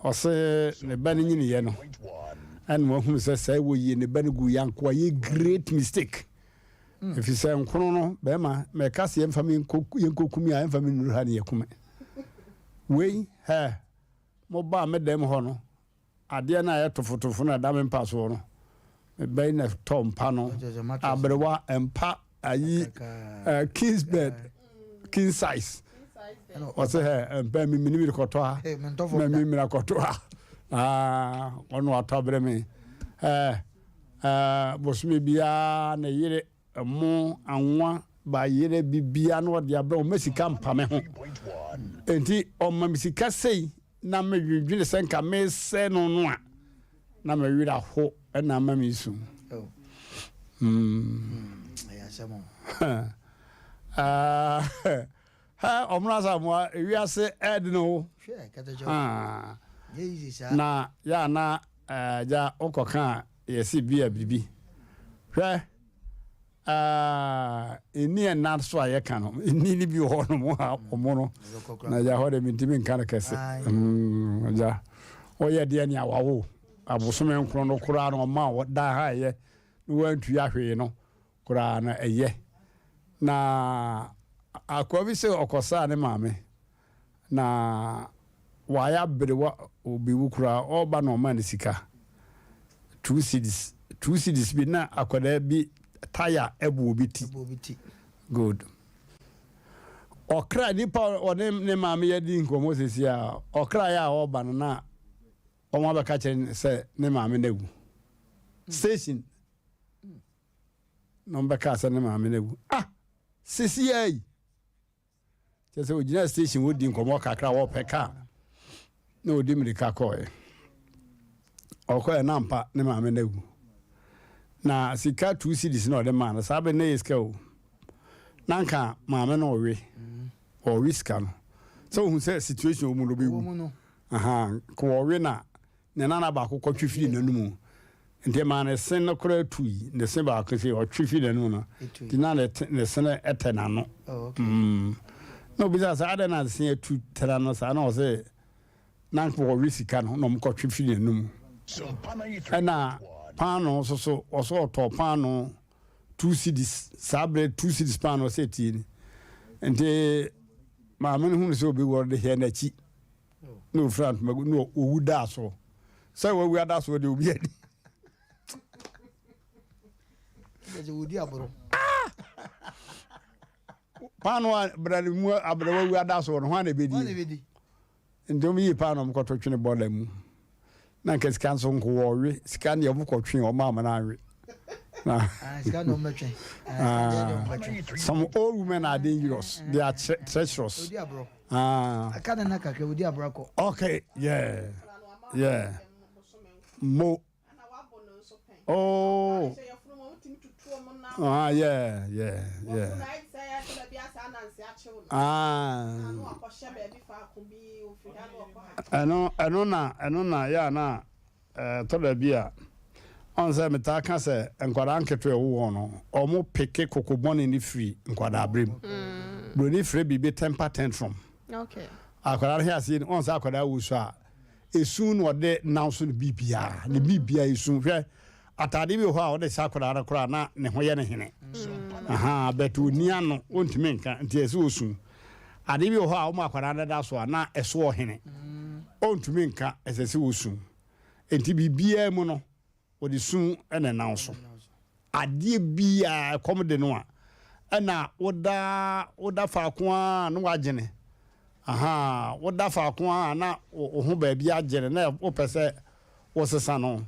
ose ne ba ni nyine ye no and wo hu say wo ye ne ba ni gu yanko ye great mistake if you say nkono no be ma me kase ye mfami yenkokumi a mfami nuru ha ne yekume we ha mo ba me dem ho no ade na ye tofotofo na da me mpa so no me be na tompa no abrewa empa ayi king's bed king size o se he empa mi minimi koto ha mi mi koto ha ono atobre me bosmi bia na yire mo anwa ba yire bibia no de abra o mesika mpa me ho enti o ma mesika sei na me dwidwene senka me se no no a na me wira ho na ma me su ya samo ha omraza mo wiase ed no hwe katajo ye sa na ya na ja okoka yesi bia bibi hwe eni en so ayeka no eni ni bi ho no mo ha omo no na ja ho de mintimi nkan kese ja oye de ni awawo abosome nkro no kura no ma da ha ye no wantu ya hwe no kura na eye na akwabi se okosa ne maame na waya brewa obi wukura oba no man sika 2 cities bi na akwada bi tire ebu obiti good okra nipa one ne maame yadi nkomo sesi a okra ya oba no na omo abaka chen se ne maame nagu station no mbaka se ne maame nagu sesi ai se ojina station wodi nkomo kakra wo peka na odi mirika koe okoe na mpa ne maame nagu na sika 2 cities na ode man sabe na yeska o nanka maame na owe o riska no so hu say situation o mu no be wu ko owe na ne nana ba akokọ twifiri nanumu nte ma na sen na kora tui ne sen ba akose o twifiri nanu no di na ne sen etena no no bisa sa ada na sen tu tera no sa na o say nanka o risika no no mko twifiri nanumu na pano so also to pano 2 cities sabre 2 cities pano seti ente ma men hu so be word here na chi no front magu no owu da so we da so de obi ani je wudi abro pano brali mu abra wu da so no ha na bedi ente mi pano mko to twene bola mu na nke sika nso nko wowe sika ne yebukọ twen o ma na awe na sika no metwen some old women are dangerous they are treacherous odi abro akada na kakra odi abro ko okay yeah mo oh yeah eno na ya na toda bia on say meta kan say enkwara anketo e wo no omo peke kokobone ni free nkwada abrem bro ni free bi temper tantrum okay akwara here say on say akwara wo so a esun no de now so bibia ne bibia esun hwe atade bi ho a ode sa akwara akora na ne ho ye ne hene betu ni ano ontime nka nti ese osun ade bi ho a o akwara da so na eso ohene ontime nka ese se osun enti bibia mu no odi sun ene nanso ade bia komde no a na oda fa ko a no wagene oda fa ko a na ho ba bia agene na o pese o sesa no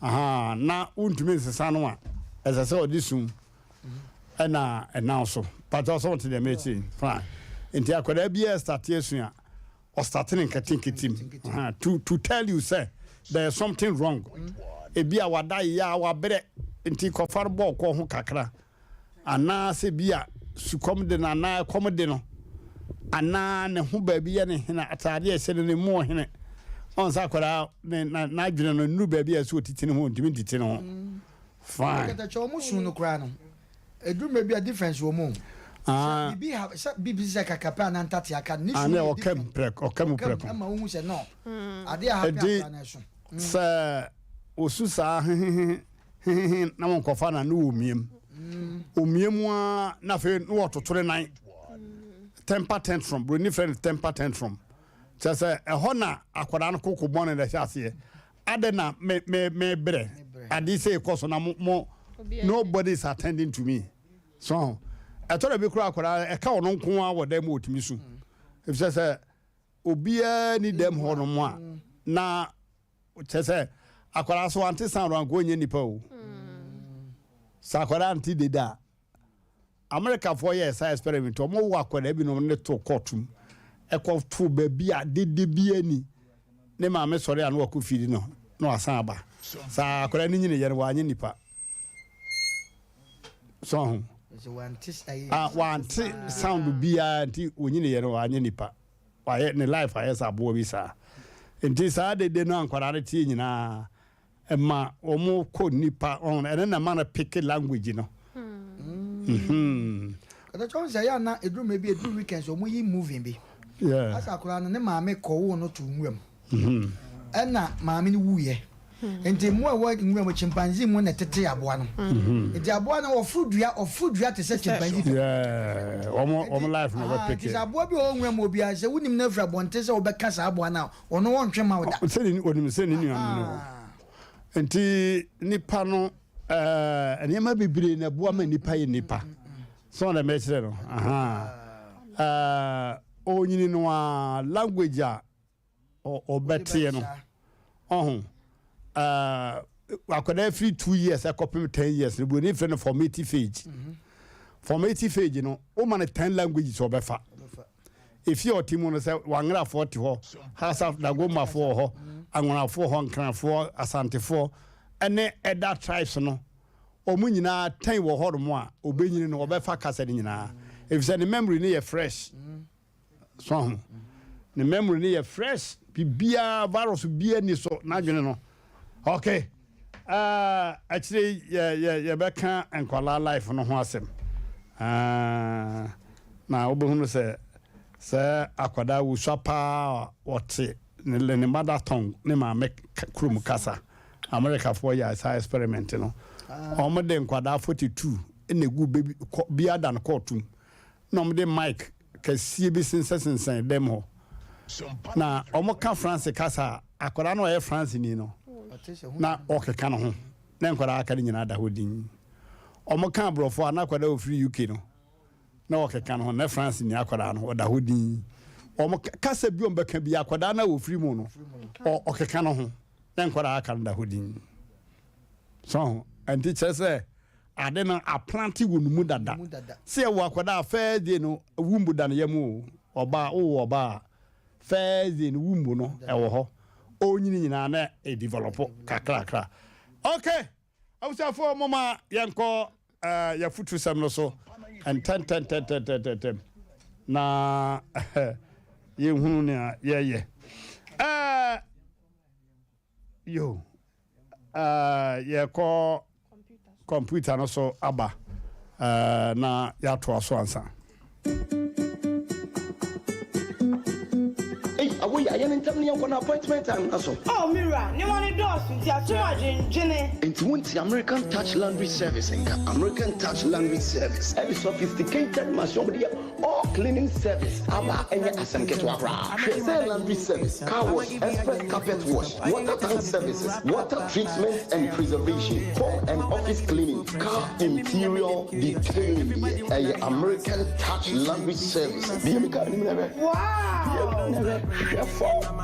na ontime sesa no a ese se odi sun ena announce but also to the meeting fine enti akwada bia start yesu a or starting kitim to tell you say there is something wrong e bia wada ya wa bere enti kofar ball ko ho kakra ana se bia sukom de na komde no ana ne ho ba bia ne hena atade e se ne mu hene on sa akwada na adwene no nu ba bia so titine ho ntimi titine ho fine kata cho mu sunu kra no edru me bia difference wo mu bibi ha bibi se kakapa na ntati aka ni ane okem prek ama wo se no ade a happy na so se osusa na won kofa na no omiem a na fe no ototore nan temper tantrum bro ni friend temper tantrum say ho na akwara no kokobon na hia ase ade na me bre ade say koso na mo nobody is attending to me so I thought be kura akwara e ka ono nko a wo dem otimi su if say obia ni dem ho no mo a na say akwara so anti sound wan go nye nipa o sakwara anti deda America for years I experiment o mo wo akwara bi no ne to courtum e ko to ba bi a dede bi ani ne ma me sori an wo ko fidi no asan aba sa akwara ni nyine yere wa nye nipa so wanti sound bi a anti onyine yere wa nye nipa wa ye ne life ayes abo bi sa enti sa dede no ankwara re tie nyina ma omo ko nipa on ene na man pick language no kada chon say ya na edru me bi edru weekends omo yi moving bi asa akura no ne maame ko wo no to nwam ena maame ni wuye enti mo a wo nwam chimpanzee mo na tete aboa no enti aboa no ofudua te se chimpanzee omo life no be pick enti aboa bi o nwam obi a se wunim na fra bonte se obeka sa aboa na ono won twe ma woda se ni onim se ni no enti nipa no enema bibire na boa ma nipa ye nipa so na me kire no onyini no language a obete no akoda free 2 years akopim 10 years we need friend formative age formative age no o man 10 languages obefa if you team no say wangra 40 ho house of dagoma 4 ho anwona 4 ho nkran 4 asante 4 ene other tribes no omu nyina 10 wo ho mo a obenyini no obefa kasa ni nyina if say the memory ni fresh so the memory ni fresh bibia virus bia ni so na dwene no okay actually ya beka enkwala life no ho asem na obohunu se akwada wusapa wote ne mother tongue ne ma make krum kasa America for years high experiment no omode nkwada 42 enegu baby bia dan courtum na omode mic kasie bi sensen dem ho na omoka France kasa akwada no e France ni no na okeka no ho na nkwada aka nyina da hodin omoka brofo na akwada ofri UK no na okeka no na France ni akwada no da hodin kasa bi ombeka bi akwada na ofri mu no okeka no ho na nkwada aka da hodin so anti chese ade na aplanti wonumu dada se wo akwada fa de no wumbu da no yamu oba fazi no wumbu no ewo ho onyini nyina na e develop kakrakra okay awusa for mama yanko ya futu sam no so and 10 na ye hunu ne ye yo ye ko computer no so aba na ya to aso ansa Away, I am telling you an appointment and also. Oh, Mira, you want to do something? Jenny. It's the American Touch Laundry Servicing. American Touch Laundry Service. A sophisticated machine or cleaning service. Aba any Asem Mpe Nipa. Laundry service, car wash, express carpet wash, water tank services, water treatment and preservation, home and office cleaning, car interior detailing. A American Touch Laundry Service. Wow.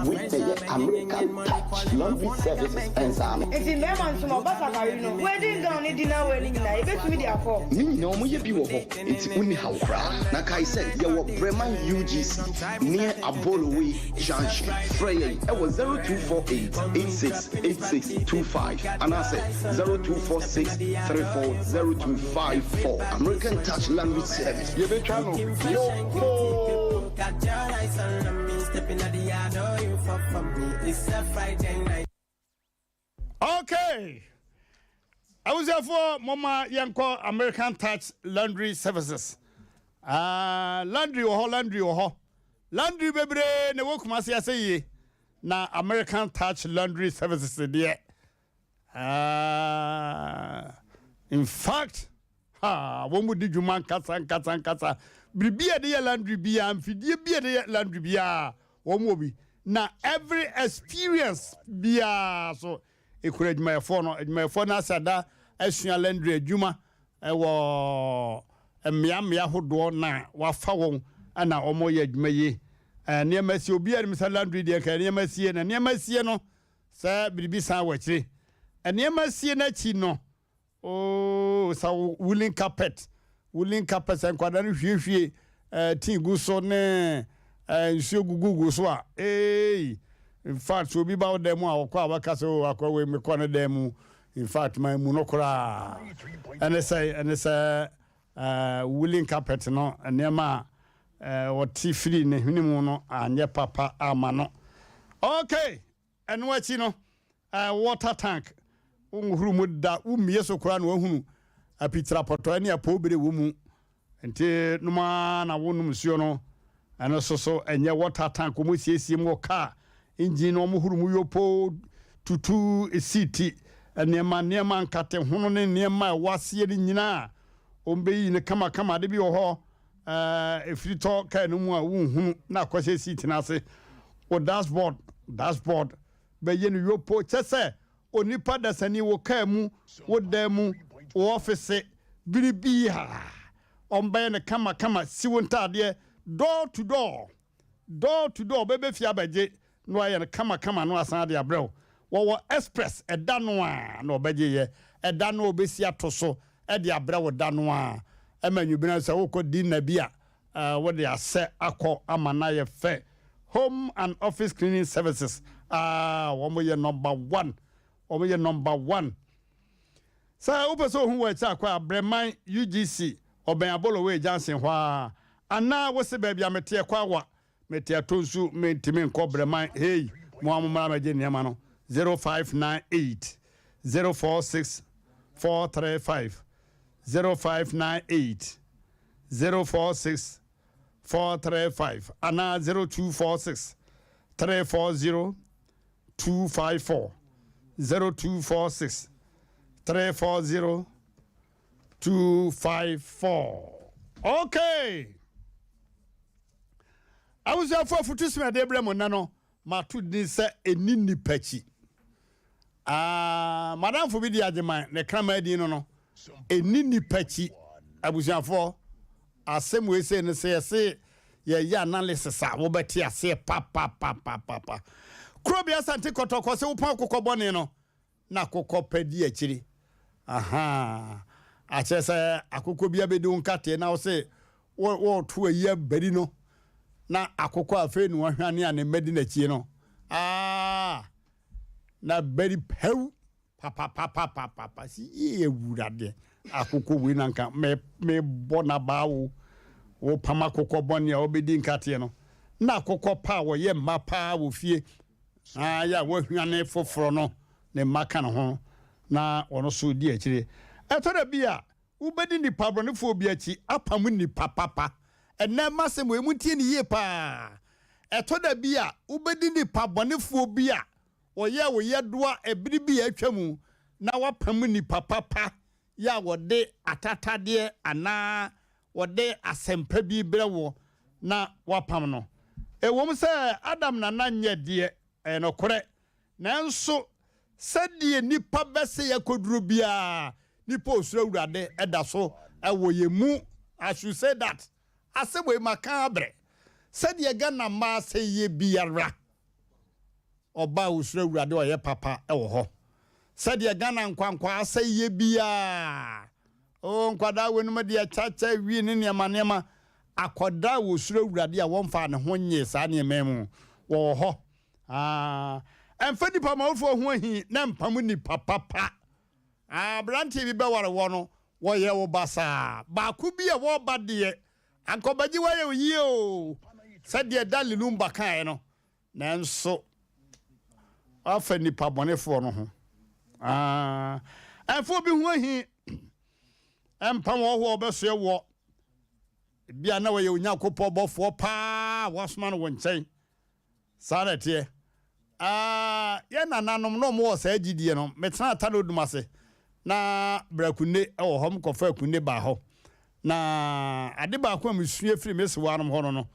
With the American Touch Laundry Services and some. It's in Lemon, some of us are wedding down in dinner wedding night. It's with their phone. No, we be it's only how crowd. Like I said, you were Bremen UGC near Aboloway Junction. Freya, it was 0248 868625. And I said 0246 340254. American Touch Laundry Service. You be channel. Yo, okay. I was there for Mama Yanko American Touch Laundry Services. Landry Landry bebre ne wokuma se aseye na American Touch Laundry Services there. In fact, one would do man kasa. Bribia de laundry bia amfidie bia de laundry bia one will be. Now every experience bia so encourage my phone asada esua laundry adwuma ewo mmia hodo na wafa won ana omo ye adwuma yi niam si obi anim sa laundry de ka niam sie na niam sie no sa bribi san wachire niam sie na chi no oh sa woolen carpet san kwada no hwiehwie tin gu so ne nsuo gugu so a in fact obi ba dem a okwa abaka so akwa we me kone dem in fact my mu no kora and say woolen carpet no niam what free ne hunimu no anye papa amano okay and what no water tank unhuru mu da umie so kora no ahunu apitra poto ani apobere wo mu ente numa na wonum suo no ana so enye water tank mo siesie mo car engine no mo huru mu yopo tutu city niema nkate hono ne niema wasie ni nyina ombeyi ne kama de bi wo ho efrito ka no mu a wonhunu na akwase seat na ase o dashboard be ye no yopo chese onipa dasani wo ka mu wo demu wo office biribia ombe ne kama siwontade door to door bebe fia baje no aye ne kama no asan de abrel wo express eda no a no baje ye eda no obesi atoso e de abrel da no a emanyubina se wo ko di na bia wo de ase akọ amana ye fe home and office cleaning services wo mo ye number 1 sa upeso hu wa cha kwa breman UGC oben abolo we Johnson hwa ana wo se ba bia mete kwa wa mete tonsu mentimi nko breman hey mo amomara maje niam no 0598 046 435 0598 046 435 ana 0246 340 254 0246 340 254. Okay. I was there for Futusma Debremo Nano, Matu Nisa Enini Pechi. Madame Fubidia de mine, the Cramadino, Enini Pechi. I was there for Asem we say and say, ya analysis, Robertia say, papa. Krobia Sante Kotoko, so Pako Bonino, Nakoko Pedi chili. Aha. Achese akoko bia bedu nkate na wo se wo to ayi bari no na akoko afa nu ahwane ane medi na chie no na bari pew papa si ewurade akoko wi na nka me bona bawo wo pama akoko bone a obedi nkate no na akoko pa wo ye mma pa wo fie ya wo hwane foforo no ne maka no ho na ono so di akire etoda bia ubedi ni pabronefo bi achi apamu ni papa ena masem we mutie ni ye pa etoda bia ubedi ni pabronefo bia oye doa ebiri bia atwamu na wapamu ni papa ya wode atatade ana wode asempa bi brewo na wapam no ewom se Adam na nanye de enokore nanso sadie nipa bese yakoduru bia nipa osura urade eda so ewo yemu. I should say that asebwe makabre sadie gana ma se ye biara oba osura urade oye papa ewo ho sadie gana nkwankwa se ye bia o nkwada wenum de chacha wi ne niama akoda osura urade a wonfa ne ho nye sa ne memu wo ho Enfadi pa mawfo ho hi na mpamu ni papa Mmrantehene bi beware wo no wo ye wo basa ba ku bi e wo ba de ankobaji wa ye yi o sade dalilum bakan no nanso afani pa bonefo no ho enfo bi ho hi empam wo ho obeso ye wo bia na we Onyankopɔ bɔfoɔ pa wasoma no wonkyɛn saretie ye nananom no mo sa agidie no metena atano dumase na brakune ɛwɔ hom kɔfa akune ba hɔ na ade ba ko amsue firi mesewanom hɔ no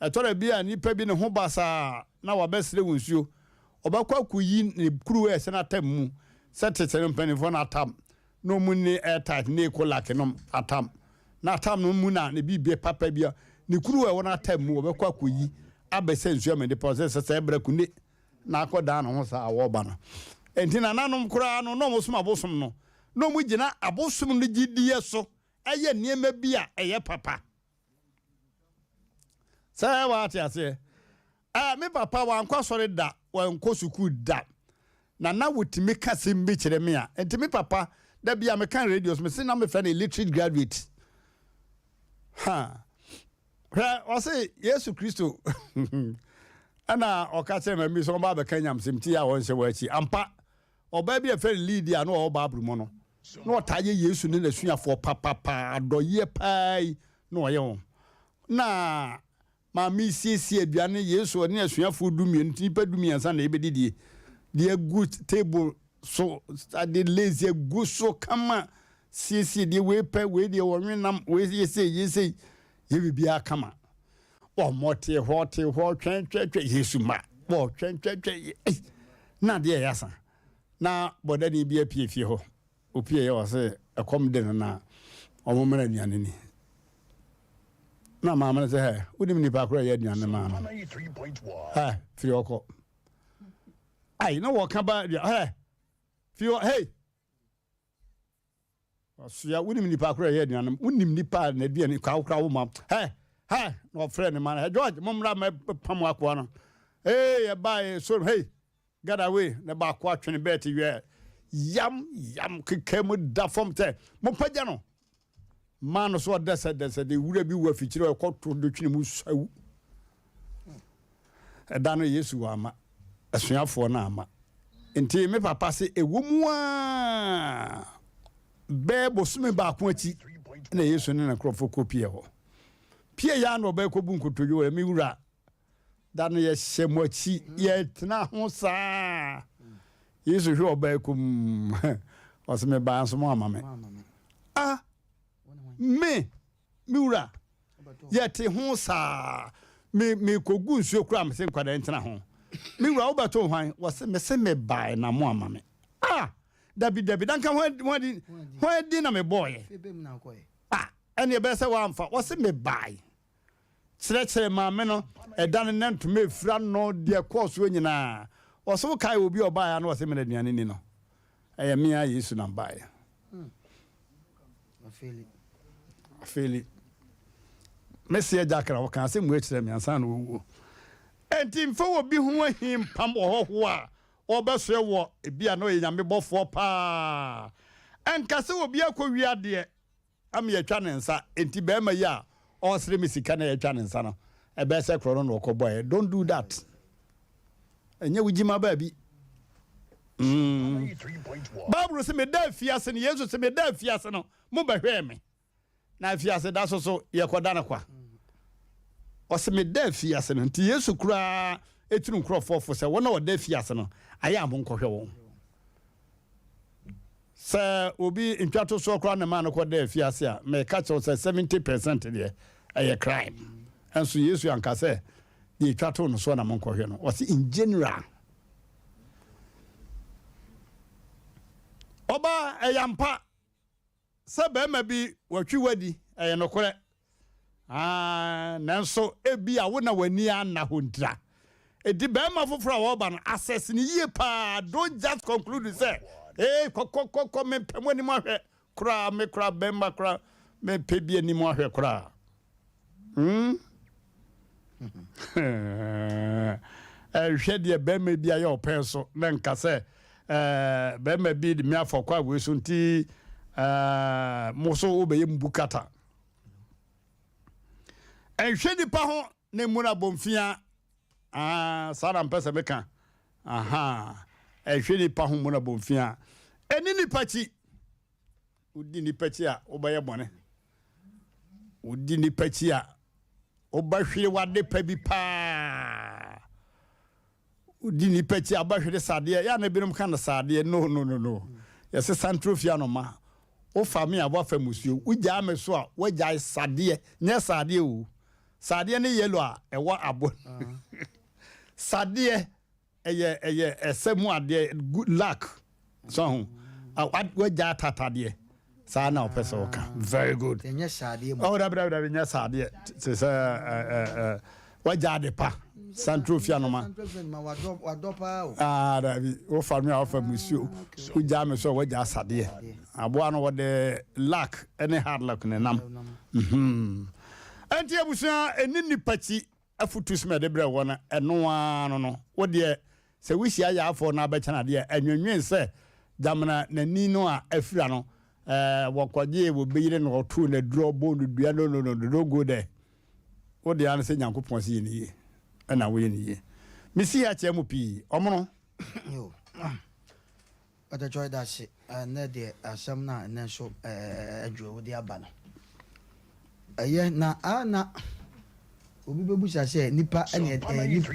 ɛtɔra bia nipa bi ne ho basa na wabɛsere wonsuo ɔbɛkɔ akuyi ne kuru ɛsɛ na tam mu sɛ tetere mpanifo na atam no mu ne airtight ne kolake no atam na atam no mu na ne bibie papa bia ne kuru ɛwɔ na atam mu ɔbɛkɔ akuyi abɛsɛ nsuo me deposit sɛ brakune na akɔda no ho sa awɔba no enti na nanom kura no no mosom abosom no mu gina abosom no gidie so ɛyɛ niema bi a ɛyɛ papa sɛ waate ase me papa wankɔ sɔre da wankɔ suku da na wotimi kase mbi kyerɛ me a enti me papa da bia me kan radios me se na me fa na electric graduate hwɛ ɔse Yesu Kristo ana ɔka kyerɛ me so ba be kan nyamsem ti a wɔnhyɛ wachi ampa ɔba bi a fɛ lead a no ɔba abru mo no na ɔtaye Yesu ne nasuafo papa adɔye pai na ɔyɛ ho na ma mi siesie aduane Yesu ne asuafo dumien tipa dumien san na ebedidie de good table so ade lazy go so kama siesie de we pa we de wɔnwenam we yese ye bibia kama o mote hote ho twentwetwe Yesu ma bo twentwetwe na de yasa na bodani bia piefie ho opie ye wase ekom de na omomra aduane ni na mama say hey udim ni pa kura ye aduane ma no firi oko ai na wo ka ba firi hey asia udim ni pa kura ye aduane unim ni pa na aduane ka kura wo ma no friend man George momra me pam akwa no ye buy so hey get away na ba kwa twene bet we yam kekemu da fom te mo pagya no man so desa de wura bi wa fikyire e kwoto do twene mu sawu da no Yesu wa ama asuafo na ama enti me papa se ewomu a bebo sume ba ko achi na Yesu ne na krofo kopie ho pie ya no ba ko bu nkotoyo e mi wura da no ye hyemochi ye tena ho saa Yesu hwe oba kum oseme ba nso mo amame me wura ye te ho saa me kogu nsuo kura me se nkwada ntena ho me wura obato hwan wose me se me ba na mo amame dabi danka ho di na me boy ene be se wa amfa wose me bai kyerɛkyerɛ maame no ɛdan ne ntoma efira no de course wo nyina ɔso kai obi ɔbaa ya no wose me aduane ni no ɛyɛ me a Yesu na baa ya afeli Messi Jakra wo kan se mu ekyerɛ me ansa na wo enti mfa obi ho ahim pam ɔhɔho a ɔbɛsoɛ wɔ ebia no yɛ nyame bɔfoɔ pa enka se obi akɔwi ade am yɛ twa ne nsa enti ba ma yi a ɔsere me sika na yɛ twa ne nsa no ebe se kroro no ɔkɔbɔ don't do that enye wugima ba bi Bible se me da fiase ne Yesu se me da fiase no mo behwe me na fiase da so ye koda na kwa o se me da fiase no nti Yesu kura etunu nkrofofo se wona o da fiase no aya mo nkɔhwe wo se obi ntwato so kura na ma no kɔ da fiase a me ka che se 70% de aye crime enso Yesu anka se de twato no so na mo nkɔhwe no o se in general Oba eyampa sebe ma bi watwi wadi nokore nanso ebi a wona wani ana hontra edi be ma foforo a oba no access ni yie pa don't just conclude say kokokoko me pemoni mo ahwe kra me kra be ma kra me pebi ni mo ahwe kra hwe de be ma bi aye open so na nka say be ma bi de me afokwa we so nti moso obeye mbukata enhwe nipa ho ne mura bomfia sara mpese beka enhwe nipa ho mura bomfia eni nipa chi udi nipa chi a obeye bone odi ni pachi a obahwere wade pa bi pa odi ni pachi abahwere sade ya na binom kan sade no yes santrofia no ma o fami abo famusuo ugya me so a wagya sade nye sade o sade ne yellow a ewo abo sade eye esemu ade good luck so wagya tatade sa na opese oka very good enye sade mo oh da nya sade se wagya de pa santrofia no ma wadopa o da bi o fami a famusuo ugya me so wagya sade abo ano wode luck any hard luck ne nam anti abusia enini pachi afutu smede bre wona eno ano no wode se wihia ya afo na abechana de anwenwen se jamna nani no a afira no wakwaje wo beyire no otu na duro bonu dua no go there wode an se nyankopon se yini na wo yini misi ya chemu pi omono yo ata joy da se na de asam na so adwo wo de aba no aye na ana obi bebusa se nipa ene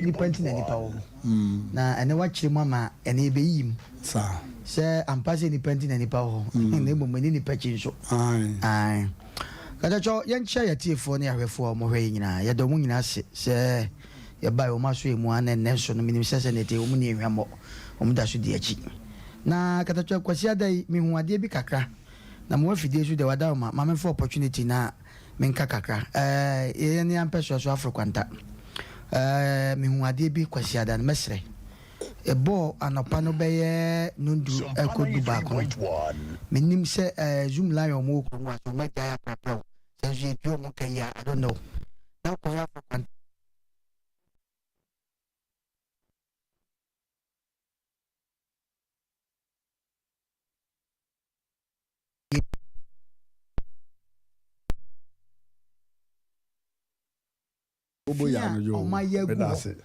nipa ntina nipa wo na ene wa kire mama ene be yim sa se ampase nipa ntina nipa wo na ebo mani nipa chi nso ai kada cho yencha ya tiefo ne ahwefo mo hwe nyina ya do mu nyina se ya bai o maso emu ana nenso no minim se ne te o mu ne ehwamo o mu da so de achi na kada cho kwasi adai mi hu ade bi kakra na mo afide so de wada ma me for opportunity na menka kakra ye ne ampeso so afrokwanta mi hu ade bi kwasi ada na mesre ebo anopa no beye nundu ekodu ba ko minim se zoom lion mo ko wa so mega ya papa se je tu mo kan ya I don't know na ko ya afrokwanta obo ya no yo bedase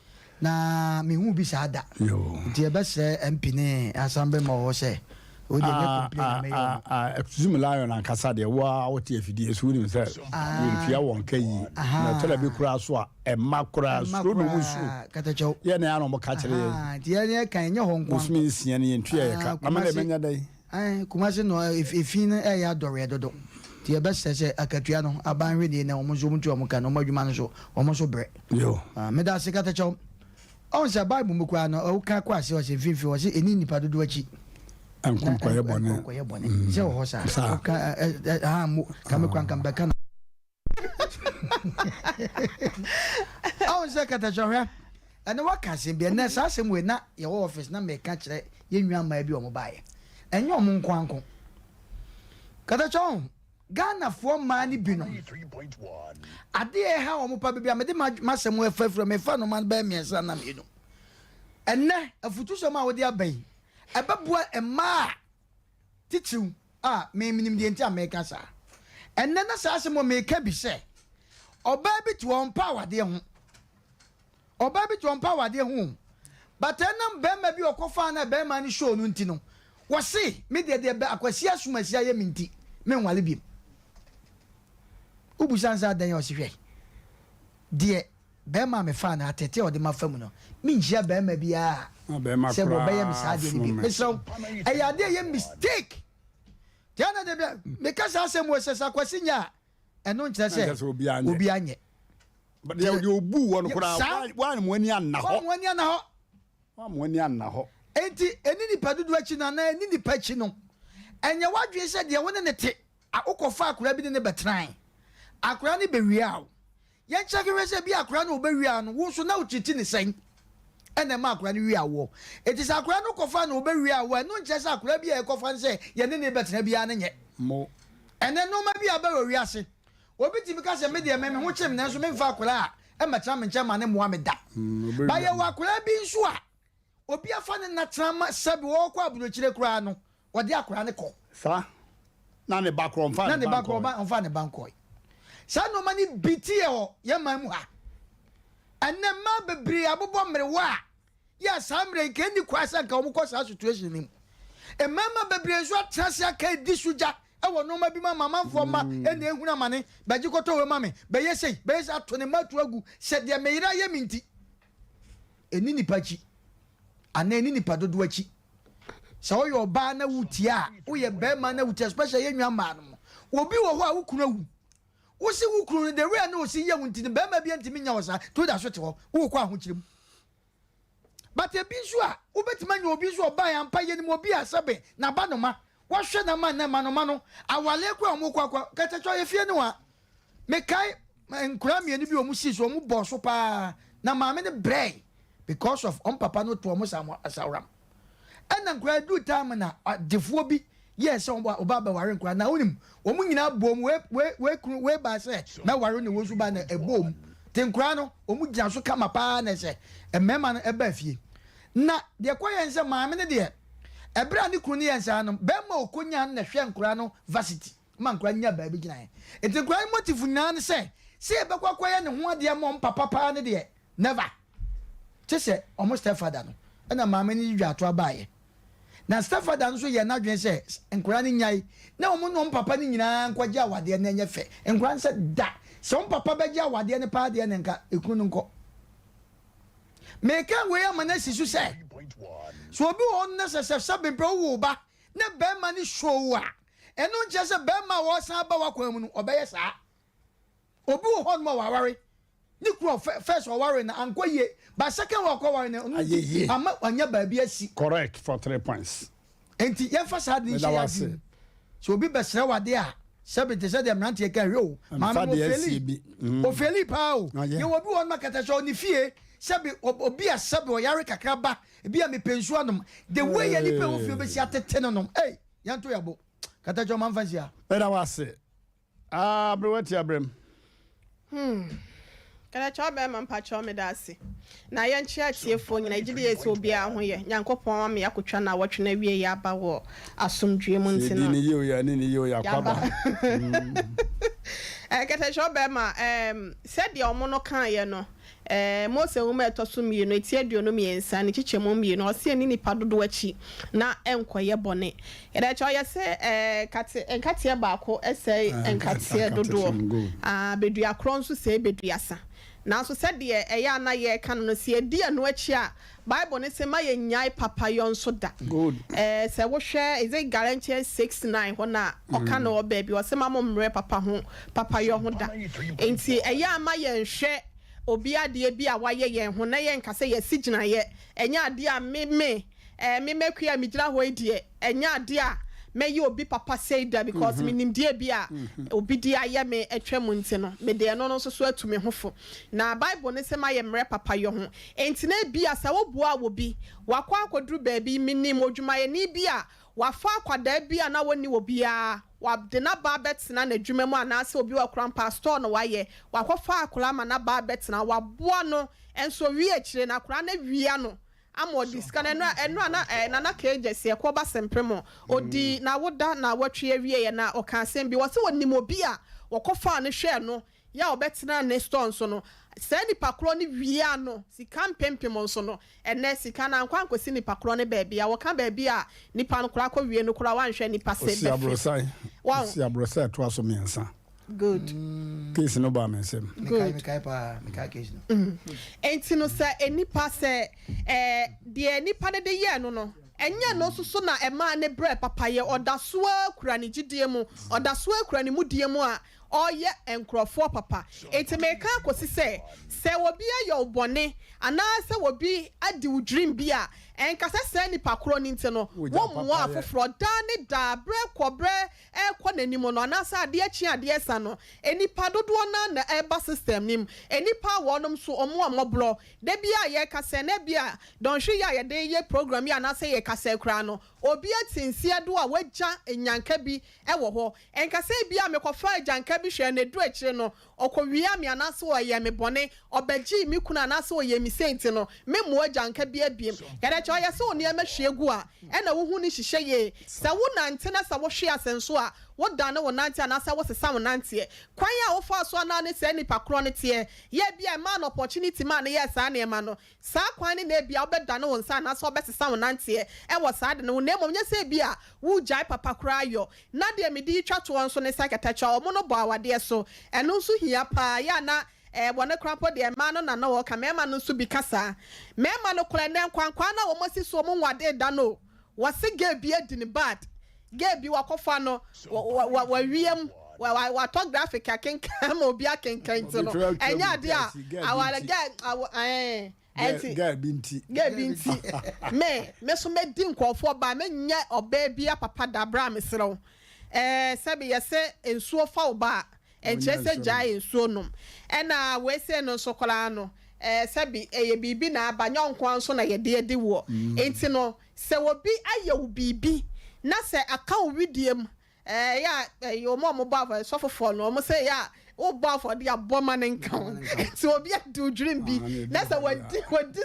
na me hu bi sada yo nti ebese MP ne asambe mo wo se o de ne complain me yo zoom lion an kasa de wa woti afidi esu ni se we fia won kai na tele bi kura so a emma kura so no musu kata chow ye na no mo ka kire nti ye ne kan nye honkwan usmi sia ne ntua ye ka ama na menya dai kuma se no ifin ya dore dodo ti ebese se akatua no aban hwede na omo so mutu omo ka no madwuma no so omo so bre yo me da se kata chow on se bible mu kwa no o ka kwa se o se finfi o se eni nipa dodo achi ankum kwaye bone se o hosa ka mu ka me kwa kan beka no on se kata chow ya ana waka se bi na sa se mu na ye office na me ka kire ye nwa ma bi o mo bae enye o mo nkwanko kata chow Ghana for money bino. Ade e ha o mo pa bibia me de masem efafura me fa no man ba miensa na me no. Enne afutu so ma wo de abai. Ebeboa ema titiu me minim de ntia me ka sa. Enne na sa asem o me ka bi se. Oba bi to on power de ho. Oba bi to on power de ho. But enam be ma bi okofa na be ma ni show no nti no. Wo se me de be akwasi asumasi aye minti. Me nwale bi. Ubusanza dan yo sihwe de be ma me fa na atete o de ma famu no mi njia be ma bia be ma se bo be ya mi sa de ni bi so e ya de ye mistake tiana de me ka sa asem wo se sa kwasi nya eno nkyere se obi anye but de obu won kura wan mo ani anna ho wa mo ani anna ho enti eni ni padudu achi na eni ni pachi no enye wadwe se de won ne te akofa akura bi ne betran akura ne bewia yen cheke se bi akura no bewia no wo so na uchiti ne sen ene ma akura ne wia wo eti sa akura no kofa no bewia wo no nche sa akura bi e kofa se ye ne betran bia ne nye mo ene no ma bia ba wi ase obi ti mi ka se me de me ho chem na so me fa akura e ma tra me nche ma ne mo ameda ba ye wa akura bi nso a obi afa ne na trama sabi wo kwa aburochire kura no wo de akura ne ko sa na ne background fa na ne background on fa ne bankoi sa no mani bitie o ye man mu ha enne ma bebre abobo mrewa ya samre ke ni kwasa ka o mu ko sa situation ni e mama bebre so atrase aka di suja ewo no ma bi ma mama fo ma ene ehuna mane baji koto we mame be yesei be yesa to ne matu agu se de meira ye minti eni nipa chi ana eni nipa dodo achi se wo yo ba na wutia wo ye be ma na wutia special ye nwa ma no obi wo ho a wo kunu awu wo si wo kunu de we na wo si ye wunti ne be ma bi antimi nya wo sa to da so te ho wo kwa ho kirem but e bi so a wo betima nya obi so ba ya mpa ye ni mo bi asabe na ba no ma wo hwe na ma na ma no awale kwa mo kwa katacho ye fie ni wa me kai nkura mienu bi o mu si so mu bo so pa na ma me ne brei because of papa no to mo asawram ena nkura du time na defuo bi yes oba ba ware nkura na onim o mu nyina bom we ba se na ware ne wo so ba na ebom te nkura no o mu gina so kama pa na se emema no eba fie na de kwa yen se ma me ne de ebra ni kunu yen sa no be ma okonya na hwe nkura no varsity ma nkura nya ba bi gina yen enti nkura motive nya ne se ebe kwa ye ne ho ade ma papa pa ne de never say almost stepfather no na mama ni dwato abaye na stepfather no so ye na dwen say enkura ni nyai na omo no papa ni nyina nkwaje awade na enye fe enkura nse da so papa beje awade ne pa de ne nka ekunu nko meka we amana sisu say so obi won na se sabe bro wo ba na be ma ni show a eno nche se be ma wo san ba wakwan mu no obeye saa obi wo hon ma waware ni kuro first waware na ankoye but second waware na ama anya ba bi asi correct for 3 points enti ye fa sad ni share so obi besra wade a sabe te said Mmrantehene kan ro ma mo feli o feli pa o ye obi won makata so ni fie sabe obi a sabe o yare kakraba bi a me pensu anom the way ye ni pe o fie be si atete no no eh yanto yabo kata jo man fancy a era wase brewati abrem Kana chobe mampa chome dasi na ye nchi atiefo nyina igide yesi obi a ho ye nyankopon ma me yakotwa na wotwe na wie ya ba wo asomdwe mu ntina ni ye o ya ni ye o ya kwaba kata chobe ma said ye omo no kan ye no Mose wuma etoso mienu etieduo no miensa ne chichemu mienu ose ni nipa dodo achi na enkoye bone eda cho ye se kate baako ese enkate dodo bedua kronso se bedua sa na so se de eya na ye kan no se edi anu achi a Bible ne se ma ye nyai papa yon so da good se wo hwe is it Galatians 6:9 hona oka na oba bi wo se ma mo mre papa yo ho da enti eya ma ye nhwe obi ade bi a waye yen ho na ye nkase ye sigina ye enya ade a me kwa mi gira ho edie enya ade a me ye obi papa say that because me nim die bi a obi di aye me etwem nti no me de no so atumi hofo na Bible ne se ma ye mre papa yo ho enti na bi a sa wo boa wo bi wakwa akoduru ba bi minim odwuma ye ni bi a wafa akwada bi a na woni wo bia wa de na ba betina na adwuma mu anase obi wa kran pastor no waye wakofa akola ma na ba betina wa boa no enso wi akire na kora na wia no amo diska na na kejese e ko ba sempremo odi na woda na watwe awie ye na oka asem bi wose wonim obi a wakofa ne hwe no ya obetina ne store so no se nipa kro ne wia no sika mpempem so no ene sika na nkwa nkosi nipa kro ne baabi a woka baabi a nipa no kra kwa wie no kra wanhwe nipa se be wow si abrosai to aso miensa good case no ba mensem me kai case no enti no se enipa se de nipa de ye no enya no so na ema ne bre papa ye odaso akura ne gidie mu odaso akura ne mudie mu a oye enkrofo papa enti meka akosi se obi aye obone ana se obi adi wo dream bi a enkasa se nipa kro ni ntino wo mo afofro da ne da bre kobre ekọ nanimo no ana sa ade achi ade esa no enipa dodo na eba system nim enipa wonom so omo amoblo de bia ye kase na bia don hwe ya de ye program ya na se ye kase kra no obi atinsia do a wagya enyanka bi ewo ho enkasa bia mekofa enyanka bi hwe na du akire no okowia me ana se oye me bone obagi mi kuna na se oye mi senti no me mo agyanka bi abiem kada cho ya se oni ema hwegu a e na wo hu ni hihye ye se wo nante na se wo hwe asenso a wo dan wo nante na se wo sesa wo nante kwan ya wo fa so na ne se nipa kro ne te ye bia man opportunity man ye sa na ema no sa kwan ne na bia wo be dan wo nsa na se wo be sesa wo nante e wo sa de no na mom nya se bia wo jai papa kra yo na de me di twa to nso ne sakatacha o mo no bo awade so eno nso hia pa ya na bone krampo de ma no na no wo ka mema no nso bi kasa mema no kora ne kwankwan na wo mosi so mo nwade da no wose ge bi adini bad ge bi wakofa no wa wiem wa to graphic akenkan ma obi akenkan nti no enya ade a awale ge binti me so me di nkofo ba me nya oba bia papa da bra me serew sabi yese ensuo fa oba enchese jai ensuo nom ena we se no sokola no sabi ye bibi na abanyo nkwa nso na ye de wo enti no se obi aye wo bibi na se aka wo widiem ya yo mo ba for so fofo no mo se ya wo ba for dia boma nkan so obi do dream bi na se wadi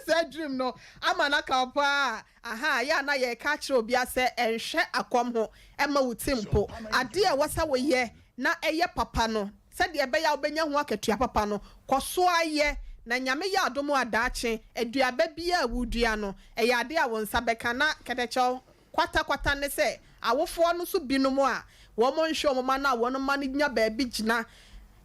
se dream no ama na ka pa aha ya na ye ka kire obi ase enhwe akom ho ema wutimpo ade e wasa wo ye na eye papa no se de be ya obenya ho akatua papa no koso aye na nyame ya adomo adaache aduaba bia wudua no eye ade a won sabeka na ketecho kwata ne se awofo no so binom a wo mo nhwe mo ma na wo no ma nya ba bi gina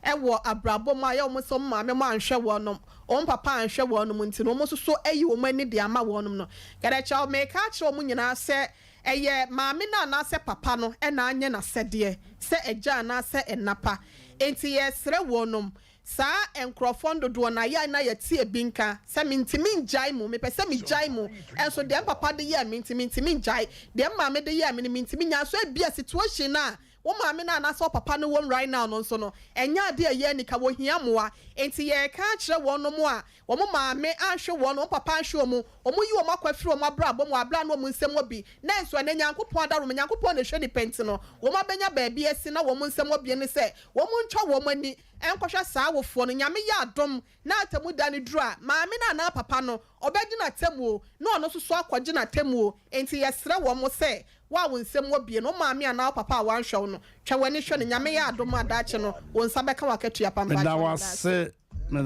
ewo abrabo ma ya wo so ma me ma nhwe wo no on papa nhwe wo no nti no mo so ayi wo mani de ama wo no ketecho me ka kire mo nyina se eye maame na se papa no e na anye na sede se eja na se enapa enti yesre wonom sa enkrofo ndodo na ya na yati ebinka se mintimi njai mu me pese mi jai mu enso de papa de ya mintimi njai de maame de ya mintimi nya so ebia situation na wo maame na so papa no wom right now no so no enya de ye nika wo hia moa enti ye ka kire wonom a wo maame ahwe wonom papa ahwe omu yi wo makwafiri omu abra bom abra no omu nsem obi na enso ne nyankopon adaro me nyankopon na hwe ni penti no wo mabenya baabi esi na wo nsem obi ne se wo ntwa wo mani enkohwe saa wofo no nyame ya adom na atamu da ne duru a maame na papa no obedi na temu no no so akwaje na temu enti yesre wo mo se wa wo nsem obi no maame na papa wa nhwe no twa wani hwe no nyame ya adom adache no wo nsa beka wakatua pamba me da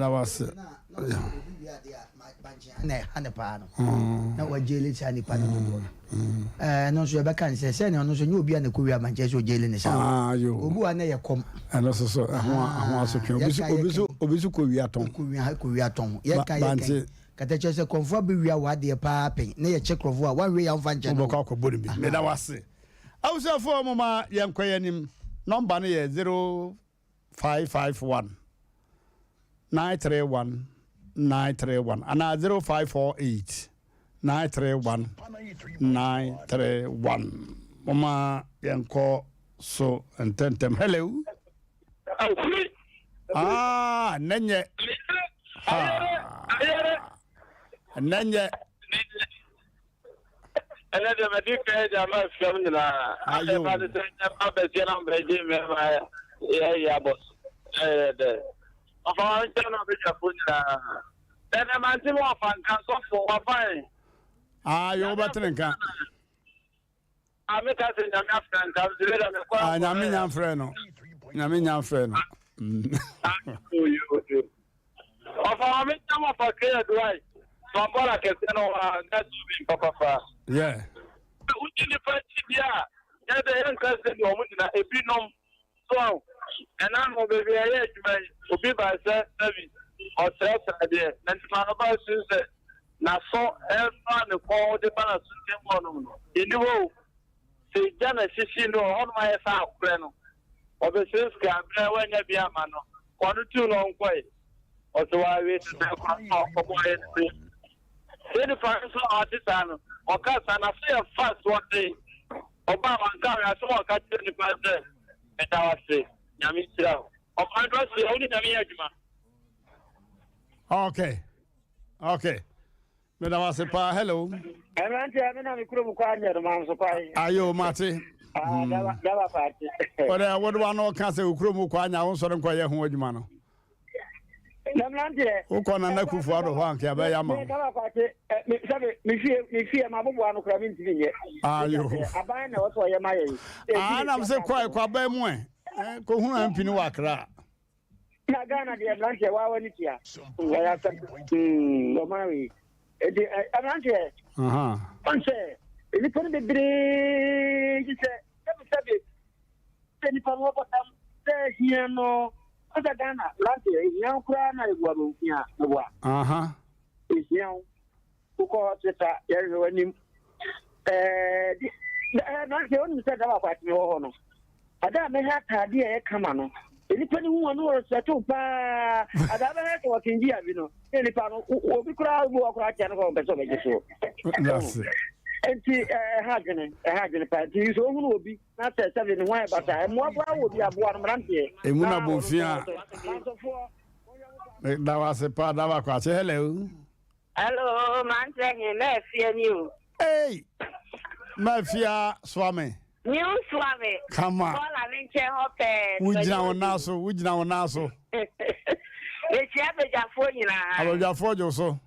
wase na hane pa no na wa jeli chani pa no no so be kan se ne no so nyi obi a na ko wi amanje so jeli ne sa obu ana ye kom ana so ho asotwe obi so ko wi aton ye kan kata chese konfo be wi awa de pa pen na ye che krofo a wa wi ya mfa nje no ko ko bodi me da wase awusa fo mo ma ye nkwayanim number no ye 0551 931 931 and 0548 931 931 mama yanko so ententem hello nenye nenye ana da madika da ma fiam na ayo ba da ta ba se na breje me ba ya boss de afa na be japo na ene man ti mo afa nkan so fo wa fine yo batrenka ameka se nyame afran ka zire da me kwa nyame nya frɛ no afa me tamo fa ke adwai so bora ke se no na subi papa fa yeah uti ni fa ti bia ya de en ka se no mu na ebi nom so ena mo be ya adwai obi ba se service o stress ade na ntima no ba se na so elfa ne ko de bana sunte mo no eniwo se jana sisi no on ma ya sa akure no obeses ka bra wanya bia ma no kono tu no nkoi o so wa we se ko ko e se de fa so artista no o ka sa na se fast one day oba man ka ya so ka ti ni pa se eta wa se nyami tira o ka do se o ni nyami aduma okay me da wase pa hello Mmrantehene na mikro mu kwa nya man so pa ayo mate dawa party ore wodo wa no ka se ukro mu kwa nya won so nkwa ye ho adwuma no Mmrantehene. O ko na na kufu ado ho anke ba ya ma. Me ka ba kwate me fie amabobo anu kra me ntimi nye. Ayo. Aban na woto ye maye. Na me se kwa ba mu ko hu ampi ni wakra. Na Ghana de Mmrantehene wa wani tia. Ya sa. O mari. E Mmrantehene. Onse. Ele pode beber, disse, sabe, se ele falou botar hiano, asa Ghana, lá hiano kura na iguaru hiano, boa. Hiano, o que está, eu nem, não sei onde está dava para o ano. Ada me ha tadi e kama no. Ele pode ano seto pa, ada me ha ko kinji abi no. Ele pa no, obi kura bo kura tia no ko beso beso. That's it. Enti hagene pa ti so hu obi na se se ne wan bata mo abua obi abua no Mmrantehene emu na bofia da wa se pa da wa kwa che hello Mmrantehene na fie ni o hey mafia swame new swame come on bola ni che hope wujina wona so e chia bejafo nyina abejafo jo so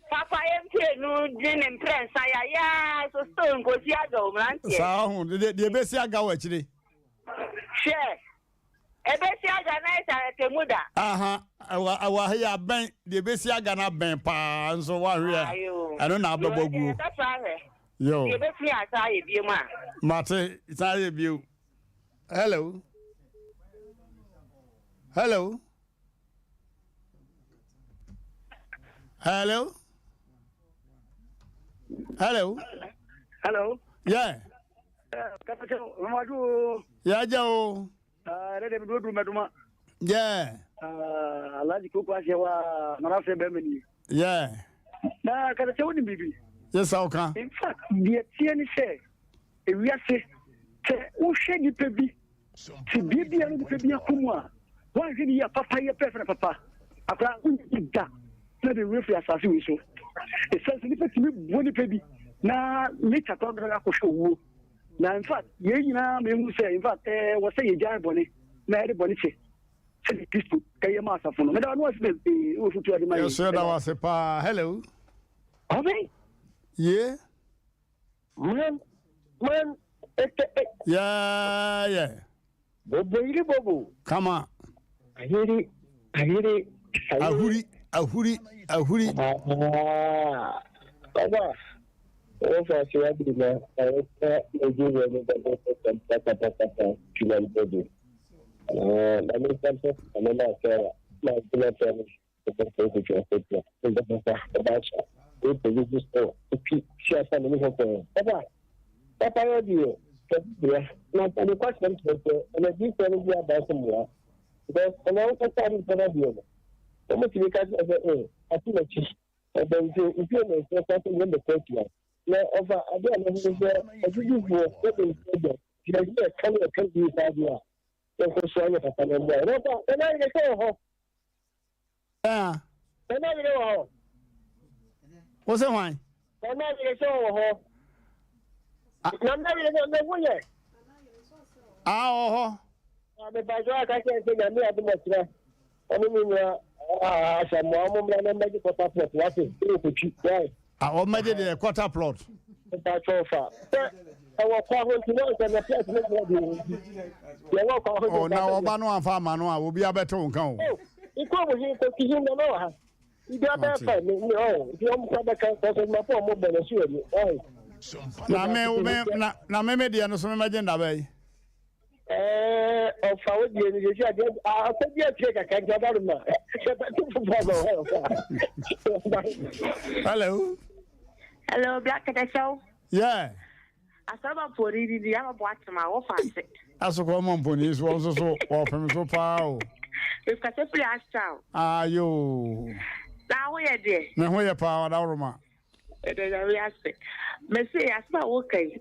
Papa Mpe no din imprensa ya so stone go si aga Mmrantehene. Sa hu de be si aga wa chire. Share. E be si aga na ita temuda. Awa ya ben de be si aga na ben pa nso wa hwe. Ano na ababagu. Yo. De be si ata ye bi ma. Mate, ita ye bi. Hello. Hello. Hello. Hello. Hello. Yeah. Kapateno, mamadu. Yeah, Joe. Rede bidu meduma. Yeah. Alaji ko kwa shewa na rafe bemeni. Yeah. Na kada se woni bibi. Yes, okay. In fact, the tieni se e wiase te o hwe ni pebi. Ti bibi anu pebi akomwa. Wa hwe ya papa ye prefer papa. Akra unida. Na de refi asasi we so. E sense ni pe ti boni pebi. Na later to ga ko showo. Na in fact, ye nyina me hu say in fact wo say ye jan boni. Na e boni che. Se Kristo kay ma asafo no. Me da no se o futu ade mai. Yes, sir, that was a pa. Hello. Amen. Yeah. Man. Yeah. Bobo. Come on. Ahuri. Baba. O fa se ya bi na o ju we no papa kilan bobo. Na me tanto na na kera. Na kila tano. Ko ko ko o período estou que se essa não voltou papai eu digo não pode quase não voltou ela disse que não ia dar como lá então não está no trabalho como se ficar aqui na tia então o que eu estou fazendo no corpo lá na ova a dia não é tudo bom eu que daí é calor de sabe lá eu consigo para fazer não não What's that one? I'm not going to show I'm not going to go yet. The Bajoa can't say that me at the most. I mean, some more than a quarter plot. What is it? I already did a quarter plot. That's so far. I was calling to know that the place. Oh, now Obano and Farmer will be a better one. Oh, it was here to him the Noah. You got that fight, no. If you don't come back and my phone, more than a sure. Na me dia no so me agenda bay. Of how you I'll take you a check. I can't get out of my. Hello, Black at the show. Yeah. I saw about for reading the other watch my office. As a common police was also often so far. If I simply ask out. You. Now we are there. Now we are powered out. It is a reaspect. Messi, as my okay.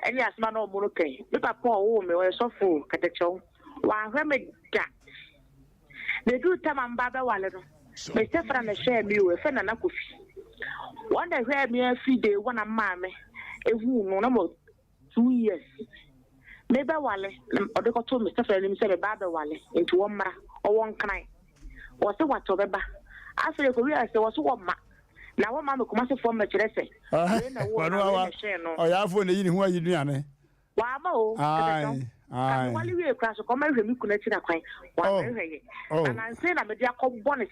And yes, man, no more okay. If I poor woman or so full, cut the show. While I make that. They do time and Baba Wallet. Mr. Fran share me with an uncle. One day, where me a few day, one of mammy, a woman, no 2 years. Maybe Wally, or the told Mr. Fran himself a Baba Wally into one ma or one kind. was a what over. After the career, there was one ma. Now, one mamma comes from my dressing. Oh, yeah, for the who are you doing? Wamo, aye. While you across a common remi connected a coin. And I'm saying I'm a dear cop bonnet,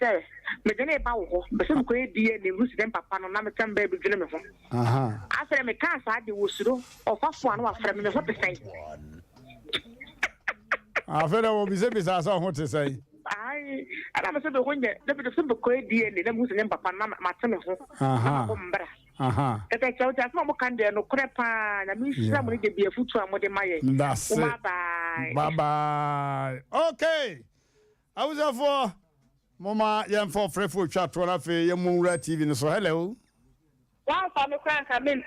Medene Bow, but some great dear, the Russian papa, no Namakan baby gentleman. After I make cars, I do so, or fast one was from the hope say. I feel I will be said, I saw what to say. I am a when the simple great dear, the Muslim papa, Mamma. If I tell that Mamma can there no crap, and I mean, somebody can be a foot to a modern Maya. That's it. Bye bye. Okay. I was there for Mama Yan for free food chat to one your moon red TV. So, hello. One family crank, I mean,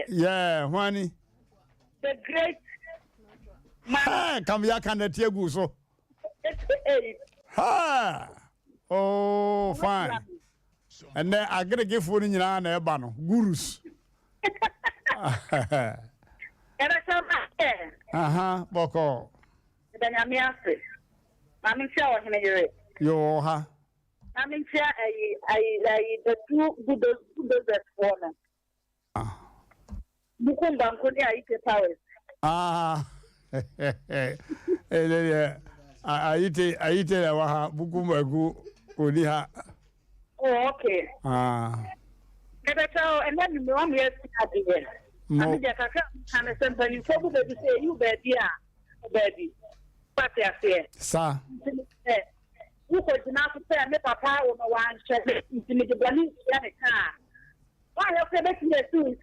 yeah, Juani. The great man. Come here, can the tear go so? Ha! Oh, fine. And then I gotta give food in your hand, Ebano. Gurus. Boko. Then I'm here. I'm in shower in a year. Yo, ha. I'm in chair. The two good that for them. Mukumba, Kodia, eat powers. I eat it. Bukumagu, Kodia. Oh, okay. And then you want me to I just can't send you probably say you baby. But I say, sir. You could not say, I papa or one check into the bunny car. Why have they making it too? Is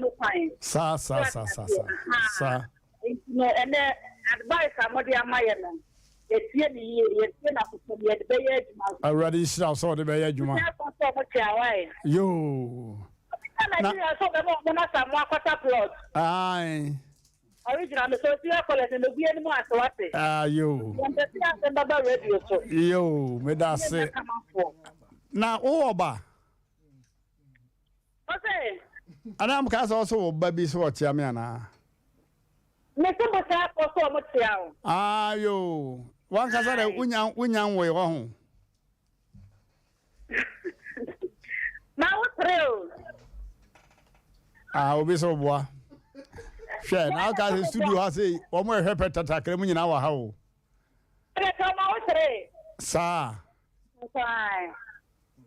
no fine. Sir. And then advice somebody am my man. I already saw the bay. You. Aye. Original social college and the weird one to what it. You. You, me that's it. Now, Oba. Okay. And I'm cast also baby's watch, Yamiana. You. One can say, Winyan way home. Now, thrill. I will be so boy. Share now, can the studio has a one more happy to attack him in our house. Sir,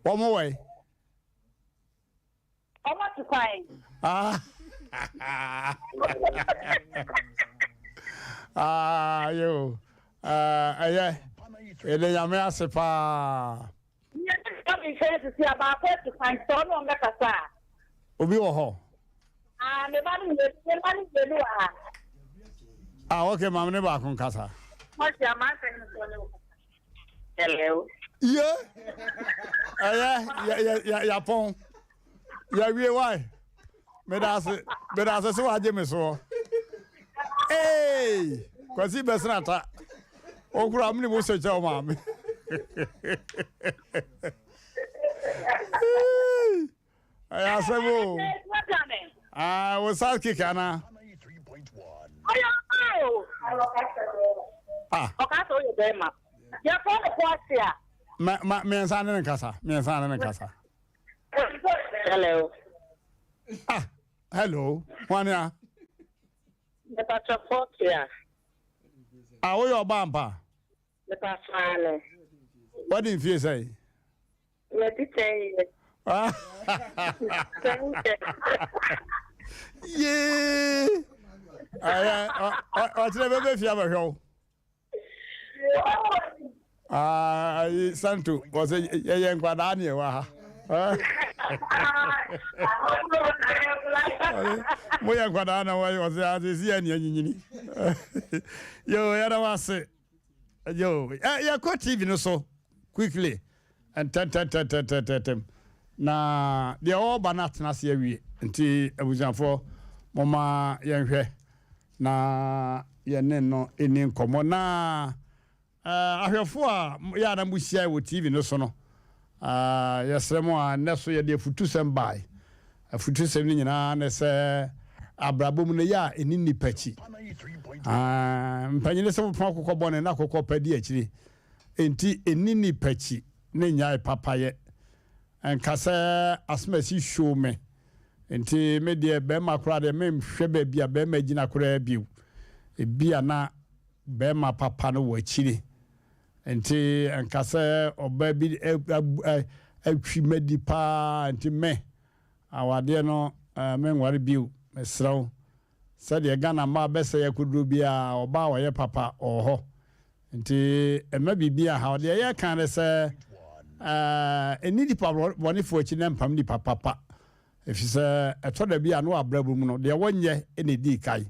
one more way. I want to find. You. Yeah. And then I may ask if Obi Oho. Okay, Mamma never con casa. Hello. Yeah. Yeah, pon. Yeah, why? But as so I did so. Hey, because he best not. Oh, Grammy was a job, mammy. I asked him. I was asking, Anna. Okay, so you're there, ma. You're from the Quasia. Me and Sana and Casa. Me and Sana and Casa. Hello. Hello. One ya. The Pacha Quasia. Oh, your bumper. The Pacha. What did you say? Let me tell you. Yeah. What's the baby if you ever go? Santu was a young Guadania. We are Guadana was the Yen. Yo, I was it. Yo, yeah, quite TV so quickly and na the all banat na se awie nti abujanfo mama yenhwe na yene no eni nkomo na ahwefo a ya na musia wo TV no so no yesremo a neso ye de futu sem bai futu sem ni nyina na se abrabom no ya eni nipachi mpanyine se pon kokko bone na kokko padi akiri enti eni nipachi ne nya papaye enkasa asmasi show me enti me de be makura de me hwe ba bia be magina kura biu ebia na be ma papa no wachiri enti enkasa oba bi atwi medi pa enti me awade no me nware biu mesraw said Ghana ma bese yakudru bia oba wo ye papa oho nti ema bibia ha de ye kan se eni di papa woni fo chi na mpam di papa efi se eto da bia no abrabu mu no de wonye ene di kai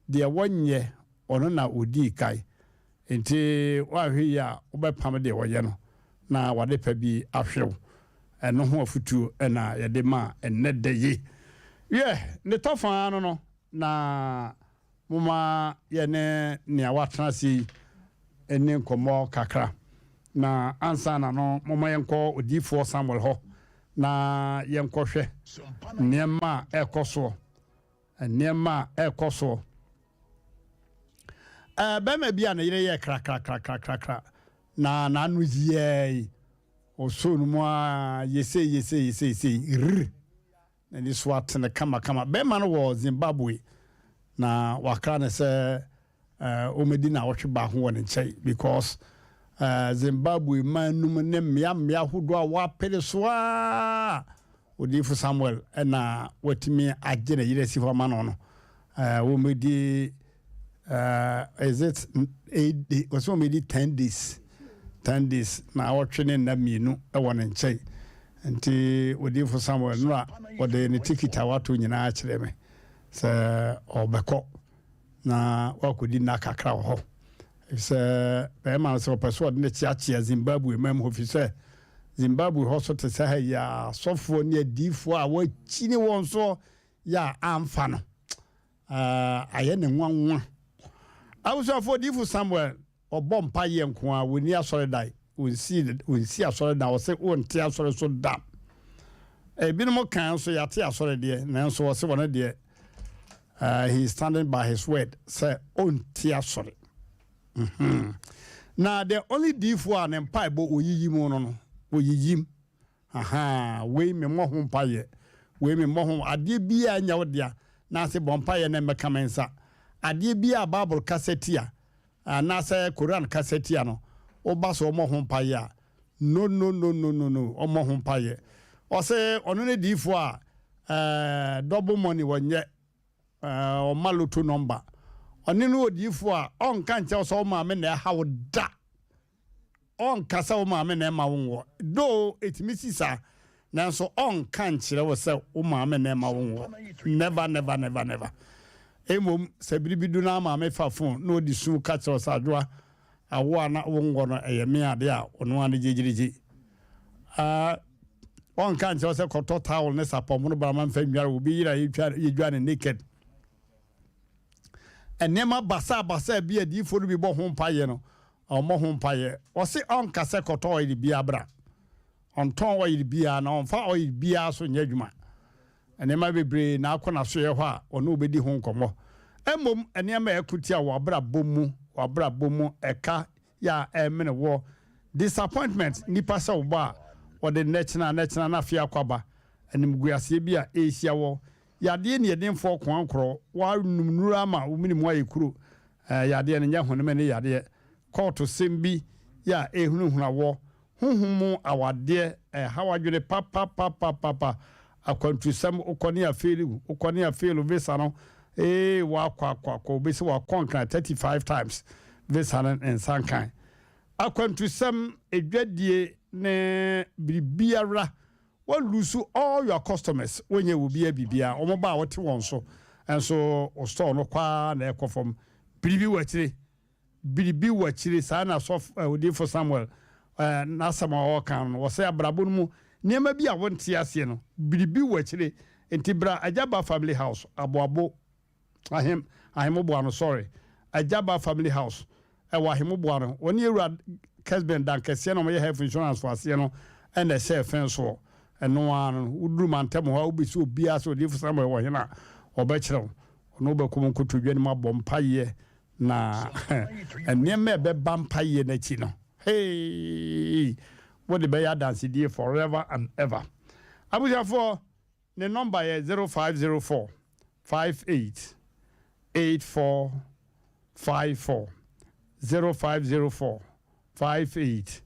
de wonye ono na odi kai nti wa hwe ya obepam de woye no na wade pa bi ahwew eno ho afutu na ye de ma enne de yi ne tofa no na muma yene ne awatena si ene nkomo kakra na ansa na no muma yenko odifo Samuel ho na yenko hwe niema ekoso bema bia na yire ye kra na anu ye osonu mu a yese na ni swat na kama bema no wo Zimbabwe na wakana se omedina wohwe ba ho won nchai because Zimbabwe manum ne mmea hodo a wapede so a odifu Samuel na watimi agye na yire si fo ma no wo medi is it 8 days was wo medi 10 days na wohwe ne na mienu e won nchai nti odifu Samuel no wode ne tikita wato nyina a kire me se obeko na wakodi na kakra ho se be ma so person ne chiachia Zimbabwe mem officer Zimbabwe hospital se ya sofo ne adifo a wachini won so ya amfa no aye ne nwanwa awuso for difu Samuel obompa ye nko a woni asore dai onsi asore da wo se onti asore so da ebinimo kan so ya te asore de nanso wo se wona de he is standing by his word say onti asore na the only difu an empire bo oyiyim no oyiyim we me mo ho mpaye we me mo ho ade bia nya wo dia na se bompaye na meka mensa ade bia bible cassette a na se Quran cassette no oba so mo ho mpaye no omo ho mpaye o se onu ne difu a double money wonye o maluto number oni no odifu a on kan che so ma me na ha woda on kasa o ma me na ma wonwo do etmisisa nanso on kan kire wo se o ma me na ma wonwo never emom se biribidu na ma me fa phone no di su ka che so adwa awo na wonwo no eyeme ade a ono ane jejiriji on kan che so koto towel ne sapom no ba man fa nware obi yira yedwa ne naked enema basa bia di fo no bi bo ho mpaye no o mo ho mpaye o se on kase koto oil bia bra on ton oil bia na on fa oil bia so nya dwuma enema bebre na akona so ye ho a ono obedi ho nkomo emom enema ekuti a wabra bomu eka ya emene wo disappointment nipa se wo ba o de nechina na fia kwaba enimguase bia esia wo yade ne yeden fo kwankro wa numnuru ama umini wa yekuro yade ne nya honeme ne yade court sembi ya ehunu wo huhumu awade hawadwere papa akwantusam ukoni afelu visa no wa kwa obesi wa konkra 35 times visa and sankan akwantusam edwadie ne bibiara one lose all your customers when you will be a bibia or mobile what you want so and so or store no kwa na ekọ from bibi wachiri sana soft we for Samuel na sama kan wo say abrabon mu niema bi a wonte ase no bibi wachiri entibra Ajaba family house aboabo ahemo no sorry Ajaba family house wa ahemo no woni ewura Kesben dankese no me health insurance for ase no and the say fence so eno an uduru mantem ho obisi obia so difu Samuel wo hena obekire no bekom nkotodwa ni mabompaye na eneme be bampaye na chi no hey what the bear dance idea forever and ever. Abuja for the number is 0504 58 8454 0504 58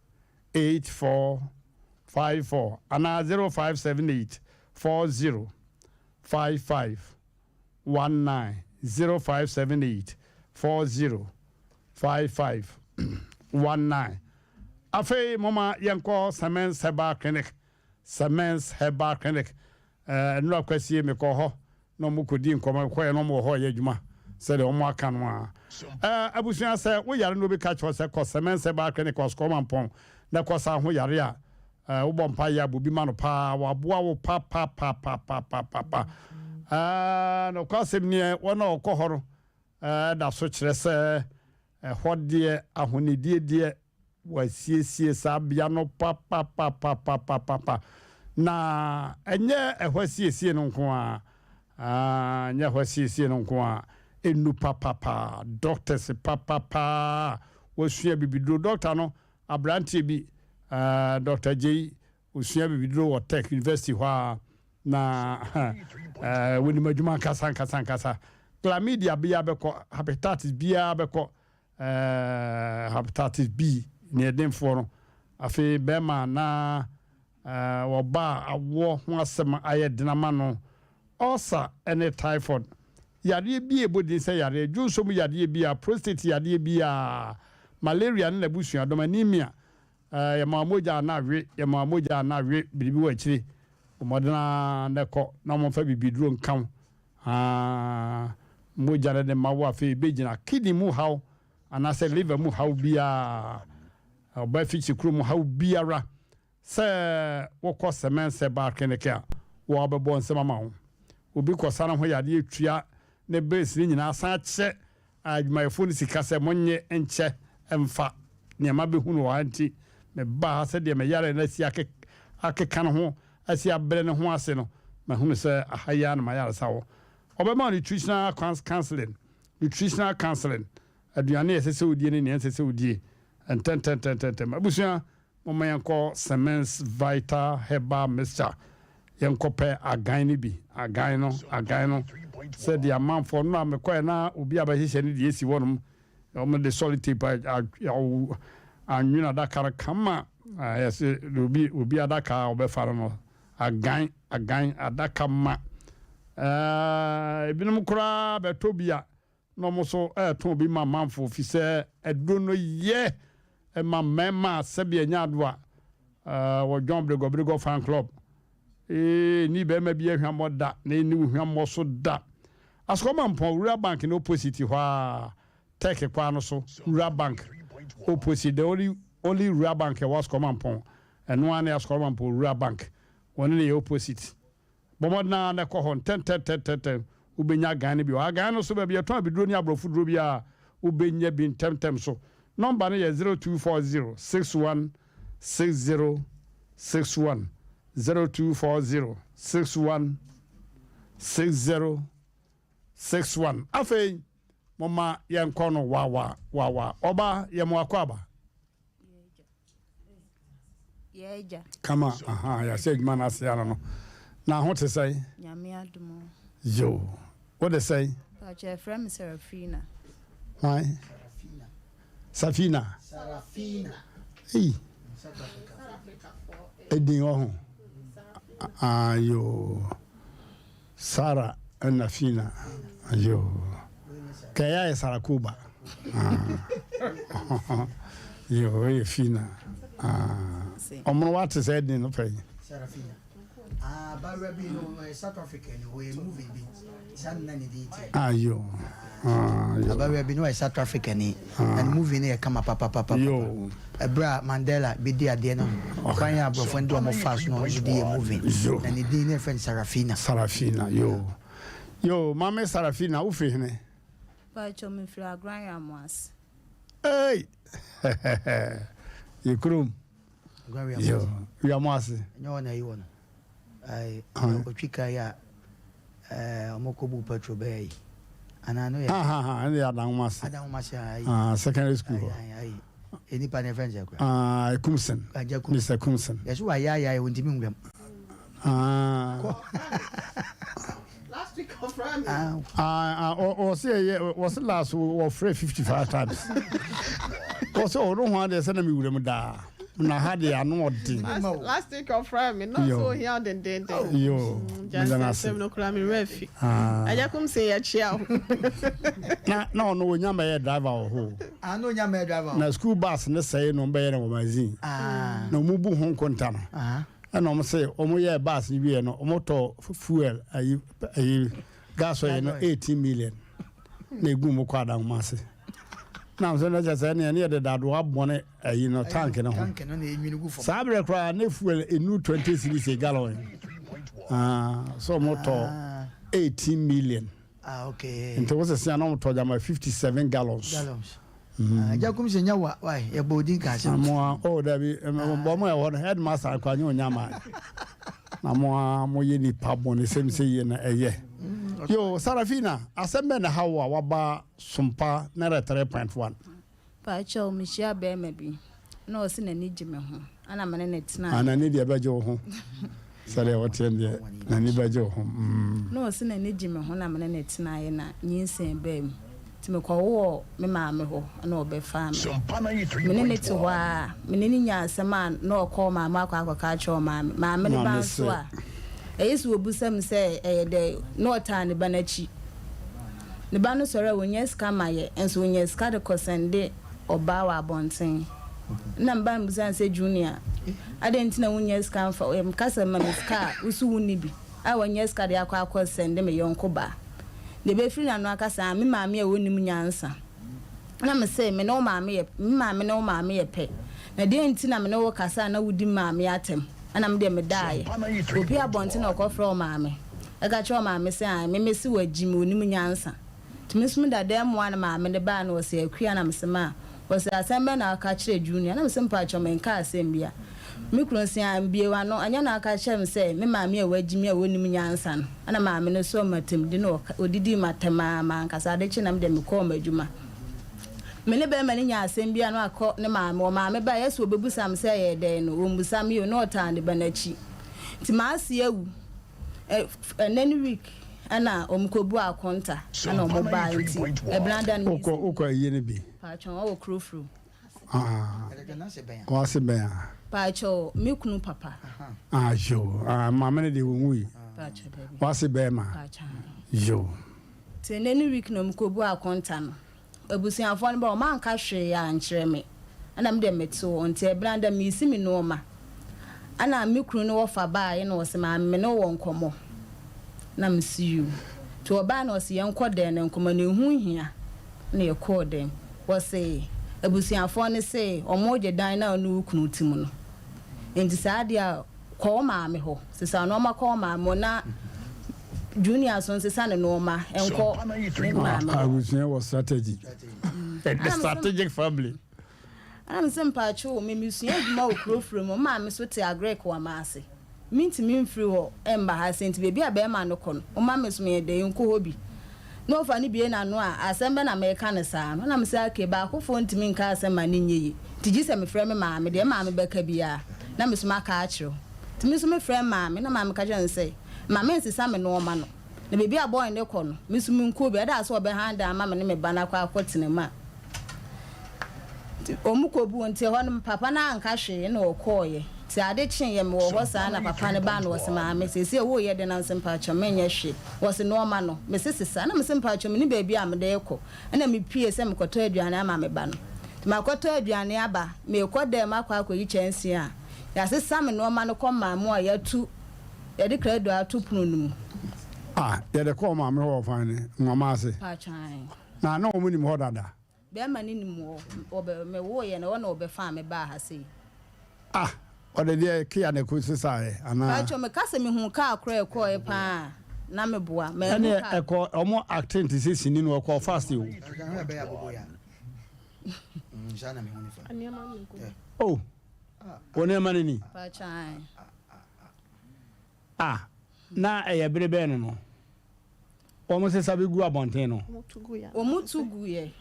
8454 and 0578 40 55 19 0578 40 55 19. Afe mama yanko Semens Herbal Clinic. Semens Herbal Clinic. No kwesi me ko ho no mu kodi nkoma ko no mo ho ye djuma se de omo aka no a abusuan se wo yare no be catch ho se ko Semens Herbal Clinic ko sko mampon na ko sa ho yare a wo bompa ya bobi ma no pa wa boa wo pa no ko sem ne wo na ko ho da so kire se hodie ahonidie die wasiesie sabia no pa na enye ehwasiesie no nko a nya ehwasiesie no nko a enu papa doctors papa wasua bibidro doctor no abrantie bi Dr. J usua bibidro wo Tech University hwa na woni madwuma kasa chlamydia bia beko hepatitis bia beko hepatitis B ne demfo no afi bema na woba awo ho asem aye dinama no ulcer and typhoid yare bi ebodi se yare junso mu yare bi a prostate yare bi a malaria na busu adom anemia ya mamoja na we bibi wa chiri omodana neko na mo fa bibiduro nkan moja na de mawo afi bejina kidney mu haw anase liver mu haw bia oba fichi kru mu haw biara se wokọ Semens Herbal Clinic a wo bebo nsema ma ho obi ko sana ho yade etua ne base ni nyina san che adwumayefo ni sika se monye enche emfa ne ma be hunu wa anti me ba se de me yare na si akeka no ho asi abre ne ho ase no ma hunu se ahaya na ma yare sawo obema nutritional counseling aduane esese odie ne esese odie enten abusia mama yanko Semens Vital Herbal Mixture yanko pe agan ni bi agan no said the amount for no me kwa na obi abahihye ne de esi wonum o de solid tape anwina da kara kama yes obi adaka obefara no agan adaka ma ebinum kura betobia no mo so ton bi ma manfo fi se edo no ye ma mema sebia nyadwa wo John Brego fan club ni be ma bi ahwamo da na ni hwamo so da askoma mpon Rural Bank no opposite hwa take kwa no so Rural Bank opposite the only Rural Bank was mpon and one askoma mpon Rural Bank one the opposite bomodna na ko hon 10 ubenya gane bi wa gane so ba bi eton abiduro ni abrofo duro bi a ubenya bi temtem so number no 0240 61 60 61 0240 61 60 61 afei mama yenko no wawa oba yemo akwaba yeja kama ya said man asiana no na ho te say nyame adumo yo what they say pache from Serafina why Sarafina hey edin oh ayo Sara Anafina ayo kaya ya Sarakuba yo e fina omo what say edin no pay Sarafina but we be no South African we moving be san na ni dey ayo but we be no South African and moving here come papa yo Ebra Mandela be there there no kan ya bro friend do mo fast no you dey moving and the dey friend Sarafina yo mama Sarafina wo fi hene pa chomi fra gran amas hey yekrum yo amas no na you no ai otwika ya omokobu petrol bay anano ya and ya dan mas ai secondary school Nipa ne friends yakwa. Kumsen. Mr. Kumsen. Yes, why ya wontimi ngwam. Last week confirmed. Was last or 55 times. Also, don't want to send me with them da. Na had the annoying. Last week confirmed me not so here than then. Yo, just no crime refi. I just come say a child. No, nyama driver ho. I know nyama driver. Na school bus ne say no be na magazine. No mubu hon kontano. And almost say, Omoya bus, you know, motor fuel, gas oil, 18 million. They go more quad on mass. Now, so that's any other that will have one, tank and a Sabre cry, no fuel, a new 20 cities a gallon. So motor 18 million. Okay. And there was a son told them 57 gallons. Jacob Senya, why a boarding castle? More, there be a one headmaster, I can't know. More yeni pub on the same say in a year. Yo, Sarafina, Asem Mpe Nipa waba Sompa nera 3.1. Pacho Michia Bear maybe. No, sin a need Jimmy home. And I'm an net now. And I need a badger home. Sorry, what you need? I need badger home. No, sin a need Jimmy home. I'm an net now. Yin saying, babe. To me call me mamma ho, and all be family. Minute to why, Mininia, some man, no call my mark agriculture, my many bounds. A is will be some say a day, no time the banachi. The banner sorrow when yes come my and so when yes cut a cosende or bow our bonting. Nambam say junior. I didn't know when yes come for him, Casa Mamma's car, who soon be. I when yes cut the aqua send them a young coba. The be free and no kasa me maame a woni munyansa na me say me no maame e pe na de nti na me no kasa na wudi maame atem ana me de me dai obi abonte na okofro maame e ga cho maame say me mesi waji me woni munyansa timisum da dem wa na maame de ba na wo say akua na me sema wo say Asem Mpe na aka kire junior na me sempa cho me nka asem bia me kronsia ambiewa no anya na aka chem say me maame a waji me a woni munyansa no ana maame no so matem di no odidi matema ma nkasa de chi na me de me ko madwuma me ne be ma ne nya asem bia no akọ ne maame o maame ba yeso obebusam say ye den no ombusam yo no otande banachi ti maase awu nani week ana omkobu akonta ana omoba nti e blanda ni okọ yene bi pa chon o krofru wase ben Pacho, milk papa. Jo. Mamma de wui. Wase bema. Jo. Teneni week no mkobu akontano. Ebusian fo nba o man ka hwe ya nkyere me. Ana me de meto onte branda mi si mi no ma. Ana mikru no wo fa ba ye no se ma me no wo nkomo. Na me see you. To oba no se yenko den nkomo na hu hia. Na ye call dem. Wo say ebusian ne say omoje dan na no kunu tim no. Enti sadia ko maame ho sesa no ma ko maame na junior son sesa no ma enko maame I was never strategy. The strategic family. I'm simpa cho me misua duma okrofro mo maame so te agrek wa maase minti minfri ho emba ha senti bebi abema no kono o maame so me de enko hobi no fa ni bie na no a Asem Mpe na me ka ne saa no na me say ke ba akofo ntimi nka Asem ma ne nyeyi tiji se me frɛ me maame de maame beka bia na me so maka achiro timi so me frɛ maame na maame ka jwan say maame nsesa me no ma no na bebi aboy ne kɔ no me so me nko bi ada so obe handa maame ne me bana kwa akotene ma omukobu nti ho no papa na anka hwe na okoye ti ade kyen ye me wo ho saa na papa ne ba na wo se maame sese wo ye de na nsempa cho me nya hwe wo se no ma no me sesesa na me sempa cho me ni bebi am de ekɔ na me pie se me kɔtɔ aduane ama me ba no ti ma kɔtɔ aduane aba me kɔ de ma kwa akɔ yi kyensi a ya sesa me no ma no kɔ maamo a yatu ye de kredo atu punu no mu ye de kɔ maame ho fane mama ase pa chan na na omu ni mo dada be ma ni mo obe me wo ye na wo na obe fa me ba ha sei ode de kia ne ko sesa ana pa cho me kase me hu ka akra ekɔ e pa na me boa me ene ekɔ omo acting ti sesi ni no ekɔ fast o oh woni ma ni pa chan na eye brebe no omo sesa be gu abonten no omutugu ye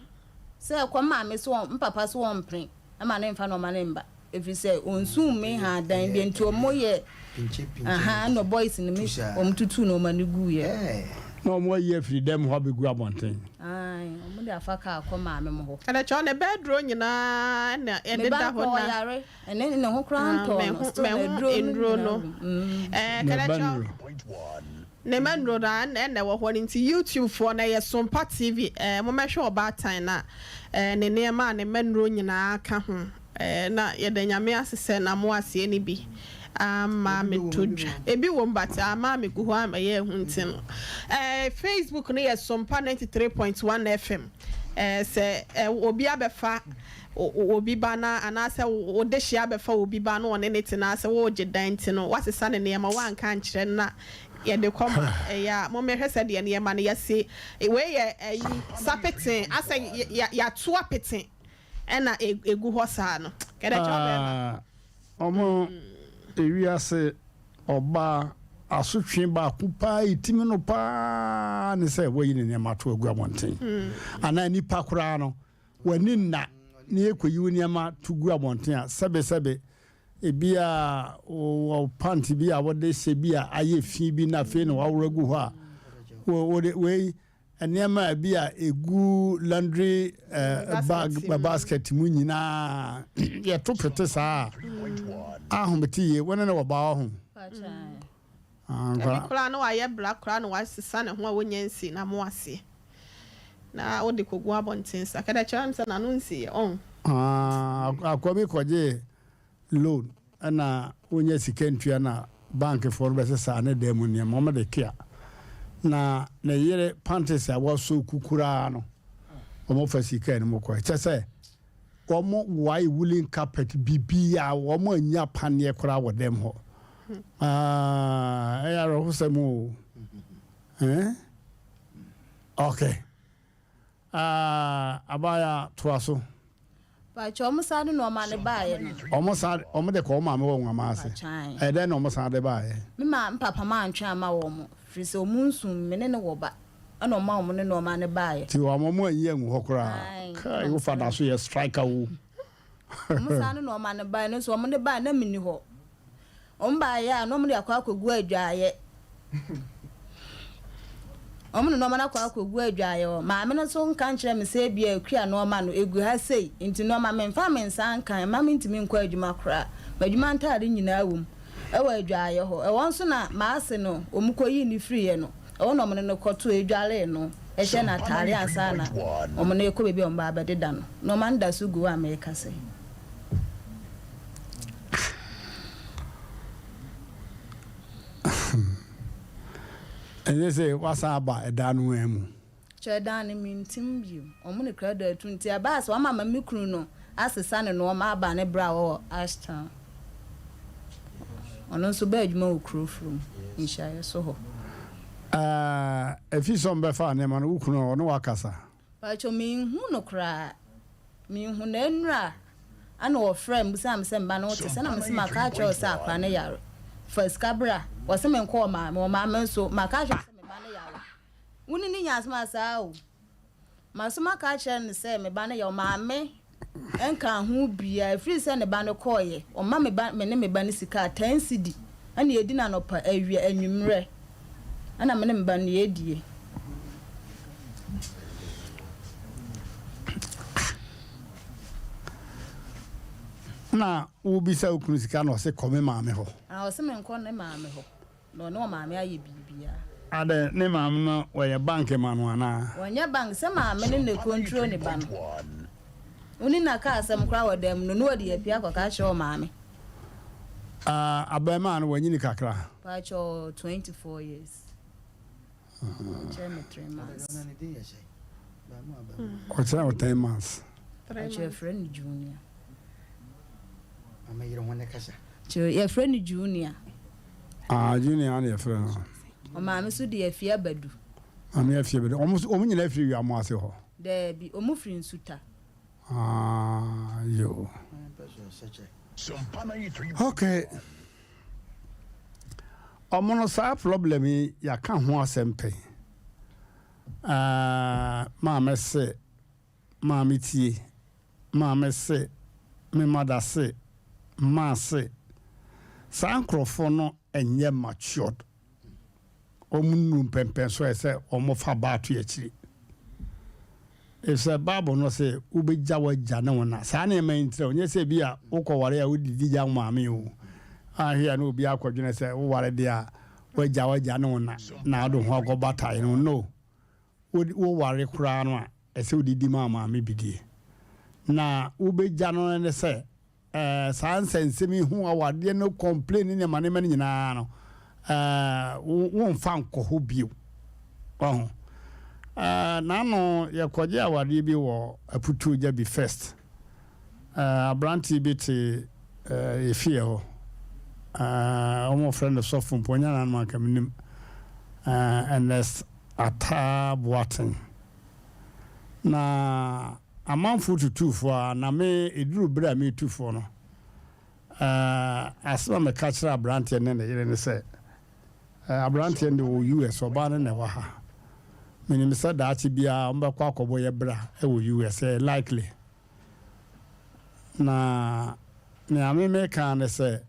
se kwa maame so mpapa so mpren ama ne mfa no ma ne mba if you say onsum me ha dan bi nti omoye aha no boys ni me omtutu no ma ne gu ye no mo ye freedom ho be gu abonten ai omo de afaka akoma me mo ho ana cho ne bedroom nyina na e de da ho na yare ene ne ho kran to no kana cho ne manro da na wo ho nti YouTube for na ye Sompa TV mo mehwe obatan na ne ne ma ne manro nyina ka ho na ye da nyame asese na mo ase ni bi ama me todwa ebi wo mbata ama me gu ho ama ye hunti no Facebook ne ye Sompa 93.1 FM se obi abefa obi ba na anase wo de hia abefa obi ba na one ne tena se wo gidan ti no wasesa ne ne ma wan kan kire na ye de kom ya mo me hwese de ne ma ne yase we ye sapeten asa ya to apeten na egu ho sa no kede chobe omo ewiase oba asotwe ba kupa itimi no pa ne se wo yi ne ma to egu abonten ana nipa kura no wani na ne ekoyi ne ma to gu abonten a sebe ebia o panty bia wo de se bia aye fi bi na fe no wa gu ho a we enema bia egu laundry basket mu nyina ye to pete sa ahometi ye wona na wo ba ho kula no aye black kula no wa sisa ne ho a wonyansi na mo ase na odi kogu abonten sa kada cham sa na no nsi on akwabi koje loan ana wonya sikentua na bank for besesa na demu ne mo de kia na yere panties a waso kukura no omo fasika ne mo kwa chese omo why woolen carpet bibia omo anya panie kura wodem ho ya ro husemu okay abaya tuaso ba chomo sade no ma ne baaye no omo de ko ma me wo nwa ma ase den no omo sade baaye me ma papa ma antwa ma wo mo firi se omunsun me ne wo ba ana ma wo ne no ma ne baaye ti wo mo anyi enwu hokora kai wo fada so ye striker wo omo sade no ma ne baaye no so omo ne baaye na mini ho omo baaye a no mo de akwa akogu adwaaye omo no ma na kwa akogu adwaaye o ma me no so nka nkire me se bia akua no ma no egu ha sei nti no ma me mfa me nsa nkan ma me ntimi nkwa adwuma kra adwuma ntade nyina wom ewa adwaaye ho e won so na ma ase no omukoyi ni free ye no e won no mo no koto adwale no e hye na tare asa na omo no ekọ bebi omo ba bededa no no ma nda so gu America sei and say wasa aba edanu emu chedan mi ntim bi omo ne krado atunti abas wa mama mikru no asesa ne no ma aba ne bra wo Ashton ono so ba adwuma okru from inshaye so ho efi so mbe fa ne ma no ukunu no wakasa ba cho mi hu no kra mi hu na nura ana wo frem bu sam sem ba no te se na me se maka cho sa akra ne yare first cabra wo se me nko ma me so maka cho se me ba ne yare woni ni nya asma sa o ma so maka cho ne se me ba ne yo ma me enka hu bia free se ne ba ne koye o ma me ba me ne me ba ne sika 10 cedi ana edi na no pa awie anwumre ana me ne me ba ne edie na ubisa okunu sika no se kome maame ho o se me nko ne maame ho no maame aye bibia ade ne maame no we bank ma no ana wonya bank se maame ne control ne ba no oni na ka asem kra wadam no odi apia kwa ka che o maame abema no wanyini kakra pa cho 24 years cheme 3 months what's that 10 months your friend junior ama yire wona kasa your friend junior junior and your friend o maame so de afia badu ami afia badu o nyina afia wi amase ho de bi o mu free nsuta yo okay omono sa problem ya ka ho asempe maame se maame tie maame se me mother say ma say sankrofo no enye matured omunu pempen so say omofa ba to akiri if a Bible no say ubeja waja na wona sa na ema intre onye say bia ukoware a udidi ja maame o ahia na obi akwadwene say wo ware dia waja na wona na do ho agobata no wo ware kura no a ese udidi maame bidie na ubeja no ne say sansensemi hu awade no complain ne mane mane nyina no wo mfa nkoho bio nano yakoje awade bi wo aputu ja bi first abranti bi te efie ho omo friend of Sompa mponya na man kaminim and that's atabuaten na amanfo tutu for na me eduru bra me tutu for no asema me catch abranti ne ne yire ne say abranti ne wo US oba ne wa ha menim say that bia mbekwa akobo ye bra e wo US likely na ame me kan say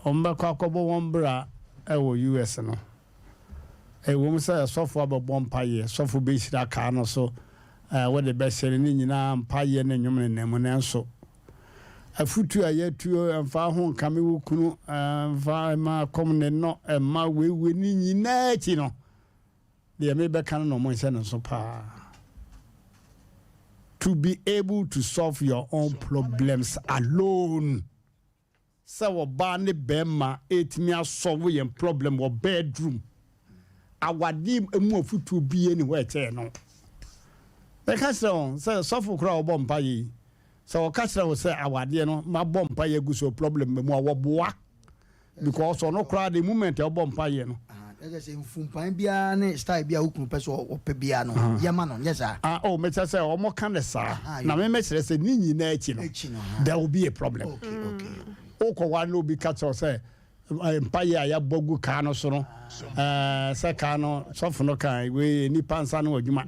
mbekwa akobo won bra e wo US no e wo msa sofo abobom paye sofo be shira ka no so what the best ni nyina mpaye ne nwom ne nem ne nso afutu ayetu amfa ho nkame wo kunu amfa ma kom ne no ma wewe ni nyina chi no de me be kan no mo nse no so pa to be able to solve your own problems alone so wo ba ne be ma etimi asolve your problem wo bedroom awadi emu afutu bi eni we che no be ka so sofo kura obompa yi so ka kira wo say awade no ma bompa ye guso problem mu awoboa because no kura the moment obompa ye no say mfumpan bia ne style bia hukun peso ope bia no yema no nyesa me say omo kan de sa na me kire say ni nyina echi no there will be a problem okay okwa no bi ka cho say mpaye aya bogu ka no so no say ka no sofo no kan we ni pansa no adwuma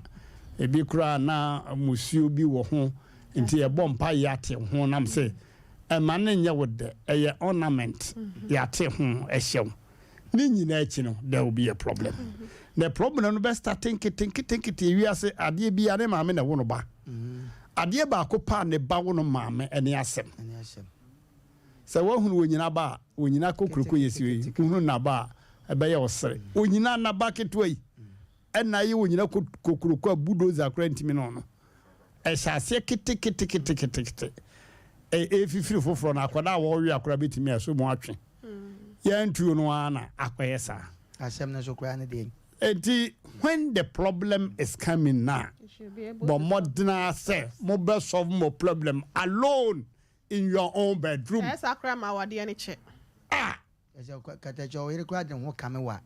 ebi kura na musio bi wo ho nti e bompa yate ho nam say ma ne nya wode eye ornament yate ho ehyew ni nyina echi no there will be a problem the problem no be start think we are say ade bi ade maame na wo no ba ade ba ko pa ne ba wo no maame ene asem se wo hunu wonyina ba wonyina kokroko yesi hunu na ba ebe ye osere wonyina na ba ketoi ena ye wonyina kokroko abudoza kra ntimi no no e hyase kete fifiri foforo na akwada wo wi akra betimi aso mu atwe ye ntuo no ana akoyesa asem na so kra na dey enti when the problem is coming now but modern say mo be solve mo problem alone in your own bedroom yes akra ma wade ani che katajo ire kra de ho kamewa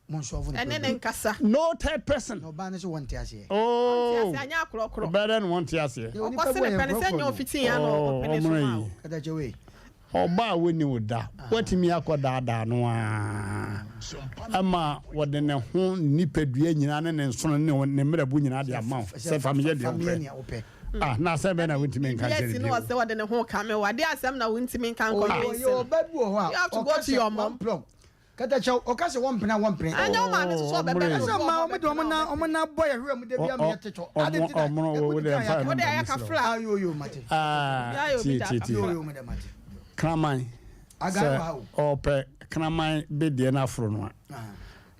mon solve no ene nkasa no third person no ba ne so want ase oh anya akrokro better than want ase o ko se ne penise nya ofitin ya no penise katajo we oba weni oda watimi akoda no ama wode ne ho nipadua nyina ne nsono ne mrabu nyina de ama se family de ope na se be na wintimi nkan se yes no se wode ne ho kame wade asem na wintimi nkan convince yo babu ho a you have to go to your mom katacho o ka se one pena anya ma me so be be so ma o na boy ahwe mu de bia me techo ade ti da wo de ya ka fla yo mate yo me de mate kraman aga ope kraman be de na afro no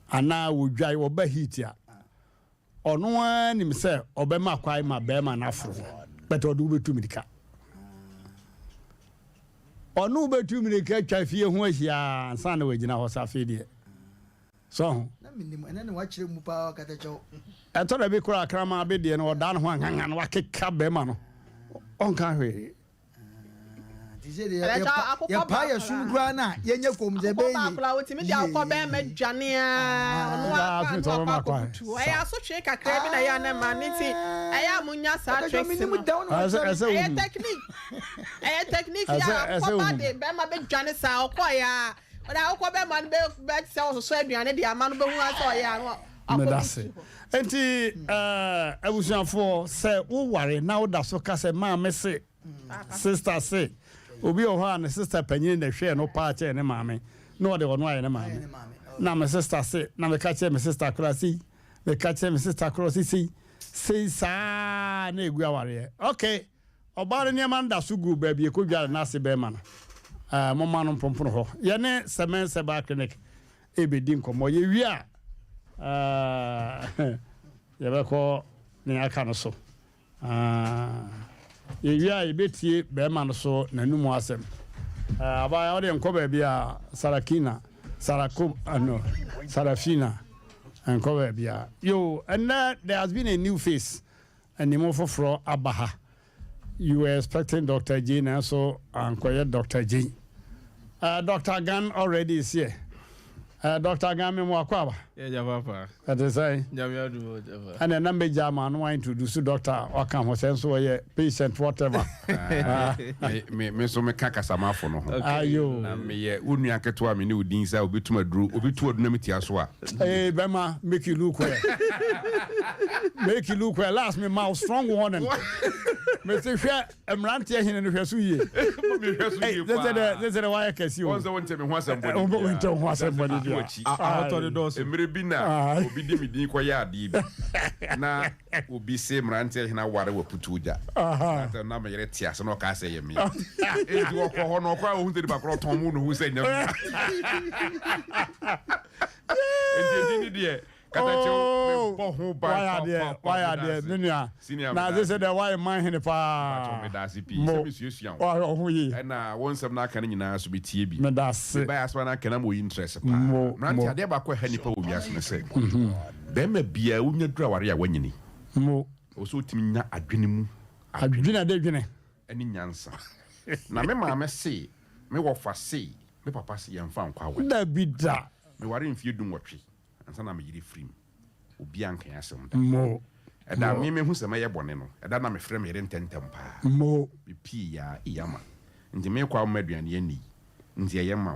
ana wodwai wo ba heat a ono anim se obema kwai ma be ma na afro but odu betu midika onu betu midika twa fie ho ahia ansa na wagina ho safe de so na minim ene ne wa kire mu pa katacho eto da bi kura kraman be de no oda no ho angan no wakeka be ma no onka hwe ya pa ya sungura na yenye komze be yi akla wotimi dia akọ be ma dwane a ono akọ kutu aya so twe kakra bi na ya na ma niti aya munya sa tricks aya technique ya akọ ba de be ma be dwane sa akọ ya oda akọ be ma be se so aduane de ama no be hu asa ya no medase enti abusuafo se wo ware na wo da so ka se ma me se sister se obi o ho an sister panyin na hwe no pa che ne maame no wo de wo no aye ne maame na me sister se na me ka che me sister crossy me ka che me sister crossy sei sa na egu aware okay obare ne man da so gu ba bi e ko dware na se be ma no mo ma no pompono ho ye ne semen seba clinic e be din komo ye wi a ye be ko ne aka no so ye wi a ye betie be ma no so nanumu asem aba ya ode nko ba bi a Sarafina nko ba bi a yo and there has been a new face and the more for abaha you were expecting Dr. J now so ankoye Dr. J Dr. Gan already is here. Dr. Gan me mo akwa ba. Yeah, papa. That is say. Jamia do whatever. And the number jama no want to do so doctor or come ho sense so ye patient whatever. Me so me kaka samafo no ho. Ayo. Na me ye unu aketo a me ne odin sa obetuma duru obetu oduna metia so a. Eh bema make you look well. Make you look well. Last me mouth strong one. Me say hwe Mmrantehene no hwe so ye. Me hwe so ye pa. This is the why I can see you. Once wonte me ho asembody. Wonte ho asembody dia. Out of the doors. Emre bi na obi di mi din koya ade bi. Na obi se Mmrantehene aware waputu uja. Na me yere tia se no ka se ye me. E di wo ko ho no kwa ohun te di bakro ton mu no hu se nyam. Ndi die katacho po hu ba why there nua na this is the why man hene pa me da CP se me susuan o hu yi na wonsam na aka nyina so betie bi me da se ba aswa na kana mo interest pa Mmrantehene ade ba ko ha nipa wo wiase ne se be ma bia unya dura ware ya wanyini mo o so timi nya adwene mu adwene ade dwene ani nyansa na me ma me se me wo fa se me papa se yemfa nkwa wa da bida me ware mfie dum wotwe ansa na me yiri frim obi anka yasem da mo eda me hu se me ye bone no eda na me frɛ me yere ntentem pa mo bi pi ya iyama nti me kwa maduane ye ni nti ye ma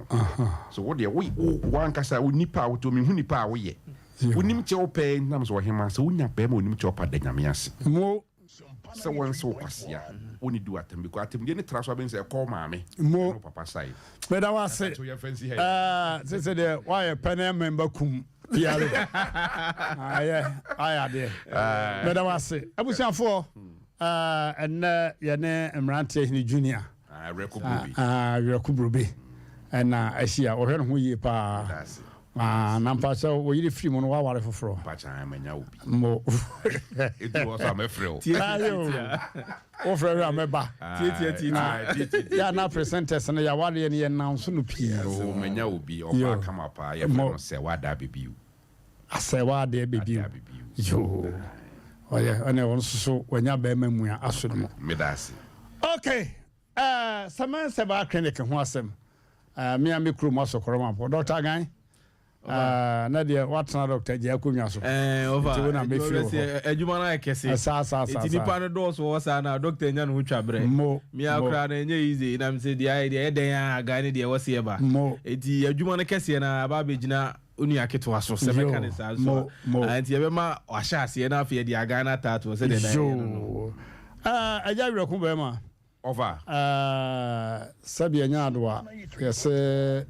so wo de wo ankasa wo nipa wo to me hu nipa wo ye wonim che ope nam so hema so wonya pe ma wonim che opa da nyame ase mo so won so kwasia oni du atem bi ko atem de ne traso aben se call maame mo papa sai me da was say say the why panel member kum piare aya de me da was say abusiafo and ye ne Mmrantehene junior rekubrobi and ahia o hwe no yi pa nampa so wo yiri free mo no wa ware foforo pa chan manya obi mo edu o so amefreo ayo o frere ameba tie ya na presenters na ya ware ne ye nanso no pii o manya obi o pa kama pa ye no se wada bebiu ase wada bebiu yo oye ane won so wanya ba mamu a aso no medasi okay saman seba clinic ho asem me am kru mo so koroma po Dr. Gan na dia watna Dr. J akonwa so over na be free adwuma na kese sa nipa no do so wo sa na Dr. nya no hu twabere mi akra na enye easy na me say dia eden ya ga ne dia wo se ba eti adwuma no kese na ba begina onu aketo aso se mechanic sa so anti e be ma ahya ase na afia dia ga na tato se de no aja wreku be ma over sabia nyaadwa yese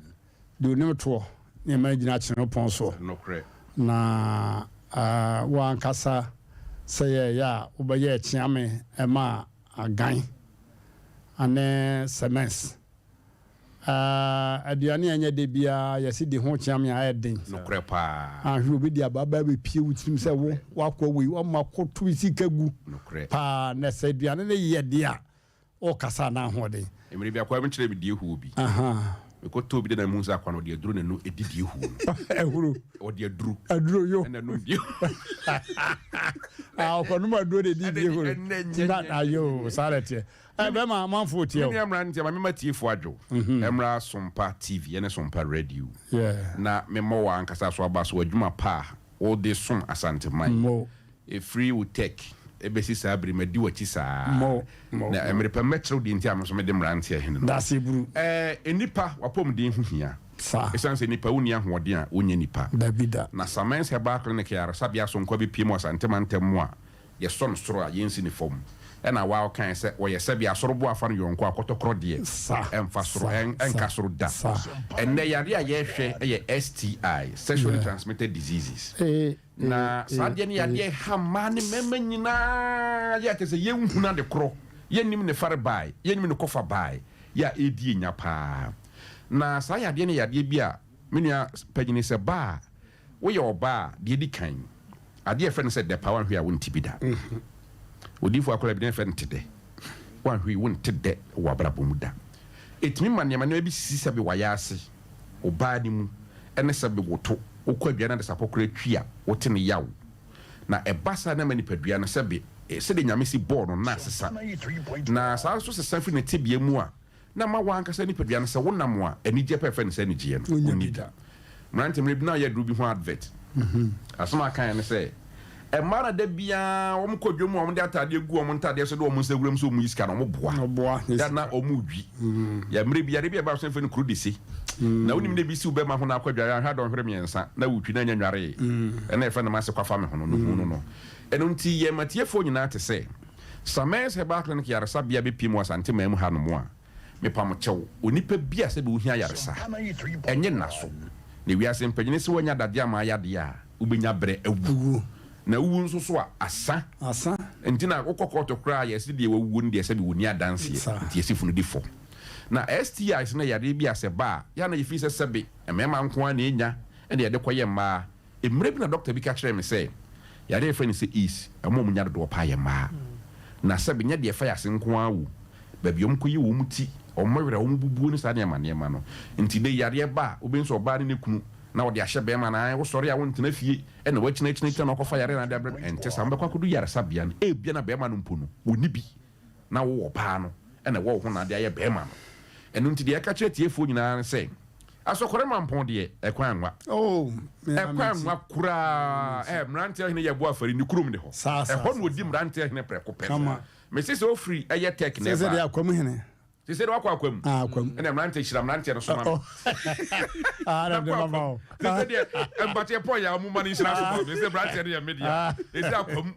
do nimto ne magina chino ponso no cre na wa nkasa say ya obaye chiame ema agan ane semens aduane anya de bia yesi de ho chiame a eden no cre pa ahwe obi de ababa be pie wutim se wo wakwa we o makoto isikagu no cre pa na se aduane ne ye de a o kasa na ho de emre bia kwa menchire bi de hu obi ko to bi de na munza kwa no de duru ne no edidi hu ehuru o de duru yo na no bi ko no ma duru de di hu na ayo sarete be ma manfo tie o Mmrantehene ma me matie fo adwo Emra Sompa TV ene Sompa radio na me mo wa ankasa so aba so adwuma pa all the som asante man e free will take ebesi sabri medi wachi saa na emre pa metro di ntia so me de Mmrantehene no da se buru enipa wapom din hu hia esan se nipa woni ahoɔden a wonya nipa na Samens Herbal Clinic ya sabia so nkwa bi piem asantema ntemu a ye son soro a yensi ni fom ɛna wa kan sɛ wɔyɛ sabia soro bo afa no yonko akɔtɔkrɔ de ɛmfa soro ɛnka soro da ɛnɛ yare a yɛhwɛ ɛyɛ STI sexually transmitted diseases na sadeɛ ne yare ha ma ne mema nyina yɛ te sɛ yɛnhuna de korɔ yɛnim ne fare bai yɛnim ne kɔfa bai ya edi nya pa na saa yade ne yade bi a menua pagini sɛ ba wo yɛ oba de di kan ade e fe ne sɛ de pa wan hwe a wonti bi da odifo akola bi ne fe nte de wan hwe wonti de wo abrabɔ mu da etimi ma nneɛma na bi sisi sɛ bi wayɛ ase oba ni mu ɛne sɛ bi woto okɔ adua na de sapokora twi a wote ne yawo na ɛbasa na mani padua na sɛ bi sɛ de nyame si bɔɔ no na asesa na saa so sesa fi ne tebie mu a na ma wankasa ni padua no sɛ wonam a anigye pɛfɛ ne sɛ ne gye no onida Mmrantehene bi na yɛ duru bi ho advert asoma kan ne sɛ ɛmara da bia wɔn kɔdwo mu wɔn de atade gu wɔn ntade so de wɔn nsa wuram so wɔn yiska na wɔn boa da na wɔn wi ya mmere bia de bia ba so fɛ no kuro de se na wonim ne bi si ubema ho na akwadwa ya ha dɔn hwere miɛnsa na wutwi na nyanware ɛna ɛfɛ na ma se kwafa me ho no ɛno nti yɛ matiefo nyina te sɛ Samens Herbal Clinic yaresa bia be piem asante ma mu ha no mo a mepam kyɛw onipa bia sɛ be ohia yaresa ɛnye naso na wiase mpanyine sɛ wanya dade ama yade a ubenya brɛ awu na wu nso so a asa ntina kokɔkɔ kra yɛ se de wawu no de sɛ be woni adanse nti yɛsifu no difo na STIs na yade bia sɛ ba ya na yifi sɛ sɛbe emema nko a na enya ɛde yɛde kɔyɛ ma emre bi na doctor bi ka kyerɛ me sɛ yade friend sɛ is ɛmo mu nyade do pa yɛ ma na sɛbe nya de fa yɛ ase nko a wu ba biom ko yi wo mu ti ɔmɔwerɛ wo mu bubuo ne sa ne ma no nti de yade ba obi nso ɔba ne kunu na wɔde ahyɛ bɛma na wo sɔre a wo ntena fie ɛna wɔkyina na ɔkɔfa yare na de abrɛ ɛnte sa mbɛkɔ akodu yare sa bia no ebia na bɛma no mpo no woni bi na wo ɔbaa no ɛna wo ho na de ayɛ bɛma no ɛno nti de ɛka kyerɛ tiefo nyinaa sɛ asɔkɔre mampɔn de ɛkwan anwa kura Mmrantehene yɛ bo afari ni kurom de hɔ ɛhɔ no odi Mmrantehene prɛko pɛ me sɛ ofri ɛyɛ tek ne ba sɛ de akwam hene sɛ de wakɔ akwam ɛna Mmrantehene hyira Mmrantehene no so ma ara de mama sɛ de empate pɔ ya mu ma ne hyira so me sɛ Mmrantehene yɛ media ɛdi akwam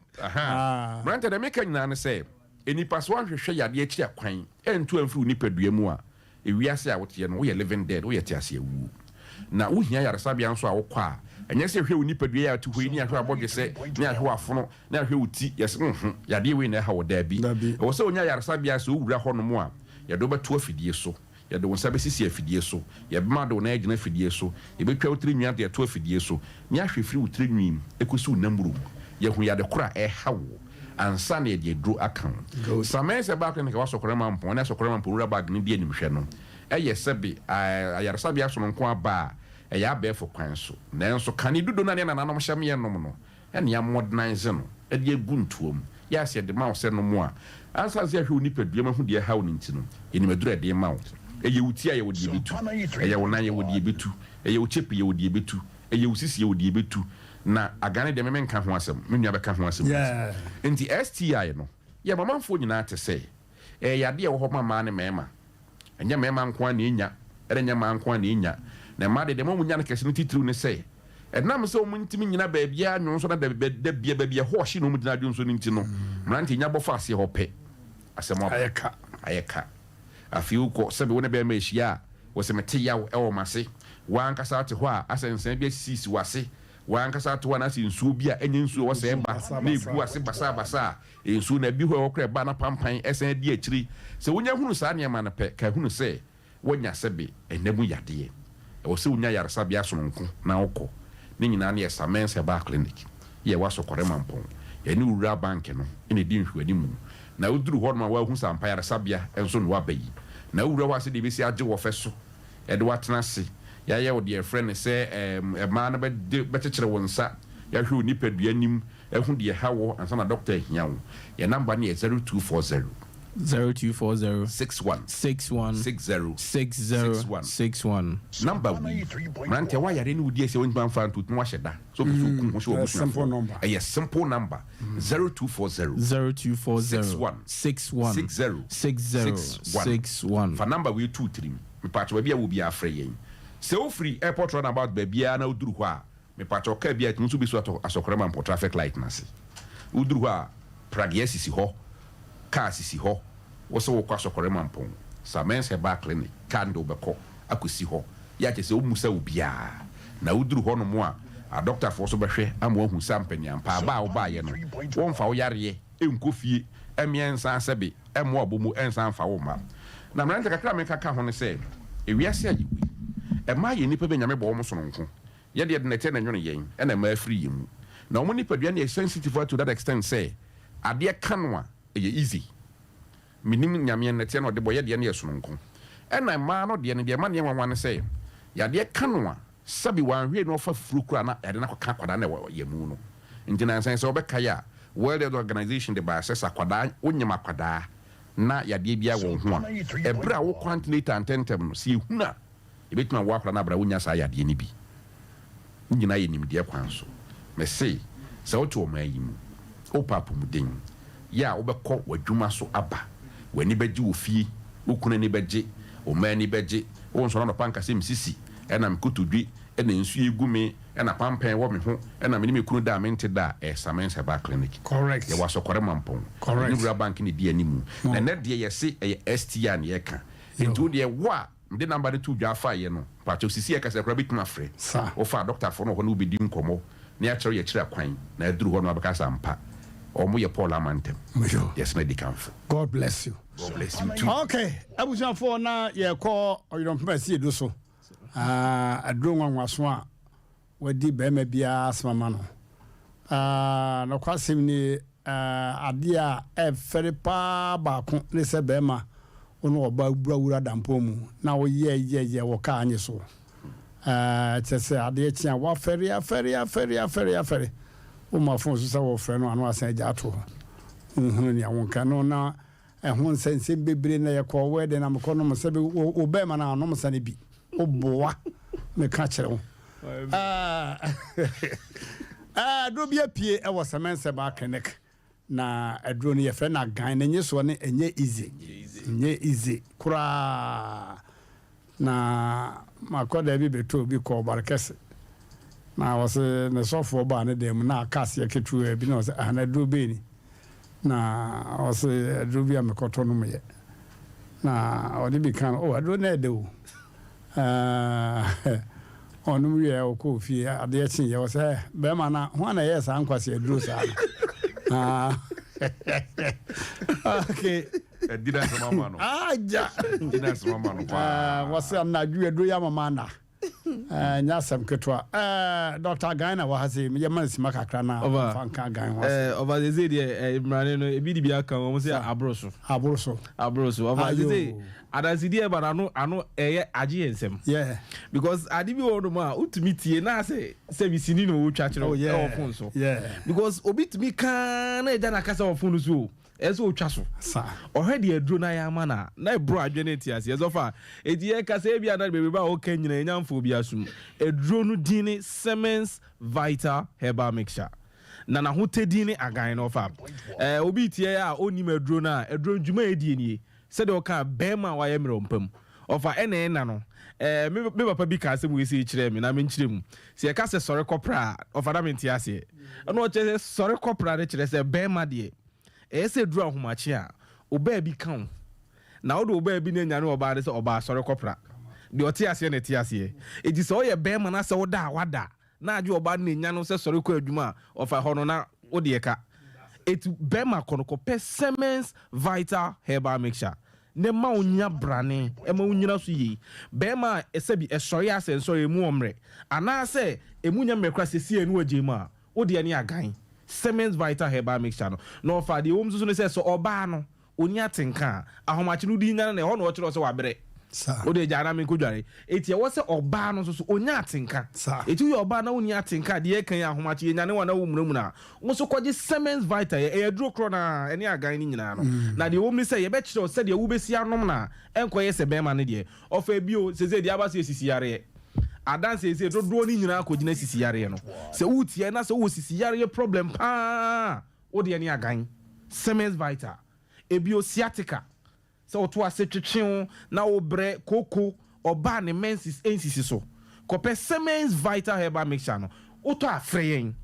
Mmrantehene me ka nyina ne sɛ enipa so ahwehwɛ yade akyi akwan ɛntu amfiri nipadua mu a ewiase a wote no wo yɛ living dead wo yɛ te ase awu na wo hia yaresa bia nso a wo kɔ a ɛnyɛ sɛ hwɛ wo nipadua ya to hɔ ni ahwɛ abɔdwe sɛ ni ahwɛ afono ni ahwɛ wo ti yɛs yade we na ɛha wo da bi ɛwɔ sɛ onya yaresa bia sɛ owura hɔ no mu a yɛde wobɛto afidie so yɛde wo nsa bɛsisi afidie so yɛbɛma de wo na agyina afidie so yɛbɛtwa wo tiri nwia de ɛto afidie so ni ahwɛ firi wo tiri nwim ɛkɔsi wo namuro yɛhu yade kora ɛha wo ansa na yɛde duro akan Samens Herbal Clinic wa sɔkɔrɛ ma mpɔn na sɔkɔrɛ ma mpɔn wura bag ne die nimhwɛ no ɛyɛ sɛbe ayaresa bia so no nko aba ɛyɛ abɛɛfo kwan so nanso kane dodo na ne nananom hyɛ me nom no ɛne ya modernize no ɛde agu ntuom yɛasɛ de ma wo sɛ no mu a ansa sɛ ahwɛ onipa dua ma hu de ɛha wo no nti no ɛnimaduru ɛde ma wo ɛyɛ wo ti a yɛ wo de betu ɛyɛ wo nan yɛ wo de betu ɛyɛ wo chepi yɛ wo de betu ɛyɛ wo sisi yɛ wo de betu na agane de me nka ho asɛm me nua bɛka ho asɛm nti STI no yɛ mamanfo nyina te sɛ yade wɔ hɔ ma ne mɛma ɛnyɛ mɛma nko a na enya ɛnyɛ ma nko a na enya na ma de mo munya no kɛse no titiriw ne sɛ ɛnam sɛ mo ntimi nyina baabia nwo nso na da bia baabia hɔ hye no mu gyina adwo nso no nti no Mmrantehene nya bɔfa ase hɔ pɛ asɛm ayɛka afi ukɔ sɛbe wo ne bɛma ehyia a wo sɛ mete yaw ɛwɔ mase wankasa te hɔ a asɛnsan bi asisi wase wankasa to na si nsuo bi a enye nsuo wo sɛ ba na egu ase basa nsuo na bi hɔ okra ba na pampan ɛsan di akyiri sɛ wonya hunu saa ne ma na pɛ ka hunu sɛ wonya sɛbe enamu yade ɛwɔ sɛ wonya yaresa bia sononko na wokɔ ne nyina ne Samens Herbal Clinic yɛ wasɔkɔre mampɔn yɛ ne wura bank no ene di nhwani mu na woduru hɔ no ma wahu sampa yaresa bia enso no wabayi na wura wa sɛ de besi agye wɔ fɛ so ɛde watena se yɛayɛ wo deɛ frɛ ne sɛ ɛmaa no bɛkyekyere wo nsa yɛahwɛ wo nipadua nim ɛho deɛ ha wɔ ansa na doctor ahia wo yɛ number ne yɛ 0240 61 60 number Mmrantehene wayare ne wodi sɛ wontima mfa ntotunu wahyɛ da so bi so ku ho sɛ simple number ɛyɛ simple number 0240 61 60 fa number we 23 mepatwa bia wo bia afrɛ yɛn So free airport runabout baby na uduru hɔ a me pacho ka bia tumusu bi so asokora man traffic light na se uduru hɔ a pragia sisi hɔ car sisi hɔ wo so wo kwa asokora man pon Samens Heba Clinic kando beko akosi hɔ ya che se omusa obia na uduru hɔ no mo a doctor for so behwe amwo hu sampanyam pa ba wo ba ye no wo mfa wo yare enkofie emiensa sebe emwo abomu ensa mfa wo ma na mrante kakra me kaka ho ne se ewiase ayiwi ema ye nipa be nyame bo wo so nko ye de nete na nwono yen na ma free yemu na wo nipa dua na sensitive to that extent say ade kanwa eye easy minim nyame nete na de boye de na yeso nko ena ma no de ne de ma ne wanwan ne say ya de kanwa sabi wanhwe no fa furu kura na ade na kwaka kwada na yemu no ntina nsan se obeka ya World Health Organization de ba assess akwada onyema kwada na ya de bia wo ho a ebra wo quantinator antentem no si huna ebetuma wo akra na bra wonya sa ya de ni bi nyina ye nim de kwan so me say se wo to ma yimu o papu muden ya wo bekọ wadwuma so aba wani beji wo fie wo kuna ni beje o ma ni beje wo nso na panka se msisi ena mkutudwi ena nsu egume ena pampen wo me ho ena me ni me kunu da mente da Samens Heba Clinic correct ye waso kore mampon correct ni bank ni di animu na net de ye se STI na ye ka ntu de wa mde number de tu dwa fa ye no pa cho sisi ye ka se kora bituma frɛ o fa doctor for no ho no bedi nkomo na ya kyerɛ ye kyerɛ kwan na aduru ho no abeka sampa omo ye Paul Amantem yes na di kanfo. God bless you. God bless you too. Okay abuja for na ye call oyirompa si edo so aduru nwanwaso a wadi bema bia asmama no no kwasem ni ade a efere pa ba ko ne se bema ono oba burawura dampo mu na wo ye wo ka anye so tese ade chia wa fere o ma fon so sa wo fere no anu asan ja to hunu ni awon kan no na ehun sense bebre na ye ko we de na mko no se be o bema na no msane bi o boa me ka kire wo do bia pie e wo Samens Heba Clinic na adro no ye fre na gan na nye so ne enye easy kura na makoda bi beto bi ko barkese na wose ne sofo ba ne dem na akase ketu bi na wose ana do be ni na wose adro bia mekoto no me na odi bi kan adro na ede o onu wie o ko fie ade chin ye wose be ma na ho na yes ankwase adro sa okay dida sama no aja dida sama no pa wase na adwo adro ya mama na nya Asem ketwa Dr. Gaina wa hase me man sima kakra na fanka gan wa over the say the Mmrantehene no ebi di bia kan wo say abroso over the say adasidi e ba ano eye age ensem yeah because adi bi wono ma utumi tie na say service ni no wo twa kire o phone so yeah because obi tumi kan na e na kasa o phone so eso otwa so sa already adro na ya ma na bro adwene ti ase eso fa edie kasa e bia na bebe ba o kan nyina nyamfo bi asum adro no dini Samens Vita Herbal Mixture na ho tedini agan no fa obi tie ya oni madro na adro djuma edie nie se de o ka bema wa ye mrompam ofa ene na no me papa bi ka se mu isi kire me na me nkire mu se ye ka se sore kopra ofa da me ntia se no o che sore kopra de kire se bema de ese dru ahomache a oba bi kan na wo do oba bi na nyane oba de se oba sore kopra de oti ase na ti ase eji se o ye bema na se wo da wada na aju oba na nyane se sore ko adwuma ofa hono na wo de ka etu bema konoko pe Samens Vita Herbal Mixture ne ma onya brane e ma onyina so yi bema esebi esori ase nsori emu omre ana se emunya mekra sesi enu agemu a wo de ani agan Samens Vita Herbal Mixture no fa de omsusu ne se so oba no onya tenka ahomachi no di nyana na ho no o kire so wabere o de jara me kodware etie wo se oba no so onya atenka etie yo oba na onya atenka de kan ahomachi nyane wana wo munamuna wo so kwaje Samens Vita e duro kro na ene agan ni nyina no na de wo mi se ye be kire se de wo besi anom na enkoye se bema ne de ofa bio se de aba se sisi yare adanse se dodo ni nyina akogina sisi yare no se wutie na se wo sisi yare problem pa o de ene agan Samens Vita ebio sciatica so to ase twetwe na obre koko oba ne menses ensisi so Kope Siemens Vital Herbal Mixture no. Oto afreyen.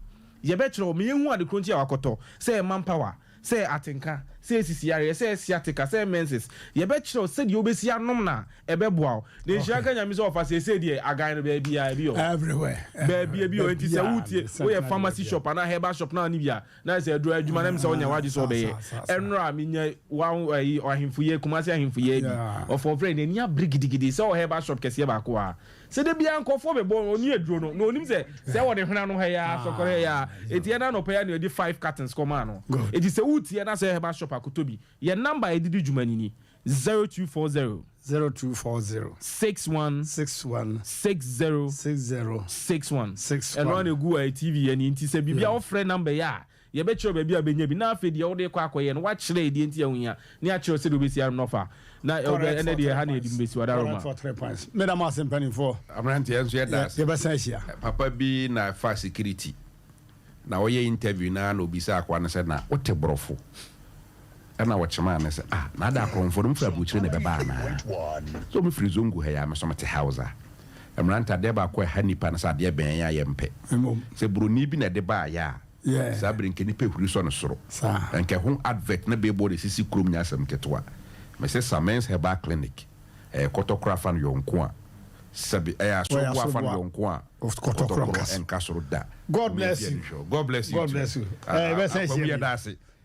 Ye betro me hu ade kronti akoto. Say manpower, say atenka, say sisiare, say sciatica, say menses. Ye betro say the obesi anom na ebeboa. The nshaka nyame so ofa say the agan no be bia bi o. Everywhere. Be o enti say wutie we pharmacy shop na herbal shop na ni bia. Na say aduru adwuma na me say onya wadi so be ye. Enra me nya wan ahemfuye kumase ahemfuye bi. Of of friend enia brigidigidi say herbal shop kese ba ko a. Say de bia nkofo be bon oni aduro no. No onim say wo de hwena no ha ya sokore ya. Eti na no pay na di 5 cartons come no. Eti say wutie na say herbal shop akotobi. Your number edidi dwumani ni 0240 61 60 61 and run a go TV and inti say bibia wo friend number ya ye be chiro bia benya bi na afedi ye wo de kwa akoye no wa chire de inti ahun ya ni a chiro se do be sia no fa na ene de ha na edi mbesi wada roma for 3 points madam Asem Mpe Nipa Mmrantehene enso ye das ye be san hia papa bi na fa security na wo ye interview na obisa akwa na se na wote brofo ana wachema na say na da konfo fra buchire ne beba na so me firi zongu ha ya me so mate hausa Mmrantehene ba kwa ha nipa na sa de ben ya yempe se broni bi na de ba ya sa brinke ni pe huri so no soro nke ho advert na be bo de sisi krom nya Asem ketwa me say Siemens Herbal Clinic kotokra fan yonko a sabi so kwa fan yonko a kotokra enkasoro da God bless you be say here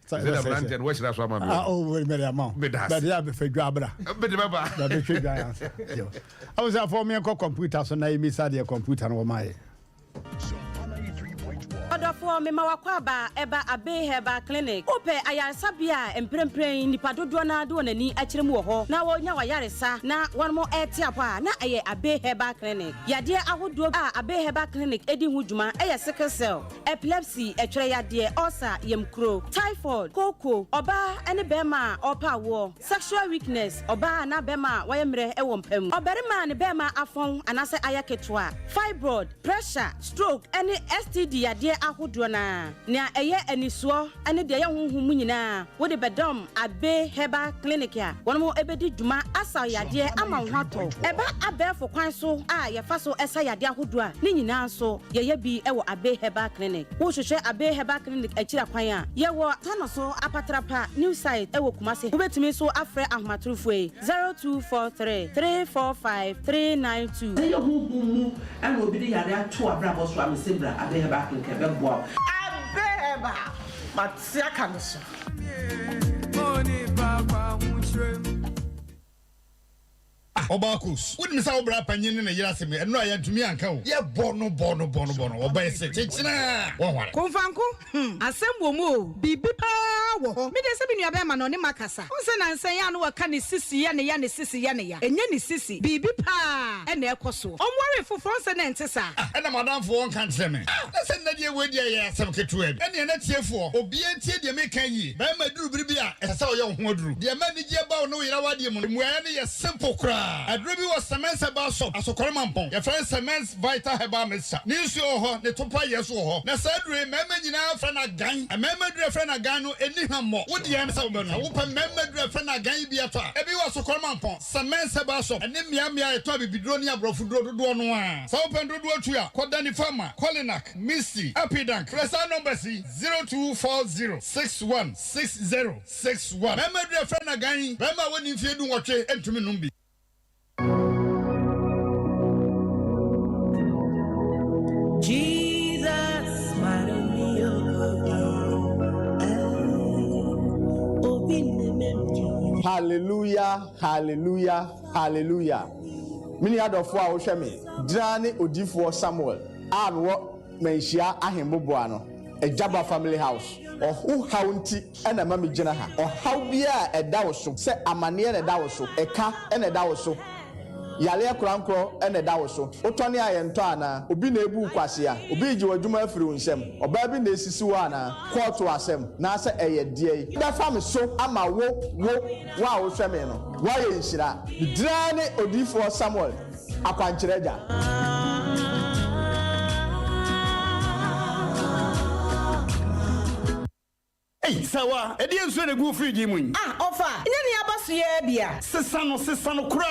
Say the Mmrantehene where should I swam me? Oh, me amount. But ya be fe dwabra. Be de baba. That be fe dwa. I was for me computer so na me say the computer no my. Odofo me ma wakwaba eba Abe Herbal Clinic. Ope ayaresabia emprempren nipa dodo na do nani akirem wo ho. Na wonya wayaresa na wonmo etiapa na aye Abe Herbal Clinic. Yade ahodo Abe Herbal Clinic edi hu dwuma eye sickle cell, epilepsy, etwere yade, ulcer, yemkro, typhoid, koko, oba ene bema opa wo, sexual weakness, oba na bema wayemre ewo mpam. Oberima ne bema afon anase ayaketwa, fibroid, pressure, stroke, ene STD yade ahodo na eye anisuo ene de ye honhum nyina wo de bedom Abe Herbal Clinic ya wonmo ebedi dwuma asa yade ama hwato eba abefo kwan so ye fa so esa yade ahodo a ni nyina so ye bi ewo Abe Herbal Clinic wo hwehwe Abe Herbal Clinic akira kwan a ye wo tano so apatrapa new site ewo kumase wo betimi so afre ahmatrufue 0243 345 392 ye honhum and obi de yade ato abrabo so amsebra Abe Herbal Clinic ebeboa Abeba matia kanoso Obakus, wouldn't miss our brap and yin in a yassim, and no, I had to me uncle. Yeah, bono, or by China. Confanco, Asem Womo, Bibi Power, Midasabin Yabeman on Macassa. Onsen and say, I know a canny sissy and a yanny sissy yanny, and yanny sissy, Bibi Pa, and their cosso. I'm worried for France and Tessa. And a madam for one can't send me. Let's send that year with ya some kitchen, and you're not here for, or be a tea, you make ye. Bama do Bribia, and so young Hodru. The manager about no Yawadium, where any a simple cry. Adrubi was Siemens Herbal Shop aso koremampon your friend Siemens Vital Herbal Mixture news yo ho ne topa yeso ho na sadre mema nyina fra na gan mema dre fra na gan no eni hammo wo de am sa wo na wo pa mema dre fra na gan bi ato ebi was koremampon Siemens Herbal Shop eni mia eto abibidro ni abrofo dodo no a sa wo pen dodo atu a kodani farmer Colinac Misty Apidank presa number 0240 616061 mema dre fra na gan mema woni mfie du nwotwe entumi numbi. Jesus, my Hallelujah, hallelujah, hallelujah. Mini adofo a wo hwe me drane odifo Samuel anwo menhia ahemboboa no Ejaba family house ohu haunti ena mama gina ha ohaw bia eda wo so se amane na eda wo so eka ena eda wo so yale akurankro ena eda wo so otone ayento ana obi na ebu kwase a obi ji wadwuma afiri nsem oba bi na esisi wo ana court asem na se eye die da fam so ama wo wa wo hwe me no wa ye nhira drane odifo Samuel akwanchereja. Hey, sawa, edi enso na gu free mun. Ofa, nya ni abaso ye bia. Sesa no kura.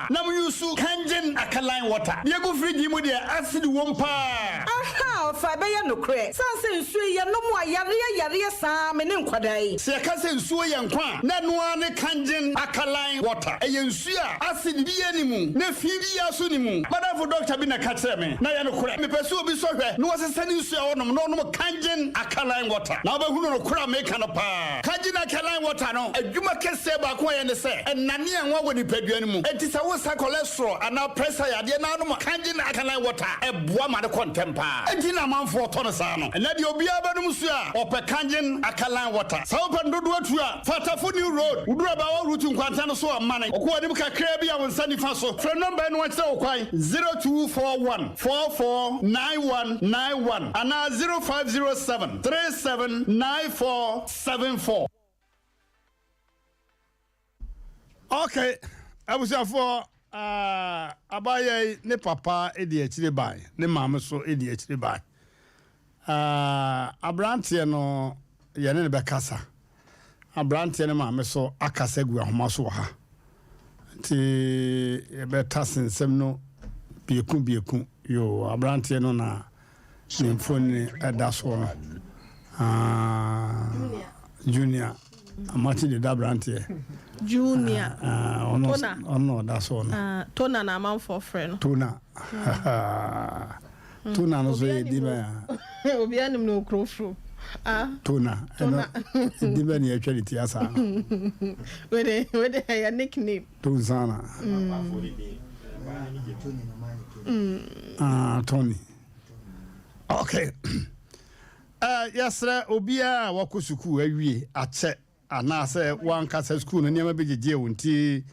pa na mu use kangen alkaline water ye go fridge mu de acid wom pa aha fa be ye no kre sanse nsuo ye no mu ayare saa me ne nkwadai se ka se nsuo ye nkwa na noa ne kangen alkaline water e ye nsuo a acid bi ye ni mu na fi bi ya so ni mu madafo doctor bi na ka kire me na ye no kre me pese obi so hwe no se sani nsuo a wonom no no kangen alkaline water na ba hunu no kra me ka no pa kangen alkaline water no adwuma kese ba ko ye ne se enane enwa woni padua ni mu enti se wo sa cholesterol ana pressure ya de na no kangen alkaline water e boa ma de contempa enti na manfo to no sa no na de obi aba no musu a ope kangen alkaline water sa open dodo atu a fatafo new road udura ba wa route nkwanta no so amane okwo ni kakra bi a wonsa nifa so frɛ number no wachire okwan 0241 449191 ana 0507 379474. Okay, abusafo abaye ne papa edi akire bai ne maame so edi akire bai abrante no ye ne be kasa abrante ne maame so akasa gu ahoma so ha ti e be tasensem no bieku yo abrante no na nemfoni eda so no junior amati de abrante junior ono that's all tona na man for friend tona tona no so di ba obi anim no krofro tona di ba ni actually ti asa we your nickname Tuzana Tony okay yasra obia wakosuku awie ache anase wan kasa school no niam be jeje wonti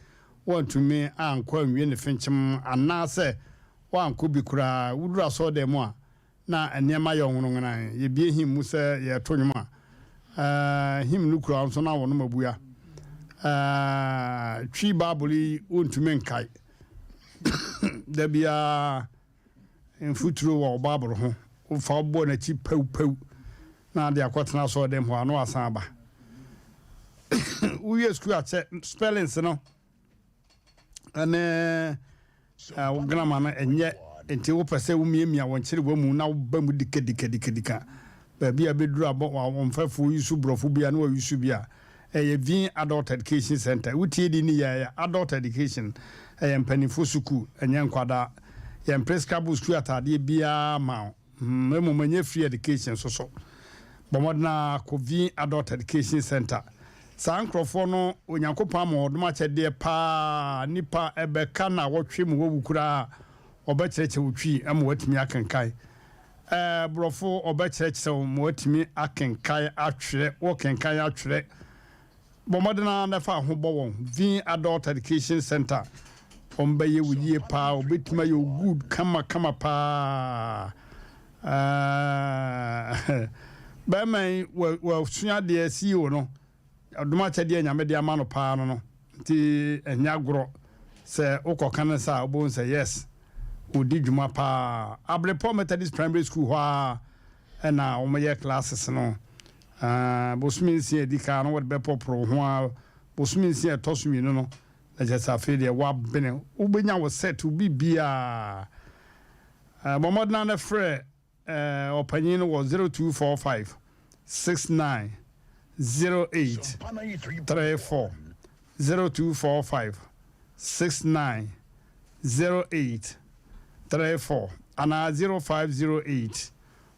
wantumi ankwa nwie ne finchim anase wan ko bi kura wudura so dem a na niam ayonwonwona ye bie him mu se ye tonwuma him nu kura so na wono mabua twi babuli wontumi nkai da bia enfuturo wo baburo ho ufa obo na chi pew na de akwatena so dem ho ano asan ba we school at spellings no ane grammar na enye enti wo pese wo miemia won kire wo mu na wo ba mu dika ba bia beduru abo won fafo yusu brofo bia na wo yusu bia vin adult education center wutie di ni ya adult education mpanifo suku enye nkwada ya prescribe school atade bia ma memo manye free education so bomodna ko vin adult education center sankrofo no onyankopon ma oduma chede pa nipa ebeka na wotwe mu wobukura obechereche wotwi am watimi akenkai brofo obechereche mu watimi akenkai atwere wo kenkai atwere bomodna na fa ho bowon vin adult education center ombaye wuye pa obetima yo good kama pa ba mai wa sunya de CEO no oduma chede nyame de amano pa no ti enyagro se ukokana sa obon say yes odi dwuma pa Ablepo Methodist Primary School ha na omoye classes no bosmin si edika no wode bepopro ho bosmin si etosumi no na jesa fe de wa bene ubenya wo set ubi bia bomodna na frɛ opinion was 0245 69 0834 0245 69 0834 and 0508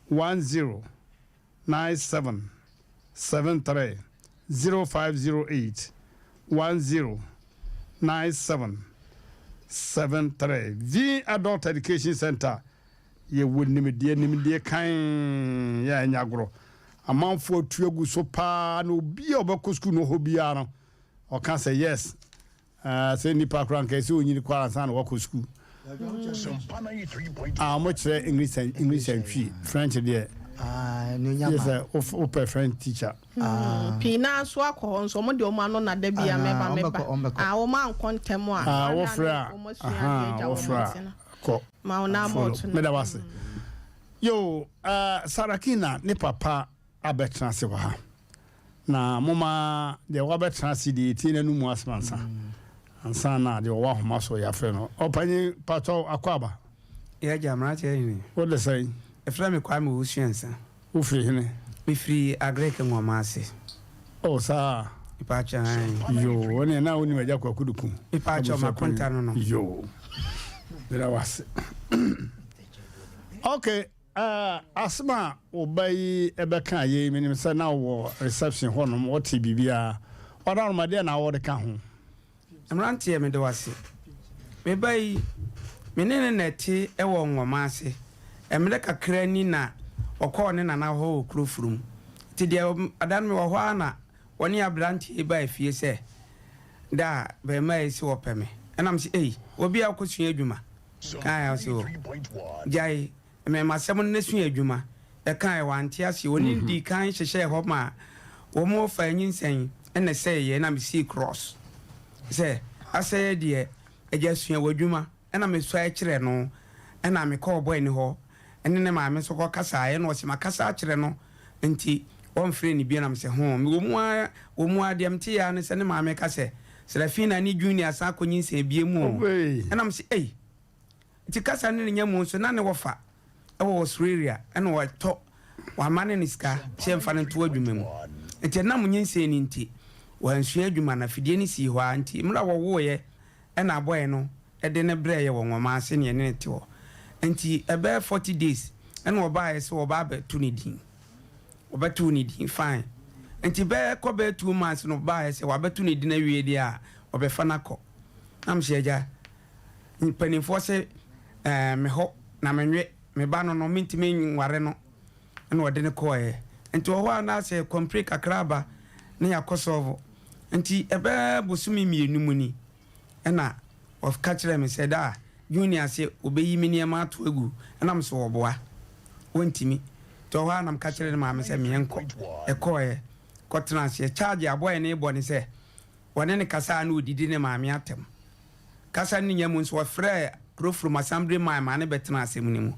10 97 73 0508 10 97 73 the Adult Education Center ye would nimidie kan ya nyagro amanfo tuagu so pa no bi obako school no hobia no o can say yes say nipa kran ka say onyini kwara san no wako school mo chere English and French there no nyama yes open French teacher pina so akọ nso mo de o ma no na da bia meba o ma nkontem a wo fra ko ma ona bot me da wase yo Sarakina ne papa abetra se wa na moma de wa betra se de ti na nu mu asmansa ansana de wa homa so ya fe no opanyi pato akwaba ya Mmrantehene what the say efra me kwa me usuansa wo free hene me free agrek nwomase oh sa ipacha yo woni na woni waja kwa kuduku ipacha makonta no yo there was okay asma obai ebeka ye minim say na wo reception ho no what bibia oda no de na wo de ka ho Mmrantehene me de wase me bai menene neti ewo nwomase emre kakra ni na okọ ne nana ho okurufurum ti de adan me wo ho ana woni Mmrantehene ba afie se da be mai si wo peme enam si obi akosua adwuma kan so jai me masem ne sua adwuma e kan wante ase woni di kan hyehye ho ma wo mo fa nyinsen ene se ye na me si cross se ase de eja sua wadwuma ena me so akire no ena me call boy ni ho ene ne ma me so ko kasa ye no se makasa akire no nti on free ni bia na me se ho me wo mu adem ti ya ne se ne ma me kase Serafina ni junior sa ko nyinse bia mu ena me se ti kasa ne nyamu so na ne wofa ewo Australia ena wo to wa mane ni ska che mfa ne to adwuma mu nti na mu nyinse ni nti wan sua adwuma na fidie ni si ho anti mra wo ye ena boy no ede ne brɛ ye wo nwoma ase ne ne te ho nti ebe 40 days ena oba ye se oba ba tu ne din oba tu ne din fine nti be ko be 2 months no ba ye se wa ba tu ne din awie dia a obefa na kɔ am hyeja mpanimfo se me ho na menwe me ba no mintimi nware no ena ode ne kɔ ye nti wo ho na se complete kakraba ne yakosovo nti ebe bosumi mienu mu ni ena of catcher me said junior say obeyi me niam ato agu na me so oboa wontimi to ho anam catcher ma me say me enko ekoye kotena se charge aboy ne bo ne say wone ne kasa na odidi ne ma me atem kasa ne nyam nso frɛ profrom assembly ma ne betena asem ne mu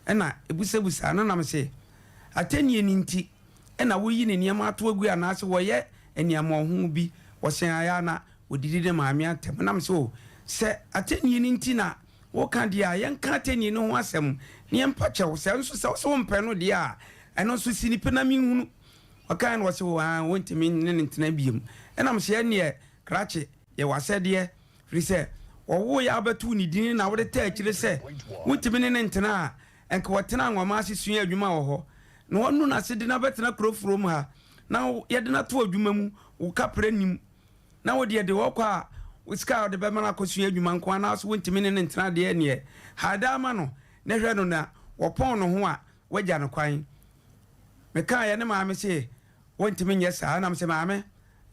ena ebusebusa na me say atenie ni nti ena woyi ne niam ato agu ana se woye eniam ho bi wo sen aya na odidi ne ma me atem na me say se ateni ni ntina wo kan dia yen kan ateni no ho asem ne empa chew se nso se wo mpe no dia eno so sinipe na mi hunu o kan wo se wo ntimi ne ntina biem enam se ne krache ye wase de firi se wo ya abatu ni din na wo de ta akire se wontimi ne ntina enka wotena nwama asesua adwuma wo ho na wonu na se de na betena krofrom ha na ye de na to adwuma mu wo kapre nim na wo de wo kwa uska de be mana kosua adwuma nko na so wontimi ne ntina de ne hada ma no ne hwe no na wopon no ho a wagya no kwan me ka ye ne ma me se wontimi nye saa na me se ma me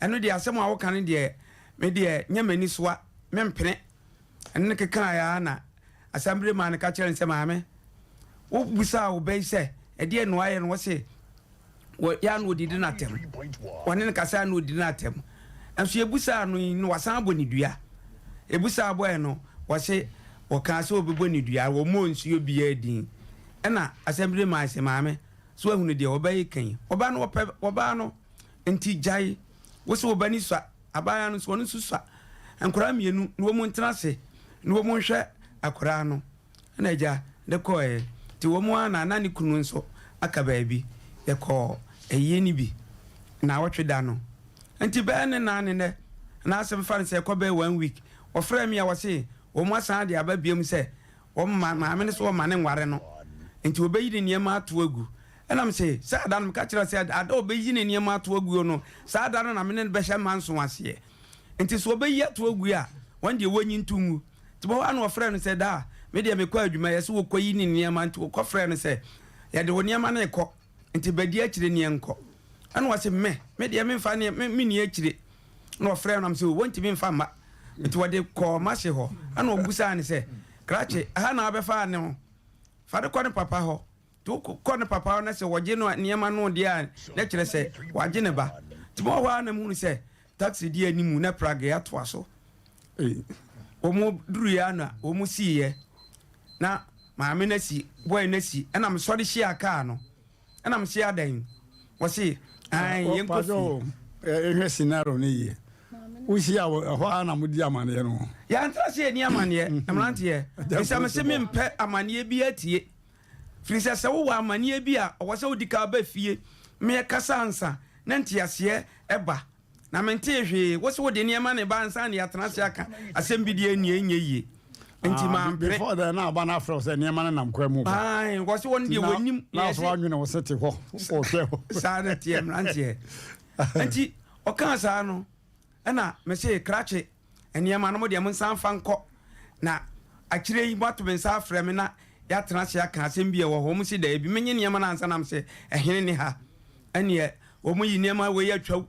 eno de asem a wo kan de me de nyamani soa me mpene eno ne ka ya na assembly man ka kire nse ma me wo busa wo be se e de no aye no wo se wo ya no didi na tem wone ne kasa no didi na tem enso ebusa no wasan boni dua ebusa boy no wo se wo kan se obebo ni dua wo mo nsuo bia din ena assembly man se maame so ahunu de obayi kan oba no enti jai wo se obani so abaya no so no so ankora mienu no mo ntena se no mo hwe akora no ena ja de koe ti wo mo ana na ni kunu nso aka baabi ye ko eye ni bi na wotwe da no enti be ne na ne na asem fa se ko be 1 week o frɛ me ya wo se wo mo asan de aba biem se wo ma me ne so ma ne nware no enti obeyi ne niam ato agu enam se sa da no ka kira se ada obeyi ne niam ato agu no sa da no na me ne be hye manso ase enti so obeyi ato agu a won de wonyi ntumu ti bo anu o frɛ no se da me de me kwa adwuma ye se wo koyi ne niam anto ko frɛ no se ye de wo niam na ekɔ enti badi akire ne enko anu wa se me de me mfa ne me ni akire na o frɛ no am se wonti me mfa ma enti wo de ko ma se ho anu obusa ne se krache ha na abefa ne ho fa de ko ne papa ho to ko ne papa na se woje no niam no de a na kire se waje ne ba ti mo wa na mu se taxi di animu na praga ya to aso o mo duru ya na o mu si ye na maame na si boy na si na me so de hia aka no na me hia dan wo se ai yen ko ehwe scenario ne ye Usia ho ana mudi amane no. Ya antrase ni amane Mmrantehene. Esa me se me mpe amane bi atie. Frisa se wo amane bi a wo se wodi ka ba fie. Me kasa ansa na ntiase eba. Na mente hwe wo se wodi ne amane ba ansa na yatrase aka asem bi die enye yie. Enti ma before that na ba na afro se ne amane nam kwa mu ba. Ai wo se won die wonim na so anwene wo sete ho. O hwe ho. Sa na tie Mmrantehene. Enti o kan sa no ana me se krache eniema no mo de mo san fa nko na akire yi boto ben sa afre me na ya trase aka asem bi e wo ho mo si da bi menye niema na ansa nam se ehene ni ha ene wo mo yi niema we ya twaw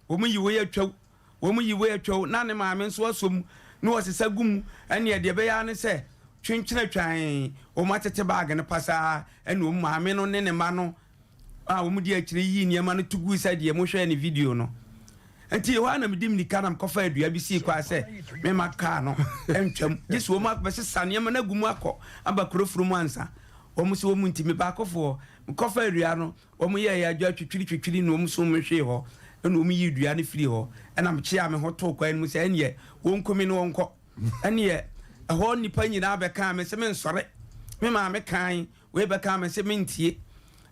wo mo yi we ya twaw wo mo yi we ya twaw na ne ma me so asom no wo sesa gum ene de be ya ne se twinkyina twan wo ma tete bag ne pasa ene wo ma me no ne ne ma no wo mo di akire yi niema no tugu sa de mo hwe ne video no enti ho ana medim ni kanam kofa adua bi si kwa se me maka no entwam yesu wo mak bese sane ma na gumu akọ abakrofuru mu ansa wo mu se wo mu ntimi ba kofo kofa adua no wo mu ye ya adua twitwiri no wo mu so mu hwe ho na wo mu yi adua ne firi ho na me chia me ho to kwa mu se ene wo nkumi no wonko ene ho nipa nyina abeka me se me nsore me ma me kan we beka me se me ntie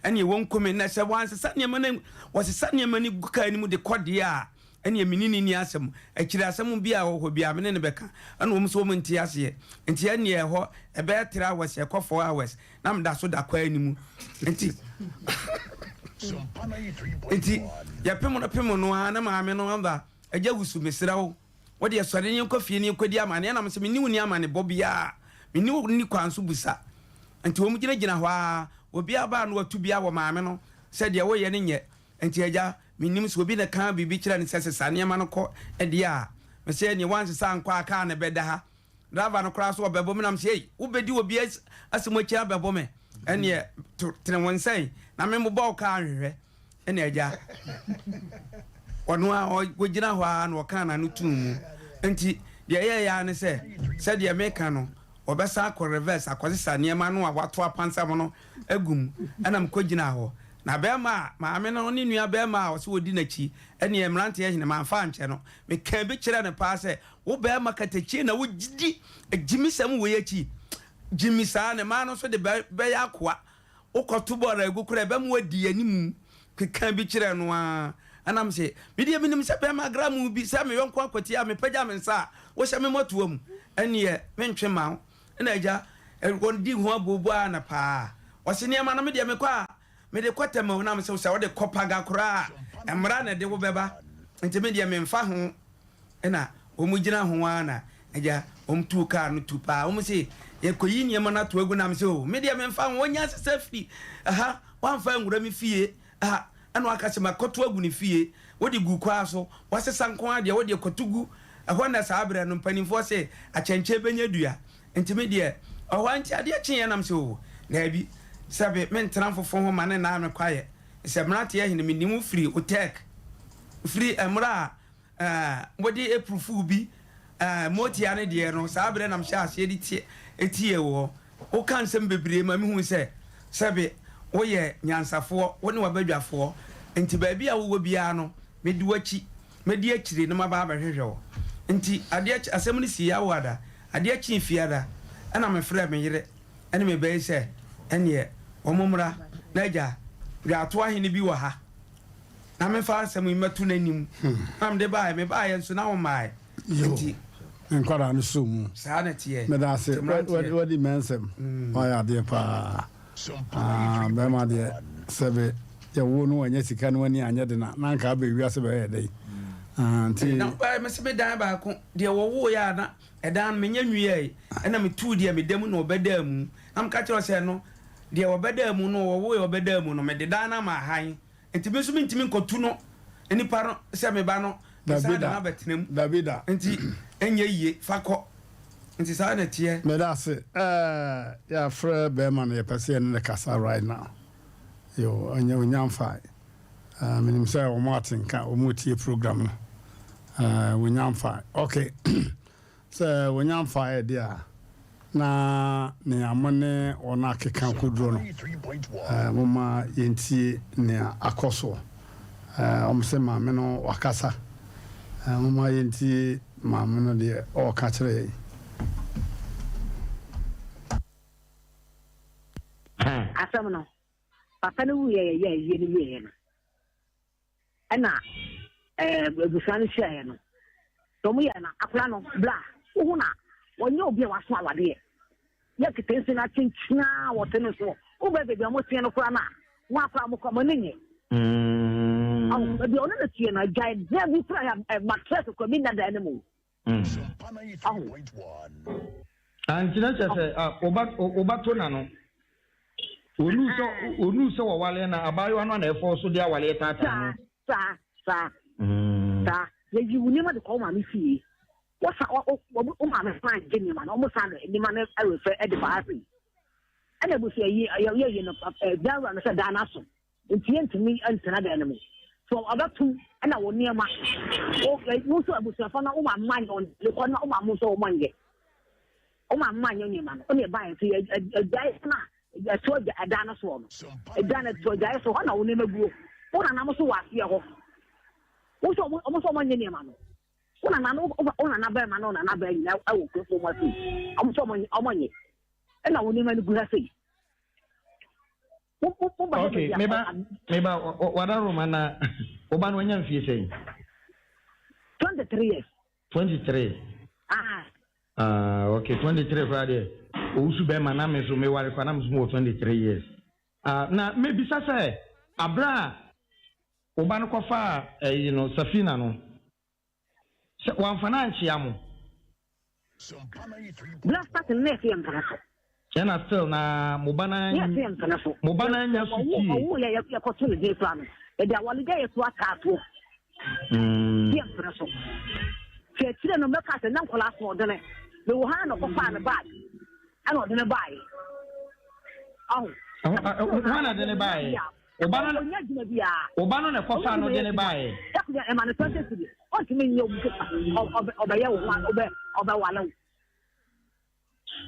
ene wo nkumi na se wanse sane ma na wo se sane ma ni guka ni mu de kode a ene menini ni asem akire asem bia wo bia me ne beka ana wo so monti ase enti ene ho ebe 3 hours e 4 hours na mda so da kwa ani mu enti enti ya pemo no ana ma me no amba agya wusu mesira wo wo de sore ni nkofie ni nkodi amane na mse meni woni amane bobia meni woni kwanso busa enti wo mu gina ho a obi aba no watu bia wo maame no se de wo ye ne nye enti agya minim so bi na kan bibi kira ni sese sane ma no ko ede a me se ni wanse san kwa aka na beda ha driver no kra so obebo me nam se ei wo bedi obi asemo kira bebo me ene tene won sai na me mo ba ka ahwehwe ene agya ono a wo gina ho a na kan na no tumu enti de ye ya ne se de me kan no obesa akọ reverse akwose sane ma no a wato apansa mo no agum ana m ko gina ho na bema maame no ni nua bema o se wodi nachi ene Mmrantehene ma fa nche no me kan bi kire ne pa se wo bema katachi na wo gidi agimisam wo yachi jimisa ne ma no so de be ya kwa wo koto bora egu kura bema wadi animu kan bi kire no a anam se bi de minim se bema gramu bi se me yonko akwati a me pagya me nsa wo se me motuam ene me ntwe ma na agya won di ho abobu ana pa wo se ne ma na me de me kwa me de kwata ma na me se wo de kopaga kura emra na de wo beba enti me de me mfa ho na o mu gina ho ana agya o mtu ka no tupa o mu se ye koyi ni ma na to agu na me se o me de me mfa ho onya sesa firi aha wan fa ngura me fie aha ana aka se makoto agu ni fie wo de gu kwa so wo sesa nko ade wo de kotugu ahọ na saabra no mpanimfo se achenche benya dua enti me de o wanti ade akyen na me se o na bi sabe men transfofo ho mane na me kwaye se Mmrantehene me nimu free otek free emra modi eprofu bi moti ane de no sabre na msha ase di etie wo o kan sem bebre ma me hu se sabe wo ye nyansafo wo ne wabadwafo enti ba bia wo bia no me di wachi me di akire no ma ba hwehwe wo enti ade asem ni si ya wada ade achi fiada ana me frɛ me yere ene me be se ene omumra naja ya to ahene bi wa ha na me fa asem imatu nanim am de bae me bae nso na wo mai enti nkwara no so mu saa na tie me da se wadi mensem o ya de pa be ma de sebe ya wo no anya sika no ani anya de na nka ba wi ase ba ya dai anti na ba me se me dan ba ko de wo wo ya na edan me nya nwie e na me tu de me dem no obeda mu am ka kiro se no de obeda mu no wo wo obeda mu no me de dan na ma han enti me so me ntimi nkotu no enipa no se me ba no Davida enti enye yie fako nti sa na tie me da se ya fra be man ye pese en the kasa right now yo anya unyamfa minim say o Martin ka o mutie program unyamfa okay so unyamfa e dia na ne amone ona keka kodro no mama yentie ne akoso omse ma me no wakasa Mama yenti mamu no de o ka kire. Asem no. Papa no ye ni no. Ana busan hye no. To mu ye na akla no bla. Wo na wonye obi a waso awade. Ye kitensi na chinchina wote no so. Wo be be mo tie no kura na. Wo akra mo ko mo nenye. The only thing I giant very try a mattress to be that animal. And Chinacha say, Obatona. Unu so Walena, Abayo and Air so dear Waleta. Sir, you never call my fee. What's my friend Jimmy man almost under the man I refer at the party. And I will say, there was a dinosaur. It's to me and another animal. So other two, and I will near my okay, most of us have found all my mind on the corner of my most of Monday. Oh, my mind, young man, only buying a diana, a toy, a dinosaur, a dinosaur, so I will never go. What an almost was here. Also, almost all my young man. One another man on another, I will go for my tea. Almost all money, and I will never go say. Okay, maybe what are Romana Oban when you say 23 years. 23. Okay, 23 Friday. Usube maname so me ware kwanam so 23 years. Na maybe say abra Oban ko fa Safina no. Wan financial am. Blast that next year. Yana still na mubana nya suki owo ya yakoto le plan e da wale ga yeso akato bien preso ke tire no meka se na nkola so odene le wo ha no ko fa ne bag ana odene bai wana dene bai obano ne ko fa no dene bai ya ku e ma ne tante sidi o ti me nyo obeya wo wala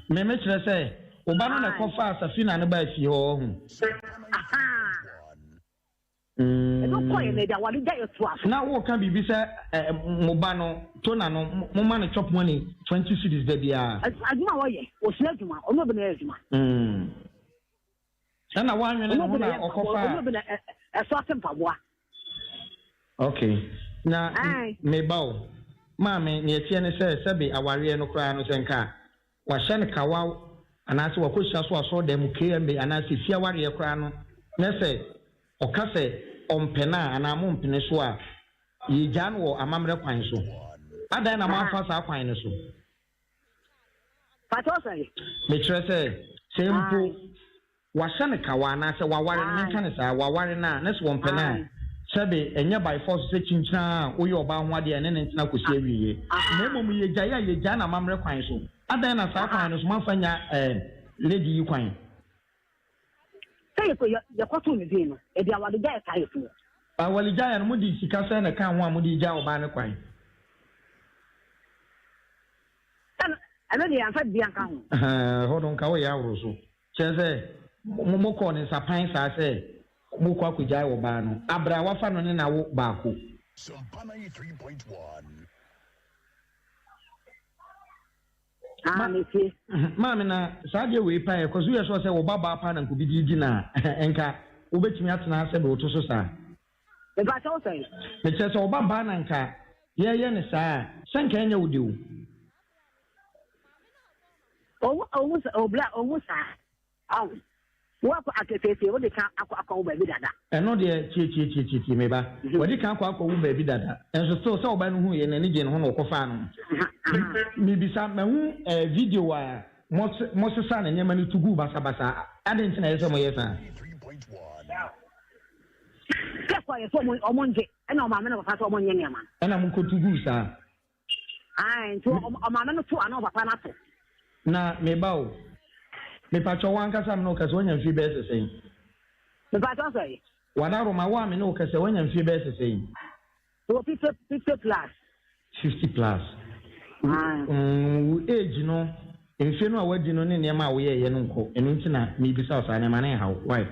me chere say Obano na kofa Safina ne ba fi ho hu. Na wo kan bibi se mobano tona no mo ma ne chop money 20 cedis da bia. Aduma wo ye, o si aduma, o no be na aduma. Ana wa anwe na ho na okofa. O no be na e so asempa boa. Okay. Na me bawo. Ma me ne tie ne se be aware no kra no senka. Wa hye ne kawa anase wakohia so aso dem KMB anase fiaware ekra no na se okase ompena anamo mpene so a yigya no amamre kwan so adan na manfa sa kwan ne so pato sai me kire se sempo wahye ne kawa anase waware ne nka ne sa waware na na se ompena sebe enye by force se chinchina oye oba ho ade ne ntina kosi awiye na mom yigya na amamre kwan so adan na sa kwan no so manfanya lady yi kwan say ko ya kwato ni dey no e dia wale ja ka yefu wale ja ya no mudi sika say na kan ho a mudi ja oba ne kwan ana dia anfa dia kan ho hodon ka wo ya woro so cheze mo ko ni sapan sa say mo kwa ku ja oba no abra wafa no ne na wo baako Sompa 93.1 Mami na saje we pa e kozu ye so se wo baba pa na nkubidi na enka obetimi atena ase be otoso sa e ba ta o sai me che so baba na nka ye ne sa senka enya wudiwu o sa wo akefefe wo de kan akwa wo ba bi dada eno de chi me ba wo de kan akwa wo ba bi dada enso so wo ba no hu ye na ni je no ho no kofa no mi bisa me hu video a mosesa na nyema ni tugu basa adenti na yeso mo yesa kwa yeso mo omonje ena o ma me na papa so mo nyema ena mo ko tugu sa nto o ma me no to ana papa na to na me bawo me pa cho wan kasa me no kasa wonya mfi be sesei me pa cho sai wadaro ma wa me no kasa wonya mfi be sesei so 50 plus 50 plus age no mfe no a wadi no ne niam a wo ye no nko eno nti na me bisa osa ne ma ne hawo why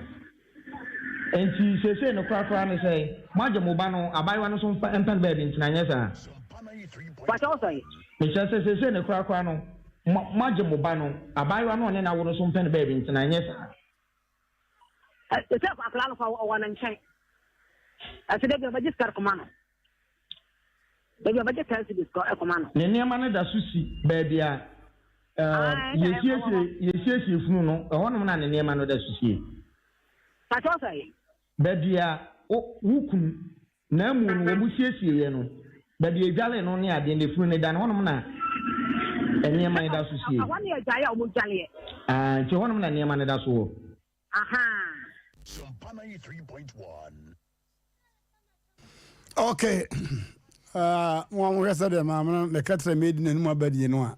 enti sesei no kra ne sei maje mo ba no abai wa no so empen ba bi nti na nyesa What also? Mr. Says, in the crack, no, Majamobano, a buyer, and I would assume pen baby, and I yes. The top of Lana for one and change. I said, I just got a command. Maybe I just tell you this got a command. Near man that Susi, baby. Yes, no, a woman and near man that Susi. What also? Baby, who could no moon when we see you, baby, a gallon only at the end of the than one man. And near man that Susi. 1 year, I will tell you. And to one man near man that's all. Aha. Sompa 93.1. Okay. One rest of them, I'm the catcher made in my bed, you know.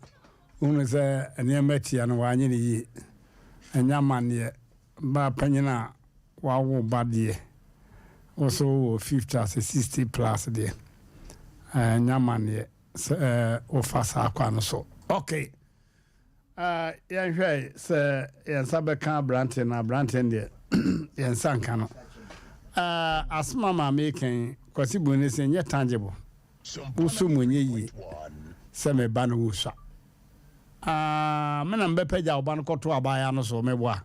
Only say a near Metty and one ye. And young man yet. But Penina, wow, bad ye. Also 50 as 60 plus there. And young man yet. Or fast aquano so. Okay. Yeah, sir, and Sabaka Mmrantehene there. Yen sankano asma ma making kwasi bonus enye tangible usu munye yi se me ba no wusa me na mbepeja oba no koto abaya no so meboa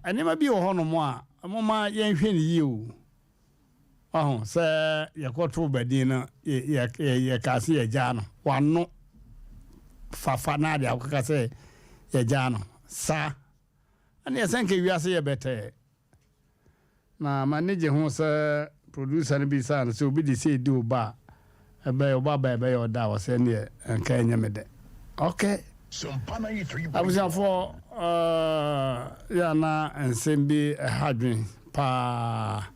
enema bi wo hono mo a moma yen hwe ni yi o se yakoto badin no ye kase ye ja no wano fafa na dia ko kase ye ja no sa and yes, thank you. Say better. Na manage who say producer and be son, so be the say do ba. A bay or da was send here and Kenya mede. Okay. I was for Yana and Sembi a hadrin pa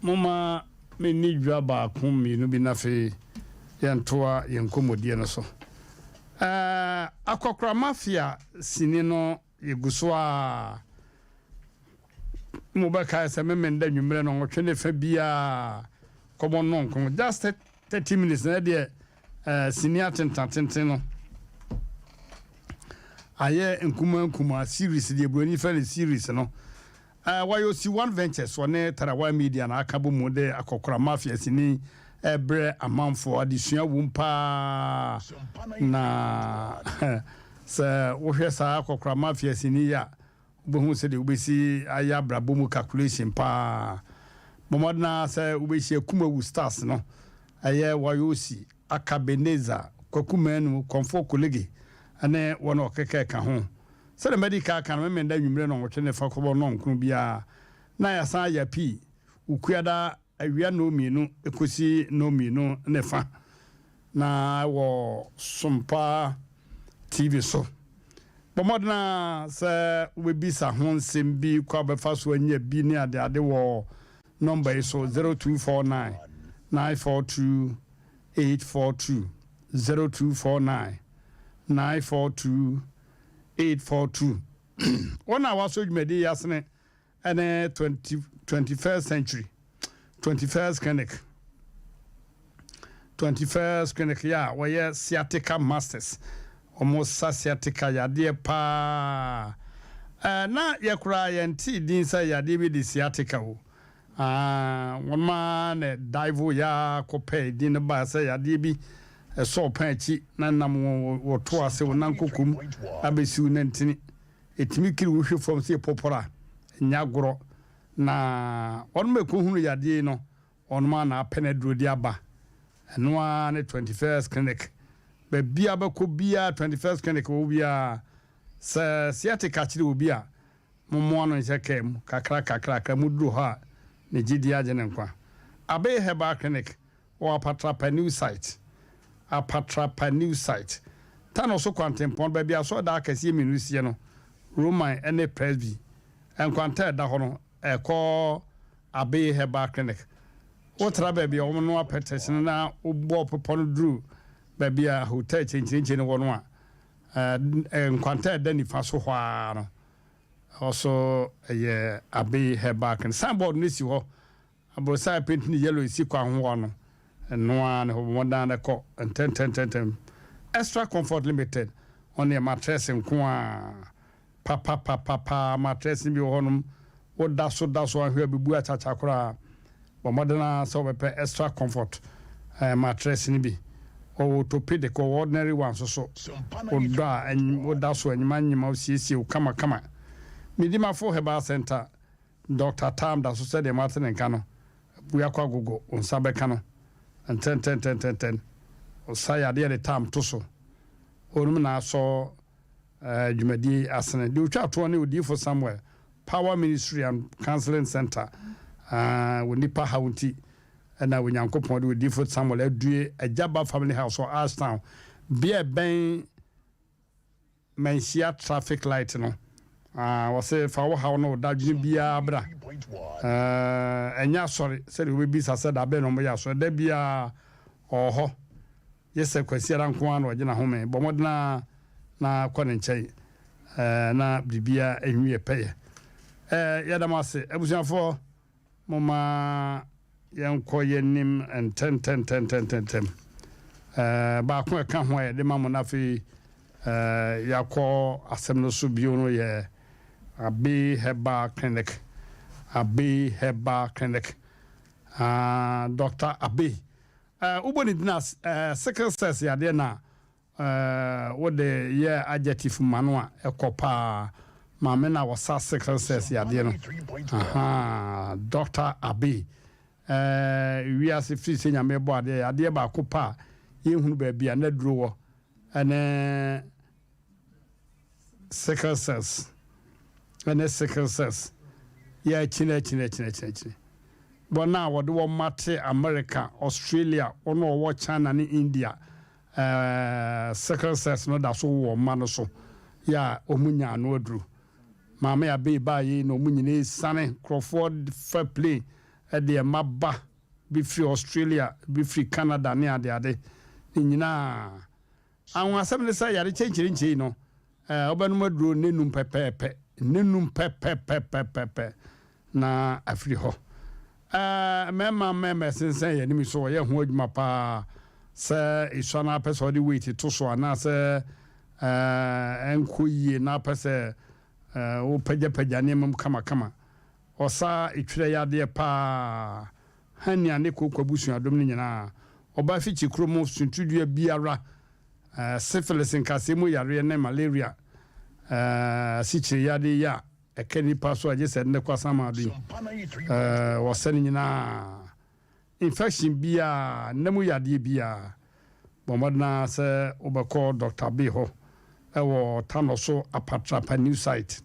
Mama me need jaba kumi no be nafe yantoa yankomodi no so. Akokra mafia sinino yeguswa mobaka se memenda nwumre no twene fa bia komo non kon just 30 minutes na de senior tentantenten no aye nkuma series de broni fa series no wayo si one ventures one tarawa media na akabo mu de akokra mafia sini ebre amanfo adesua wumpa na se wo hwe sa akokra mafia sini ya bohu se de ubesi aya brabo mu calculation pa bomodna se ubesi akumawu stars no aye wayosi akabeneza kwakumanu komfo kolege ane wono okeke ka ho se de medical kan me menda nwumre no wotwe fa kobo no nkru bia na ya sa ya pi ukuada awia no mienu ekosi no mienu nefa na wo Sompa TV so bomodna se webisa ho nsem bi kwa befa so anya bi ne ade wo number so 0249 942 842 0249 942 842 One hour so medi yasne ene 21st century 21st clinic ya where sciatica masters almost sciatica ya de pa na yakura yanti din sa ya de bi sciatica o one man dive ya kope din ba sa ya de bi so panchi na nam wo to ase wo nan kokum abesiu nantini etimi kiri wo hwe from se popora nyagoro na on me ko hunu yade no on ma na penedro di aba eno a ne 21st clinic be bia ba ko bia 21st clinic wo bia sa sciatica chiri wo bia mo no nsekem kakra mudro ha ne gidi agene nkwa abe heba clinic o apatra new site tano so kwantempon ba bia so da akase minusie no roman ene presby enkwanta da ho no eko abe heba clinic otra ba bia o no apetition na ogbo popon dru ba bia hotel chinchin wo no a enkwanta da ni fa so hwa no also ye abe heba clinic signboard ni si ho abrosa paint ni yellow si kwa ho no no one who down the co and 10 extra comfort limited on your mattress and papa mattress in your home. What that's so I hear be bua chachakra but modern so we pay extra comfort mattress ni bi orthopedic or ordinary one so oda and oda so anyima nyima osiesie kama Midima for Herbal Center Dr. Tam da so said the Martin and Cano we are kwagogo on sabe kano and 10 osaya de tam to so onum na so dwumadi asene de utwa to ne odi for somewhere Power Ministry and Counseling Center we nipa haunti na we nyankopon de odi for somewhere adue Ajaba Family House or Ashtown be a ben mensia traffic light no wase fa wo ha no dadwene bia bra enya sorry said we be said abe no mo ya so da bia oho yese kwasiara nko an ogina home bo modna na kwane nchai na bibia enwie peye yadamase abusiafo moma yenko yenim and 10 ba ko ka ho ye de mamo na fi yakọ asem no so bio no ye Abe Herbal Clinic. Dr. Abe. Uboni dinas sickle cells ya de na what the year adjective manua ekopa mame na wasa sickle cells ya de no. Dr. Abe. We as if you nyame bo ade ba kopa ye hunu ba bia na duro wo ene sickle cells. And sickle cells. Yeah, chine. But now what do matter America, Australia, or no what China and India. Sickle cells no that's all man so. Yeah, omunya no drew. Mama be by no munine sunny Crawford fair play at the mabba be free Australia, be free Canada near the other. Nina. I want something to say ya change in chino. Obanuma drew nenum pepe. Nenum pepe na afri ho mema sense ye nimi so ye ho adwuma pa se iso na pese odi wait to so na se enkoyie na pese o pagya ne mum kama osa itwire yade pa hania ne kokwabusu adom ne nyina oba fichi kromo suntudua biara syphilis nkasemu yare ne malaria sichi yade ya ekeni paso aje se ne kwasama adu wasani nyina infection bia nemu yade bia bomodna se obeko Dr. B ho ewo tanoso apatrapa new site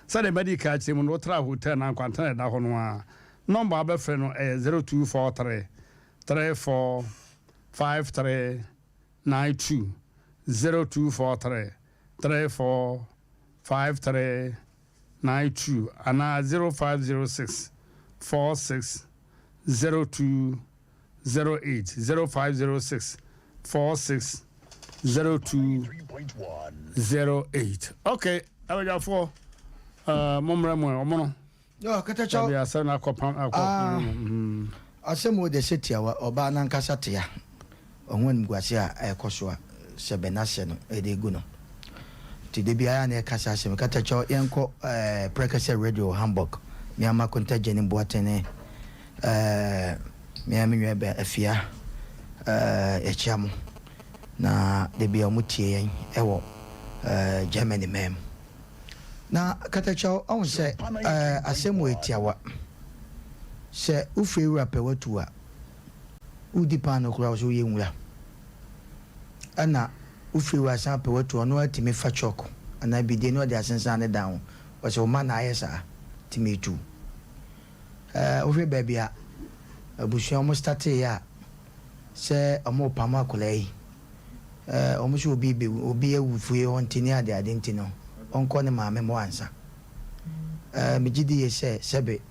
sade medical team no tra hotel na kwantana da ho no a number abefre no 0243 34 53 92 0243 34 53 92 and 0506 46 02 08 0506 46 02 08. Okay, I will go for Mmrantehene omono. Yo, katacho. Ya sana Asem de city oba na nkasa tia. Onwen gwase a ekoso a sebenase no edegu no. Ti de bia na ekasa asem katacho yenko Prekase Radio Hamburg. Mi ama kontaje ni boatene mi amenwe be afia echiam na de bia mutie yen ewo Germany mem. Na katacho on se asem etiawa. Se ufe ura pe watu a udipa no kura so yenwura ana ufe ura san pe watu no atimi fa choko ana bide no de asensan ne down was o man ayesa timi tu ufe baby a abusu omo start ya se omo pama kolai omo so obi ewufu on tini ade ntino onko ne maame mo ansa mejidi ye sebe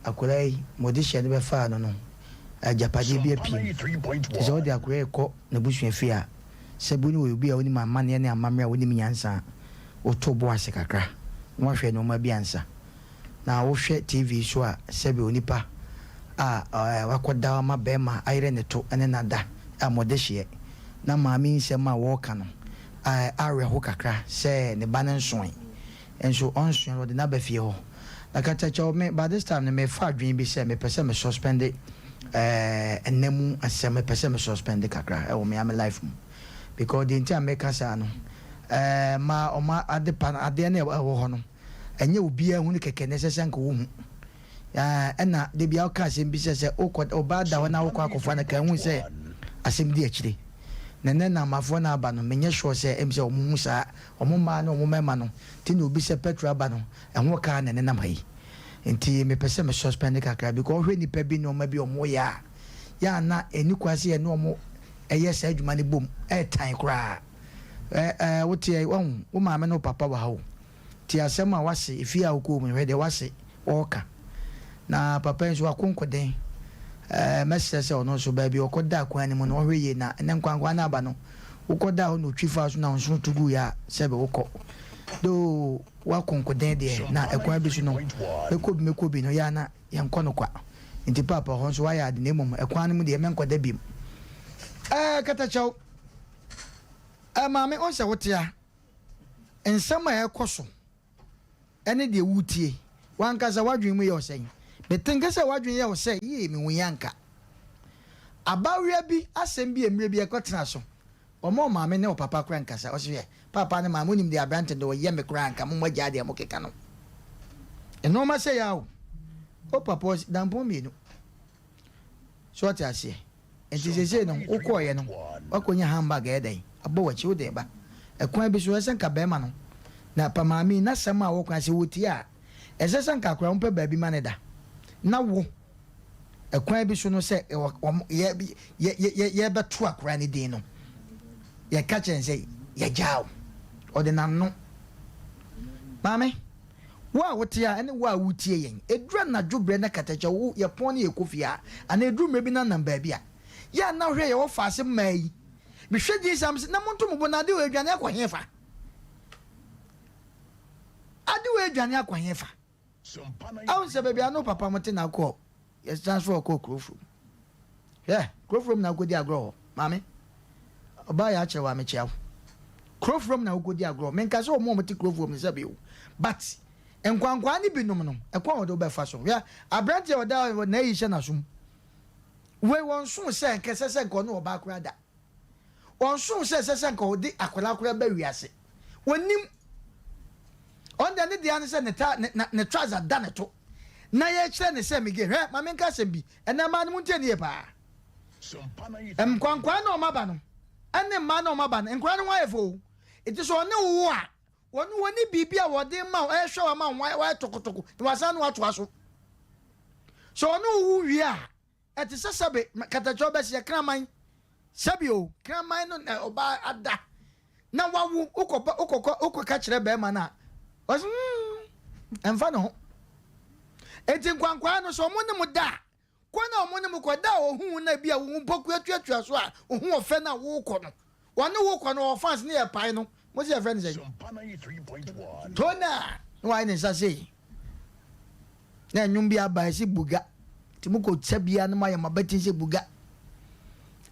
akolai modisha ne be fa no ajapade bi apim so de akolai ko na busu afia sebuni we bi a woni mama ne ne amamre a woni nyansa otobo ase kakra no hwe no ma bi ansa na wo hwe TV so a sebe onipa wakoda ma bema ayre ne to ene nada a modisha na maami nsema wo ka no awe ho kakra se ne banen soe enso onso no de na ba fie ho akatacha me by this time me fa dream bi say me pese me suspend enemu asem me pese me suspend kakra e wo me am life mu because the entire make us no ma o ma ade pan ade na e wo ho no enye obi a hu ne keke ne sese nka wo hu na de bia o ka asem bi say o ba da ho na wo kwa akofo na ka hu say asem di akire nene na mafo na aba no menye sure say em say omu sa omu ma no omu mema no ti no obi say petrol aba no enwo ka nene na mai enti me pese me suspend kakra because hwe nipa bi no ma bi omu ya na eni kwase ye no omu eye sa adwuma ne bom tan kra wotie wo ma me no papa wa hawo ti asem a wase ifi a ko mu hwe de wase oka na papa nso akonkoden message ono so ba bi okoda kwa ni mu no hwe ye na ne nkwankwa na aba no ukoda ho no twifa so na nso tugu ya sebe ukọ do wa konkoden de na ekwa bi so no ekobi no ya na yankọ no kwa nti papa ho so wa ya de nemum ekwa no mu de menkoda bim kata chaw maame on se wotia ensama ekoso ene de wutie wankaza wadwen mu ye osen betenga se wadwen ye osen ye mi wunyanka abawia bi asem bi emre bi ekotena so omo maame ne o papa kra nkasa o se papa ne maame onim de abrante de o ye me kra nka mo magya de mo keka no eno ma se ya o papa dampo mi no so ati ase enti sese no ukoye no wakonya hamburger edan abo wachi o de ba ekwan bi so esen ka be ma no na pa maame na sama wo kwa se woti a esesen ka kra mpe ba bi ma ne da na wo ekwan bi so no se ye beto akra ne din no ye ka chen se ye jaw odinam no maame wa wotia ene wa wutie yen edura na dwobre na katacha wo ye pon ye kofia ana eduru mebi na namba bia ya na hwe ye wo faase mai bi hwe di samse na monto mo na de we adwane akwahefa ade we adwane akwahefa awu se bebia no papa mote na ko yes transfer ko krofrom krofrom na go di agro maame oba ya chewa me chew krofrom na go di agro men ka so mo mote krofrom se be but enkwankwa ni binom no ekwa wodo be fa so abrante woda na yi hye na sum we won so se nkese ko no oba akura da won so se ko di akola akura ba wiase wonim onda ne dia ne se ne trouser da ne to na ye kire ne se mege ma men ka se bi ena ma ne muntie ne pa kwankwa no maba no ene ma no maba no nkwa no wayefo iti so ne wo a woni bibia wode ma ehwe wa ma wa tokotoko ne wasa no ato aso so no wu wi a eti sesabe katacho be se kraman sabio kraman no oba ada na wawu ukoka kire be ma na was enfa no eti kwankwa no so mo ne mo da kwana mo ne mo ko da ohun na bia wo mpoku atuatua so a ohun ofe na wo ko no wone wo ko no fans ne e pai no mo se friend say tona why ne sa say na nyum bia ba si buga ti mo ko tsabia no ma ya mabati se buga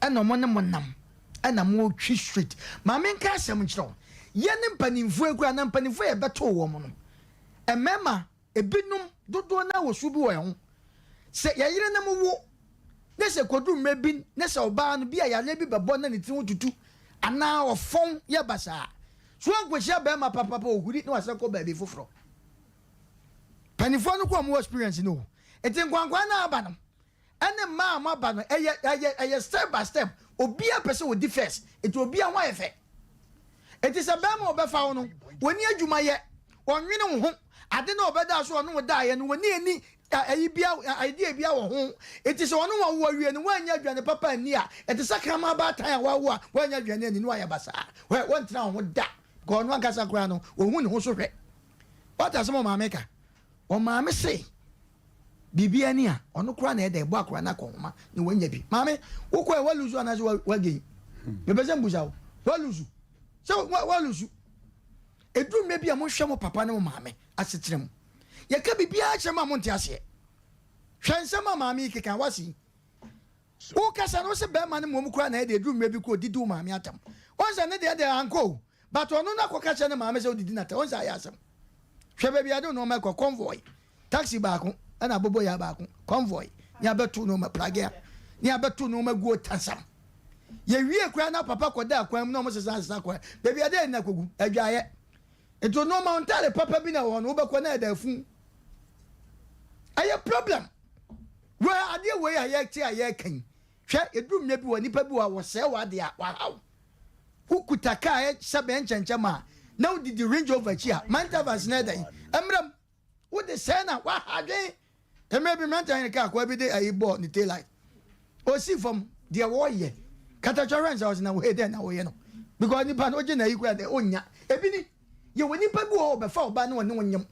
ana mo ne mo nam ana mo twi street ma men ka asem nkyerɛ ye ne mpanimfo ekura na mpanimfo ye beto wo mo no emema ebinum dodo na wo su bi wo ho se ya yire na mo wo ne se kodu mebin ne se oba no bia ya le bi bebo na ne ti wotutu ana ofon ye basa so ankwehia be ma papa ohuri na wasa ko ba bi foforo panimfo no ko mo experience no eti nkwankwa na aba no ene ma aba no eye step by step obi a person wo di first eti obi a ho efe eti se be ma obefa wo no woni adwuma ye onwene wo ho ade na obeda so no da ye no woni ani ayi bia idea bia wo ho eti se wono wo awie no wanya adwane papa ani a eti sakama ba tan a wawo a wanya adwane ani no aya basa won tena ho da go no ankasa kura no ohun ne ho so hwe wata so ma meka o ma me se bibi ani a ono kura na e da ebo akura na konma ni wanya bi maame wo ko e waluzu anaje wagei me be zembuja wo waluzu so waluzu edu me bia mo hwe mo papa ne mo maame asetrem ye ka bibia chema mo ntiase hwensema maame keka wasi wo kasa no se be ma ne mo kura na e da edu me bi ko didu maame atam onza ne de anko but ono na ko kacha ne maame se odidi na ta onza ya asem hwe be bia do no ma ko convoy taxi baako ana bobo ya baako convoy ni abetu no ma plage ni abetu no ma guo tansam ye wie kwa na papa koda kwa mu no mo sesa kwa baby ade na kogu adwaye eto no ma ontale papa bi na won wo be kwa na da fu aye problem we ade we aye ti aye kan hwe edum nya bi wo nipa bi wo se wa de a wa haw ukutaka e sebe enchenchema now did the range over here manta vasineda emram wo de se na wa hadwen maybe Mmrantehene ka kwa bi de ayi ball ni tail light o see from the warrior catachorans was na we there na we no because nipa no je na yi kwa de onya ebi ni ye woni pa bi wo be fa oba na woni wonyam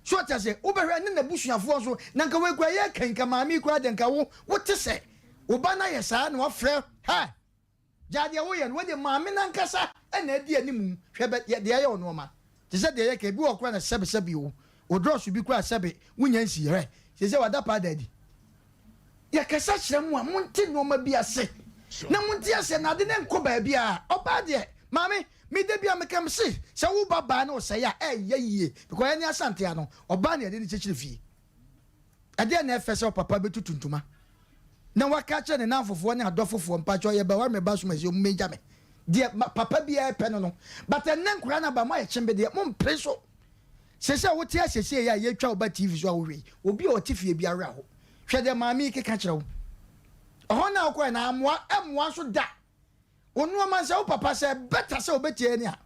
so ta se wo be hwe ne na busuafo so na nka we kwa ye kanka maami kwa de nka wo te se oba na ye sa na wa frɛ ha jade wo ye no de maami na nkasa na adi animu hwe be de ye ono ma te se de ye ka bi wo kwa na sebe wo o dross bi kwa sebe wunya nsi hwe se se wada pa daddy ya kasa kyerɛ mu a monte no ma bi ase na monte ase na de ne nko ba bia oba de maami me de bia me kam se se wo baba na o se ya yeye because any asante ya no oba na de ne kyekire fie ade na efese papa betutuntuma na waka kyerɛ ne nanfofo ne adɔfofo mpacho ye ba wa me ba so ma se o meja me de papa bia pe no but ne nkura na ba ma ye kyembe de mo mpre so se wo tie asese ya ye twa oba TV so awowe obi o tifie bia ra ho hwɛ de maami keka kyerɛ wo ho na akɔ na amoa so da onu ma se wo papa se better se obetie ni a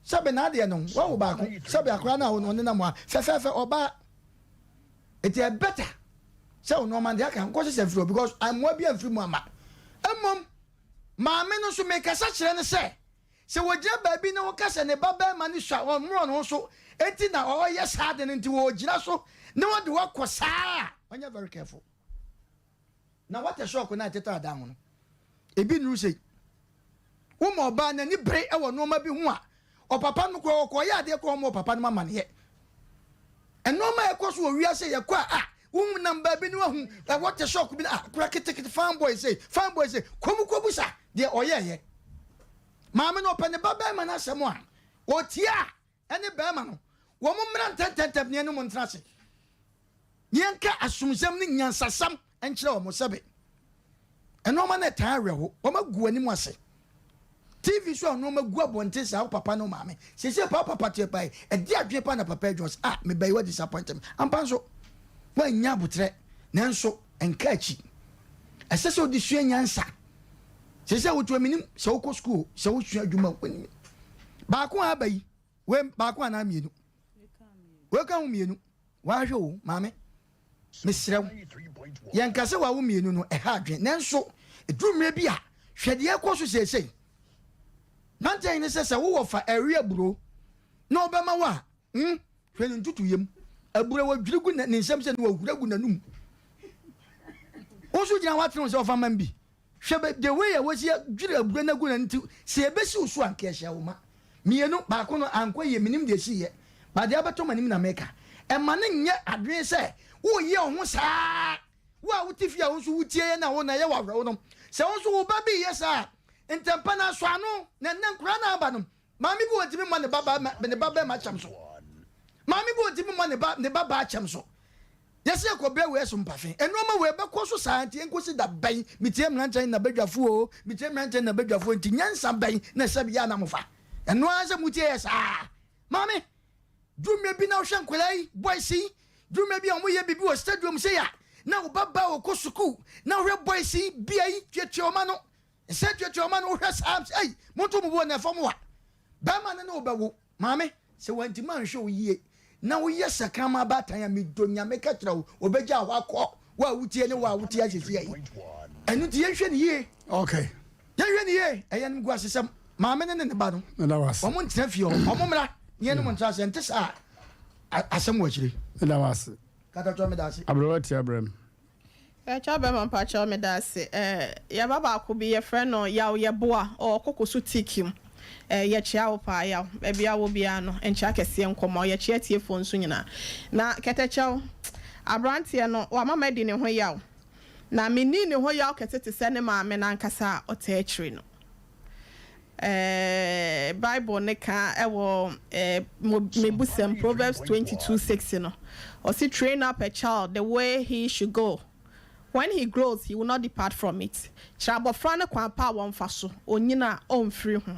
sabe na de no wo ba ko sabe akora na wo no na mo fefefe oba it is better se onu ma de aka nko se firo because amoa bia mfiri mu ama emom maami no so me kasa kyerɛ ne se wo gina baabi na wo kasa ne baba ma ni swa wo mro no so enti na o ye sad ne nti wo gina so ne wo de wo kosa onye very careful na what a shock na teta da ho no ebi nru sei wo mo ba na ni bre e wo no ma bi ho a o papa no ko ya de ko mo papa no mama ne ye eno ma e ko so wi ase ye ko a wo namba bi no hu what a shock bi na kura kitikiti fanboy say komu sa de oyeye maame no pe ne baba ma na asemo a o tia ene ba ma no wo mo Mmrantehene ne no mo ntrase yenka asumsam ne nyansasam enkyere wo mo sebe eno ma na taare ho wo magu ani mu ase TV so no magu abonte sa papa no maame sese papa tie pai e di adwe pa na papa Jones me bai wa disappointment ampa so wa nya butre nanso enka achi asese odi sua nyansa sese wo to minim se wo ko school se wo sua adwuma kwani ba ko abai we ba ko na mienu we ka hu mienu wa hwe wo maame mesrew yankase wa wo mienu no e ha adwen nanso edurumre bi a hwede ekoso sesei Mmrantehene sese wo wo fa area buro na obema wa hwene ntutu yem aburo wa dwirigu ne nsem se ne wa huragu nanum oso gina wa tron se ofa man bi hwebe de we ya wosi dwiri aburo na gu na ntu se ebesi usu anka ehia wo ma mienu ba ko no anko ye minim de si ye ba de abeto manim na meka e ma ne nye adwen se wo ye ho saa wa wutifia wo so wutie na wo na ye wa wro no se wo so wo ba bi ye saa entempa na so ano na nkura na aba no maami bi wotimi mo ne baba ma cham so maami bi wotimi mo ne baba cham so yesi ekobra we so mpafe eno ma we be ko so saa nti enkosi da ban mitie Mmrantehene na badwafo o mitie Mmrantehene na badwafo nti nyansa ban na sabi ya na mofa eno anse mutie ya saa maami dume bi na hwe nkolai boysi dume bi omo ye bibi wo stadium se ya na wo baba wo ko suku na hwe boysi bia yi twetwoma no se twetwoma no hwe saa ai monto mo bo na famo wa ba ma na obawo maami se wanti man hwe wo yie na wo yesa kama batan ya medonya meka kira wo obeja ho akọ wa wutie ne wa wutie ahyefi ai enu tie hwe ne yie okay ye hwe ne yie eyan mgu asesam maame ne ne ba no na was omo ntena fie omo mra ne no ntra se ntesa asem wa kire na was kata to me dase abrowati abram cha ba man pa cha me dase ya baba ko bi ye friend no ya ye boa o kokoso tikim ye chia wo pa ya e bia wo bia no encha kese nkomo ye chia tie fo nso nyina na ketechew Mmrantehene no wa mama di ne ho yaw na meni ne ho yaw kete te se ne maame na nkasa o ta akiri no Bible neka ewo mebusem Proverbs 22:6 no. Or see train up a child the way he should go. When he grows, he will not depart from it. Chabofra no kwan pa won fa so. Onyina omfiri ho.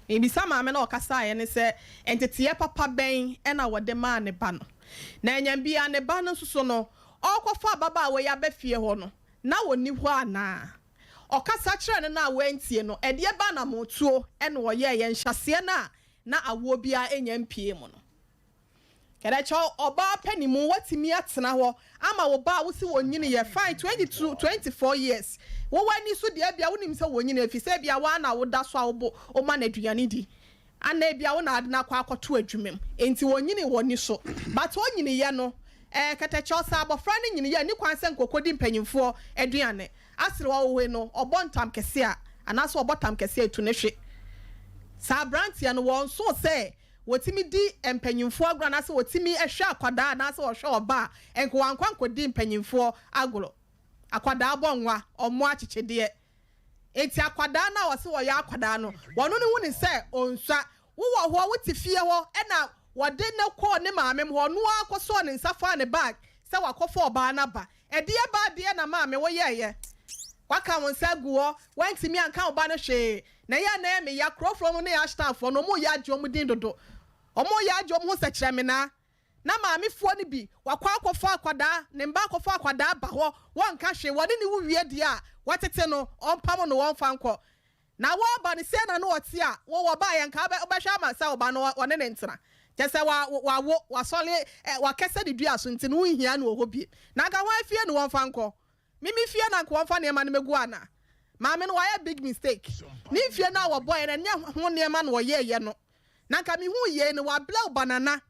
Ebi sama me na okasa ye ne se entete papa ben e na wode ma ne ba no. Na enyam bia ne ba no so no, okwofa baba we ya befie ho no. Na woni ho ana. Okasa kire ne na wentie no, ede ba na motuo e na woye ye nhase na awo bia enyam pie mu no. Kerecho oba panimu watimi atena ho ama wo ba wo si wonyini ye fine 24 years wo wani so de bia wonim se wonyini afise bia wa na wo da so awo o ma na aduane di ana bia wo na ade na kwa akoto adwumem enti wonyini woni so but wonyini ye no ketecho sa abofra ne nyini ye ni kwanse nkokodi mpanyimfo aduane asere wo we no obontam kese a anaso obotam kese etu ne hwe sa brantia no won so se wotimi di empanyimfo agro na se wotimi ehwe akwada na se wo hwe oba enko wankwanko di empanyimfo agro akwada bonwa omo achichede enti akwada na wo se wo ya akwada no wono ne woni se onswa wo ho wo tifie ho na wode ne ko ne maame ho no akoso ne nsafa ne bag se wakofo oba na ba ede ba de na maame wo yeye waka won saguo wantimi anka oba no hwe na ya na me ya krofro ne ya staff no mo ya adwo din dodo omo ya adwo mo sekire me na maame fo ne bi wakwa akofo akwada ne mba akofo akwada ba ho won ka hwe woni ne wuwie de a watete no onpam no won fa nko na wo ba ne se na no wote a wo ba ya nka obehwa ama sa oba no wone ne ntena kese wa sole wa kese de dua so ntene wo hia no ho bi na ga ho afie no won fa nko mimi fie na nko won fa ne ma ne megu ana maame no why big mistake ni fie na wo boy na nya ho ne ma no wo ye no na nka mi hu ye no wa blow banana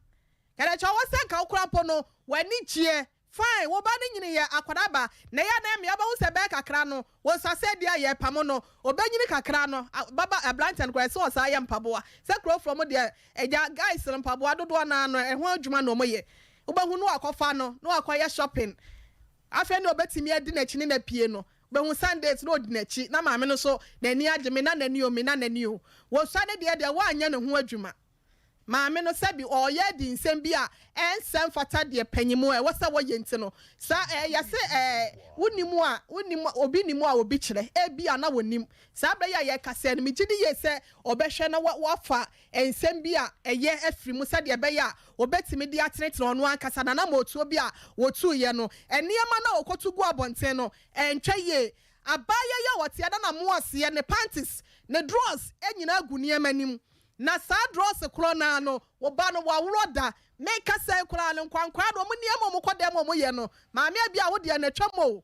kada cha wo se ka okura po no wani chie fine wo ba ne nyini ye akwada ba na ya na me aba wo se be kakra no wo sase dia ye pamo no obanyini kakra no baba ablantan kwa se wo sa ye mpaboa se kro from dia eja guys mpaboa dodo na no ho adwuma no moye wo ba hu no akofa no akoya shopping afa ne obetimi adi na chi na pie no be hu Sundays no odi na chi na maame no so na ni ageme na nani o me na nani o wo sa ne dia wa anya ne ho adwuma maame no sabi oye di nsem bi a ensem fata de panyimu e wasa wo yenti no sa ya se wonimu obi nimu a obi kire e bi a na wonim sa be ya ye kase no migidi ye se obehwe na wafa ensem bi a eye afiri mu sa de be ya obetimi de atenetene ono ankasa na ma otu obi a wotu ye no eniema na okotu gu abonten no entwa ye abaya ya wote ada na mo ase ne panties ne drawers enyina gu niema nim na sa draws kro na no wo ba no wa wroda make say kro na nkwankwa do mo niema mo kodem mo ye no maame bia wo de na twamo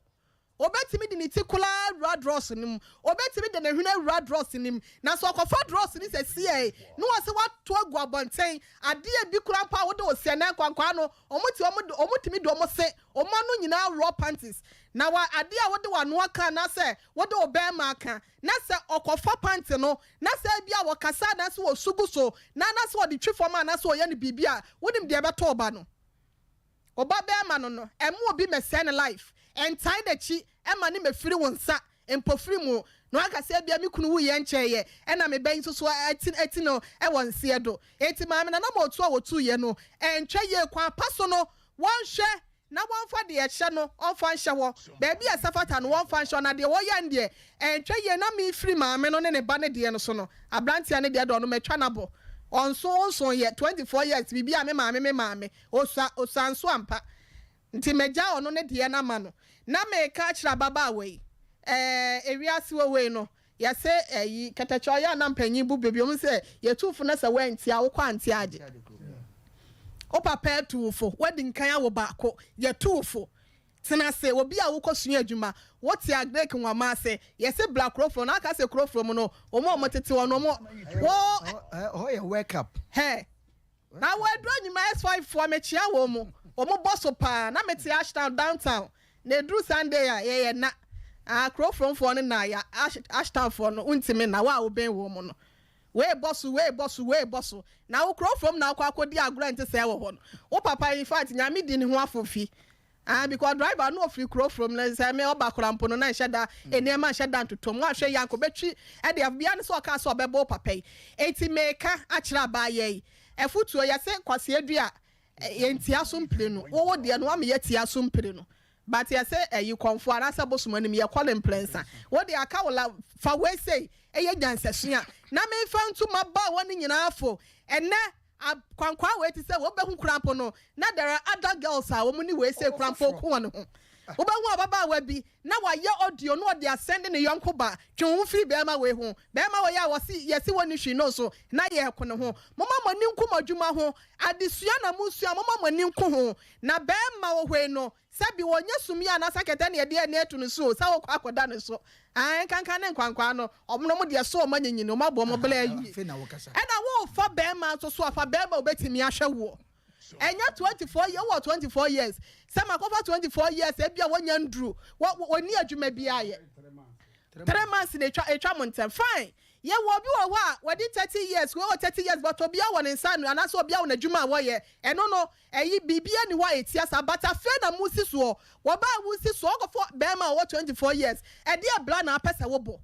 obetimi de ni tikula red draws nim obetimi de na hwena red draws nim na so kofa draws ni se sie no wo se wato agu abonten ade bi kura pa wo de o se na nkwankwa no omutimi do mo se o ma no nyina raw panties na wa ade a wo de wa no aka na se wo de obe ma aka na se okofa panty no na se bia wo kasa na se wo sugu so na se wo de twefom na se wo ye ne bibia wo nim de be to oba no oba be ma no emu obi mesen life entai da chi ema ne mefiri wonsa empofiri mu no aka se bia me kunu wu ye nche ye ena me ben so eti no e wonse do eti maame na ma otu a wotu ye no entwa ye kwa paso no wonhwe na wonfa de ye hye no onfa nhye wo baby asafata no wonfa nhye na de wo ye nde entwa ye na me firi maame no ne ba ne de no so no abrantia ne de do no metwa na bo onso ye 24 years bibia me maame osanso ampa nti meja ono ne de na ma no na me ka kira baba we ewiase we no ya se yi katacho ya na mpanyi bu bebi o se ye tufu na se wenti a wo kwanti age o papa tufu wedding kan ya wo ba ko ye tufu tena se obi a wo kosua adwuma what ya break nwa ma se ye se black crofro na aka se crofro mo no o mo tete wo no mo wo ye wake up he na wo adro nyuma S5 fo amechia wo mo o mo boss pa na meti Ashtown downtown na dru Sunday ya ye na crofro fo no na ya Ashtown fo no untimi na wa oben wo mo no we boss na wo crofro na akwa akodi agro ente se wo ho no wo papa in fact nyame di ne ho afofi Because driver no free crow from let's say me oba krampo na sheda enema sheda to tom wa hwe yanko betwi e de bia ne so ka so obebo papa enti meka akira ba ye efutuo ya se kwase adua enti asompire no wo de no am ye ti asompire no but ya se you konfo ara sa bosumo ni me call implensa wo de aka wala fa we say e ye nyansesua na me fa ntuma ba woni nyina afo enne kwankwa we ti say wo behu krampo no na there are other girls a wo ni we say krampo ko no ho wo behu ababa wa bi na wa ye audio no de ascend ne yonko ba twon free be ma we ho be ma we ya wo si yesi woni hwi no so na ye ko no ho mama mani nko madwuma ho adesua na musua mama mani nko ho na be ma wo hwe no sabi wonya sumi ana sakete ne de na etu no so sa wo akoda no so an kankan ne kwankwa no omno mo de so ma nyinyi no mabo mo bla yi e na wo fa be ma so so afa be ma obetimi ahwe wo enya 24 years or 24 years say makofa 24 years e bia wonya ndru woni adwuma bia ye 3 months ne etwa montem fine ye wo bi wo a wodi 30 years wo 30 years but obi a won insanu anaso obi a won adwuma wo ye eno no eyi bibia ni wa etia sa but afa na musi so wo ba musi so go for be ma wo 24 years e dia bla na apesa wo bo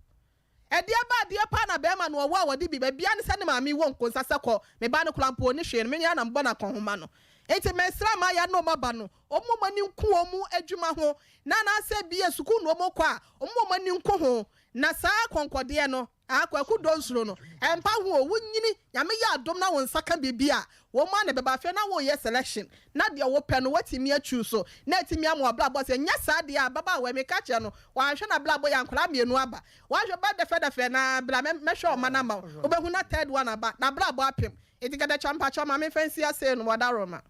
e dia ba dia pa na be ma no wo a wodi bi bia ne sane ma mi wo nkonsa sekọ me ba ne klampo ni hwe me ya na mbo na konhoma no enti mesra ma ya no maba no omo mani nku omu adwuma ho na na se bia suku no omo kwa omo mani nku ho na sa konkode no akwaku donsuro no empa ho wunyini nyame ya adom na won saka bibia wo ma ne beba fe na wo ye selection na de wo pe no watimi achu so na atimi amwa bla bo se nya sa de a baba we me ka che no wa hwe na bla bo ya nkora mienu aba wa hwe ba de fe na bla me hwe o mana ma obehu na third one aba na bla bo apem etikada champa choma me fancy ase no wada roma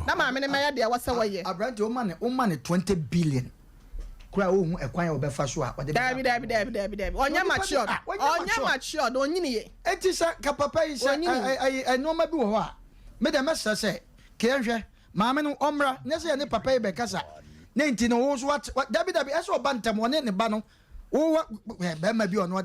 na ma me ne me de wasa wo ye abrante o ma ne 20 billion kura ohun ekwan ya obefa so a ode dabi onya matured onyini ye enti sa ka papa yi sa no ma bi wo ho a me de mesa se ke hwe maame no omra ne se ne papa yi be kasa ne enti no wo so dabi eso bantam woni ne ba no wo be ma bi ono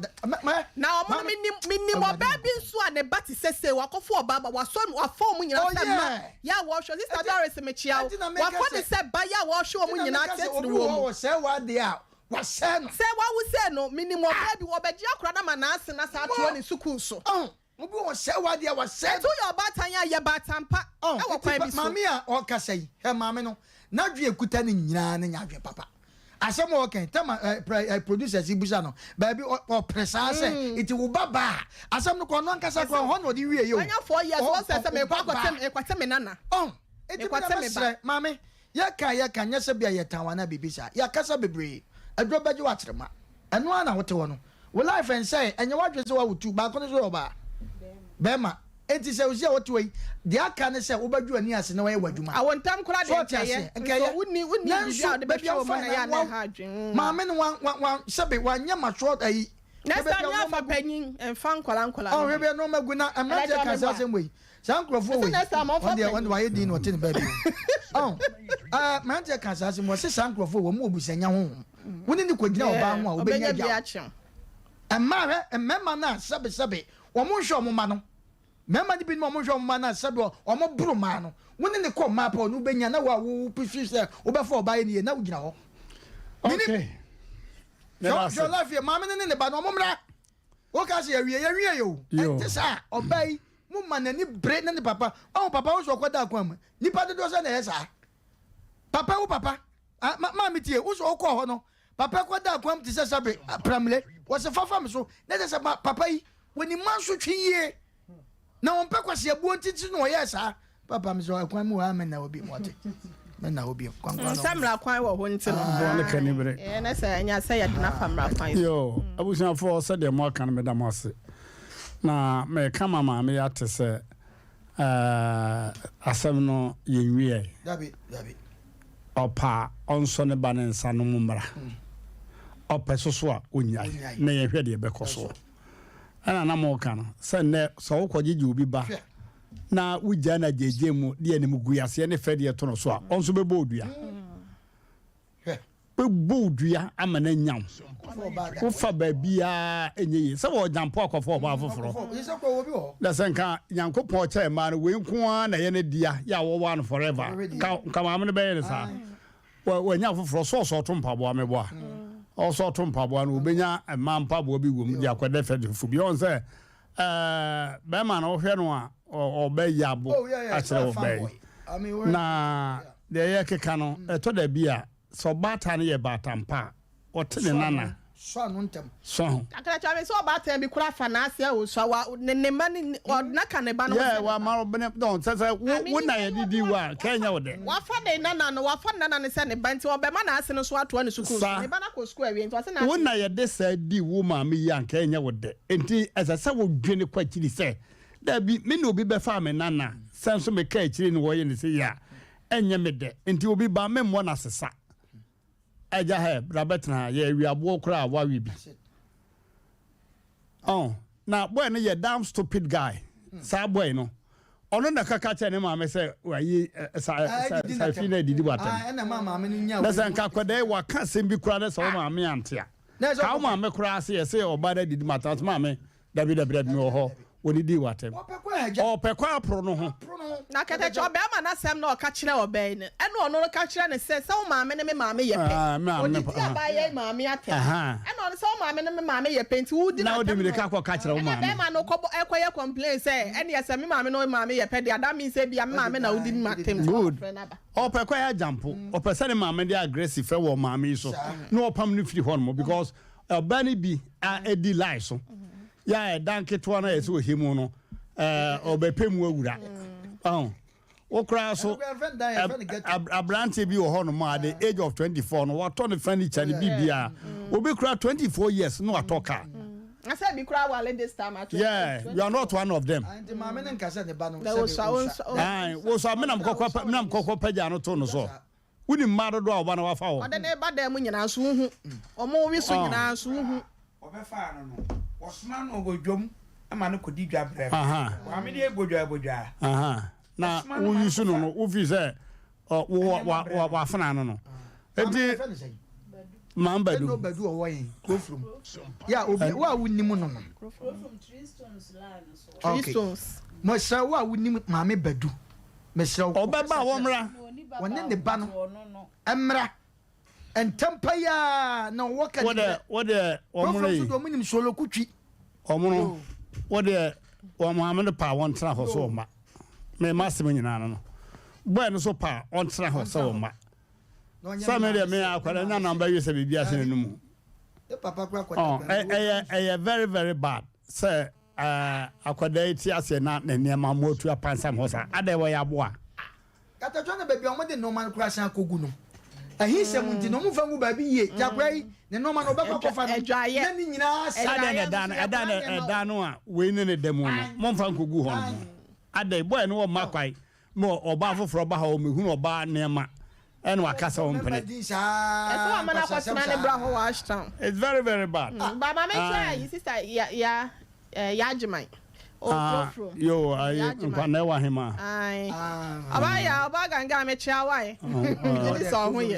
na omo minni mo ba bi nso a ne ba ti sese wakofo obaba waso wafo mu nyina se ma ya wo hwo sister Doris me chia wafo ne se ba ya wo hwo mu nyina tetiri wo se wa de a wa se no se wa wo se no minni mo ba bi wo beji akora na ma na ase na sa to ni sukuu so mo bi wo se wa de a wa se to your batan ya ye batampa e wo kwan bi so mami a o kasa yi he mami no na dwe ekuta ni nyina na nya dwe papa asem okay tama producers ibusa no baby o presa say it will baba asem no ko no ankasa ko ho no di wie yo anya 4 years o say me kwatem me nana eti kwatem me ba mami ya ka nya se bia ye tanwana bibisa ya kasa bebre adro baje wa trema eno ana wote wo no wo life and say anya wadwe se wa wutu ba ko no so ba bema enti se usia wote we de aka ne se wo badwu ani ase na wa ye wadwuma awontam kura de nkaye so wuni bia de betwa wo na ya na ha dwen maame no wan sebe wanya matro ayi na sa nya fa panyin emfa nkola oh we be no magu na amraje ka sa sem we sankrofo we on wa ye din no tin ba bi oh amraje ka sa sem wo se sankrofo wo mu obusanya ho woni ni kwagina oba ho a obenya gya emma na sebe wo mu hwe omma no mema ni bi no mo hwe mo na sabe o mo buru ma no woni ne ko ma pa no benya na wa wo pifi se wo be fa oba ye ne na wo gina ho okay so life ma me ne ba no mo mra wo ka se yawie yo enti sa oba yi mo ma na ni bre na ni papa o papa wo so kwada akwa mu ni pa do so na yesa papa wo papa ma mi tie wo so ko ho no papa kwada akwa mu ti se sabe pramle wo se fafa me so na se papa yi woni man so twiye na on pe kwase abuo ntiti no ye sa papa me so akwan mu ha me na obi mote me na obi kwankwa no samra kwan wo ho ntino ne kanibere na sa anya sa ya dina famra kwan yo abusia for said the more kan me da mose na me kama ma me ya te se asem no yenwie dabi opa onso ne banensa no mumra opa soso a onyai na ye hwe de be koso ana na mo kana se ne so wo kogye obi ba na wugya na jeje mu de ne muguase ne fe de to no so a onso be bodua be bodua amana nyam wo fa ba bia enye yi se wo jampo akofo ba foforo da senka nyankopon che ma no we nko na ye ne dia ya wo one forever ka ma me be ye sa when you have for so to mpaboa meboa also to mpaboa no obenya ma mpaboa bi wom dia kwede fede fu bi on say be ma na wo hwe no a obey yabo a kire obey na de ye keka no eto da bia so bata na ye bata mpa otene nana so no ntem so akara cha me so bata bi kura fa na asia o so wa ne mani na ka ne ba no yeah wa ma bene don say wo na ye didi wa kenya wo de wa fa de nana no wa fa nana ne se ne ba nti obe ma na ase no so ato ne sukuu ne ba na ko sukuu awie nti na wo na ye de say di wo ma me ya kenya wo de enti asa wo dwene kwa kiri say da bi me no bi be fa me nana senso me ka kiri ne wo ye ne se ya enye me de enti obi ba me mo na sesa aja he brabetna ye wiabo kra wa wi bi na boy no ye damn stupid guy sa boy no ono na kaka che ne ma me se wayi sa fi na didi watam na mama me nya na san ka kwade wa ka sem bi kra na so ma me antia ka ma me kra se ye se oba da didi matam ma me dabi mi ho woni di watam o pe kwa pro no ho na kete cho be ma na sem na o ka kire obe ne eno ono ka kire ne se wo ma me ne me ma me ye pe odi ti abaye ma me ate eno ono se wo ma me ne me ma me ye pe nti wudi na odi me ka kire wo ma me be ma no ko ekoye complain say ene ye se me ma me no ma me ye pe dia da mi se bia me ma me na odi ma tem good o pe kwa ya jampo o pe se ne ma me dey aggressive e wo ma me so no opam no firi hon mo because obani bi edi lie so ya danke to na yeso himu no obepemu awura okra so abrante bi wo hono ma the age of 24 no what turn the furniture ni bibia obi kra 24 years no atoka I said be kra wale this time actually yeah you are not one of them and ma me nka se ne ba no wo so me nam kokko paja no to no so wuni mado do oba na wa fa wo ode ne ba da mu nyina so hu omo wi so nyina so hu obefa no no osma no godwom ama no kodi dwa brɛ wa me de bodwa na wo yusu no wo fi say wa fana no enti man badu no badu o yin go from ya obi wa wunnim no no from 3 stones line so 3 stones mo sha wa wunnim ma me badu me sha obeba wo mra wonne ne ba no emra entampa ya na wo ka what the omra yi do munim solo kutwi omro what the o Muhammad pa won tra ho so ma me masim nyina no boy no so pa on tra ho so ma some area me akwara nya number you say bibia se no mu e papa kwa kwa very very bad say akwada ti ase na ne ma motu apansam ho sa ade wo ya boa kata twa na baby o mo de no man kura san kogu no ahi sem nti no mu fa ngu baby ye jakwa yi ne no man obekwa kofa no na ni nyina ada no a we ne demu no mo fa nkogu ho no ade boy no ma kwai mo oba foforo ba ha o mehunu oba ne ma and wakasa ompene it's very very bad baba make sure you sister ya jimai yo I nkwana wa hima ai abaya obaga nga mechia wai ni so hu ye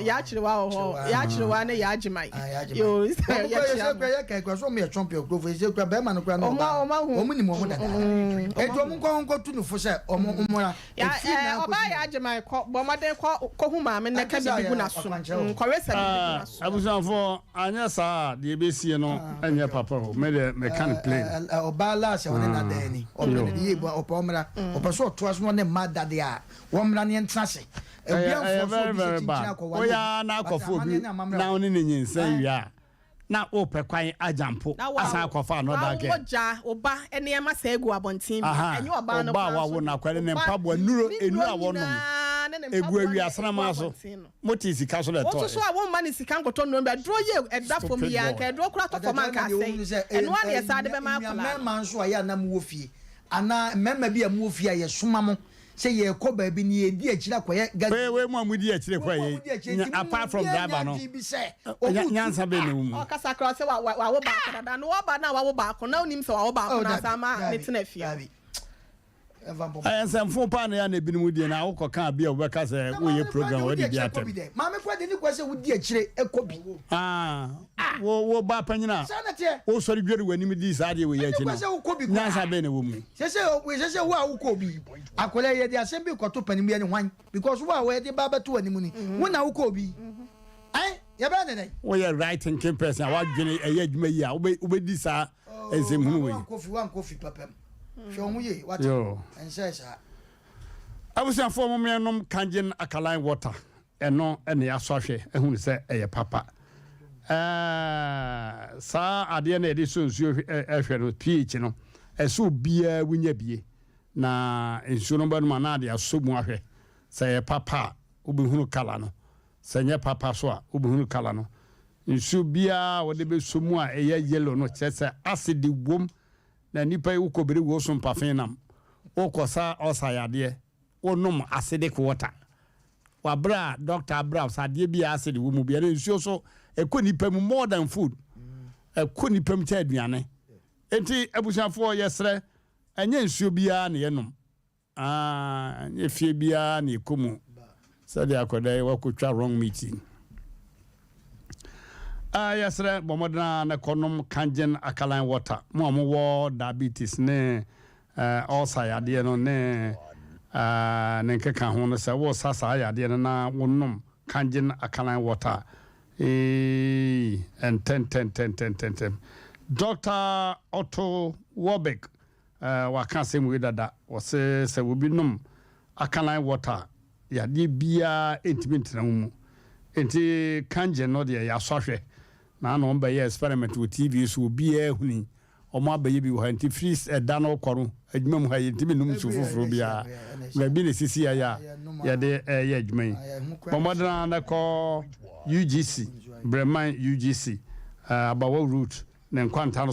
ya chirwa ho ya chirwa ne ya jimai yo ya ka so me champion go for je kwa be ma no kwa no omu ni mo ho dada e do mu nko tu no fo se omura ya obaya jimai ko bomade ko hu ma me ne ka bibi na so ko resa bibi na so abusanfo anya sa de besie no anya papa ho me can play obala se wona na dani obele ye opomra opeso to aso ne mada de a womra ne ntrase very bad oya na akofo bi na oni ne nyinsan wi na ope kwan ajampo asa akofa no da ge oja oba ene ema sa egu abontin bi enye oba no oba wa wo na kwere ne mpabo enu a wonom egu awi asrama so moti sika so le to oso so a won ma ne sika nkoto no be dro ye eda fo mi ya ka dro kura to fo man ka sei enu a ne sa de be ma akula man so ya na mu ofie ana memma bi am ofie ya soma mo say ye ko ba bi ni edi akira koye we mu amudi akire koye apart from driver no nyansa be no mu o kasa cross wa wo ba ko da no wa ba na wa wo ba ko na onim se wa wo ba ko na sama ne tena fia Asem fo pa na ya na ebinim die na wo kan bia wo beka say wo ye program wo di bia tem ma me kwa de ni kwase wo di akire ekobi wo ba panyina wo sori dwere wani di sa de wo ye akire nyansa be na wo mu sese wo a wo kobi akola ye di asem bi kwato panim ye ni hwan because wo a wo de ba beto wani mu ni wo na wo kobi ya ba ne wo ye right thinking person wa dwene eye adwuma yi a wo di sa ensem hunu we kofi papam Shomuye, what? And says, I was a former man, Kanjan alkaline water, and no, and the associate, and who said, papa. Sir, at the end of this, you with PH, you know, and so be a winner be. Na in Sunoban Manadia, so much, say papa, Ubuhunu Kalano, say papa soa, Ubuhunu Kalano. In Subia, what they be so more a yellow, no chest, acid the womb. Na nipa yi uko bere wo Sompa fenam okosa osayade onom acidic water wabra doctor bra sade bia acid wo mu bia na nsuo so ekonipa mu more than food ekonipa mu cha aduane enti abusiafo yesre enye nsuo bia na yenom efie bia na ekomu sade akoda wakotwa wrong meeting yesre bomodna na konom Kanjan alkaline water mo wo diabetes ne ulcer yade no ne nkeka ho no se wo sasa yade no na wonom Kanjan alkaline water and 10 Dr. Otto Warbeck wa kan se mu dada wo se wo bi nom alkaline water yade bia intimate na mu enti Kanjan no de ya sohwe na no mba ye experiment with TV so bi ehuni o ma ba ye bi wo anti freeze da no koro adwuma mu ha ye ntimi num so foforo bia na bi ne sisi ya ya de ye adwuma yi pomodana na ko UGC Bremen UGC abawo route na nkwanta no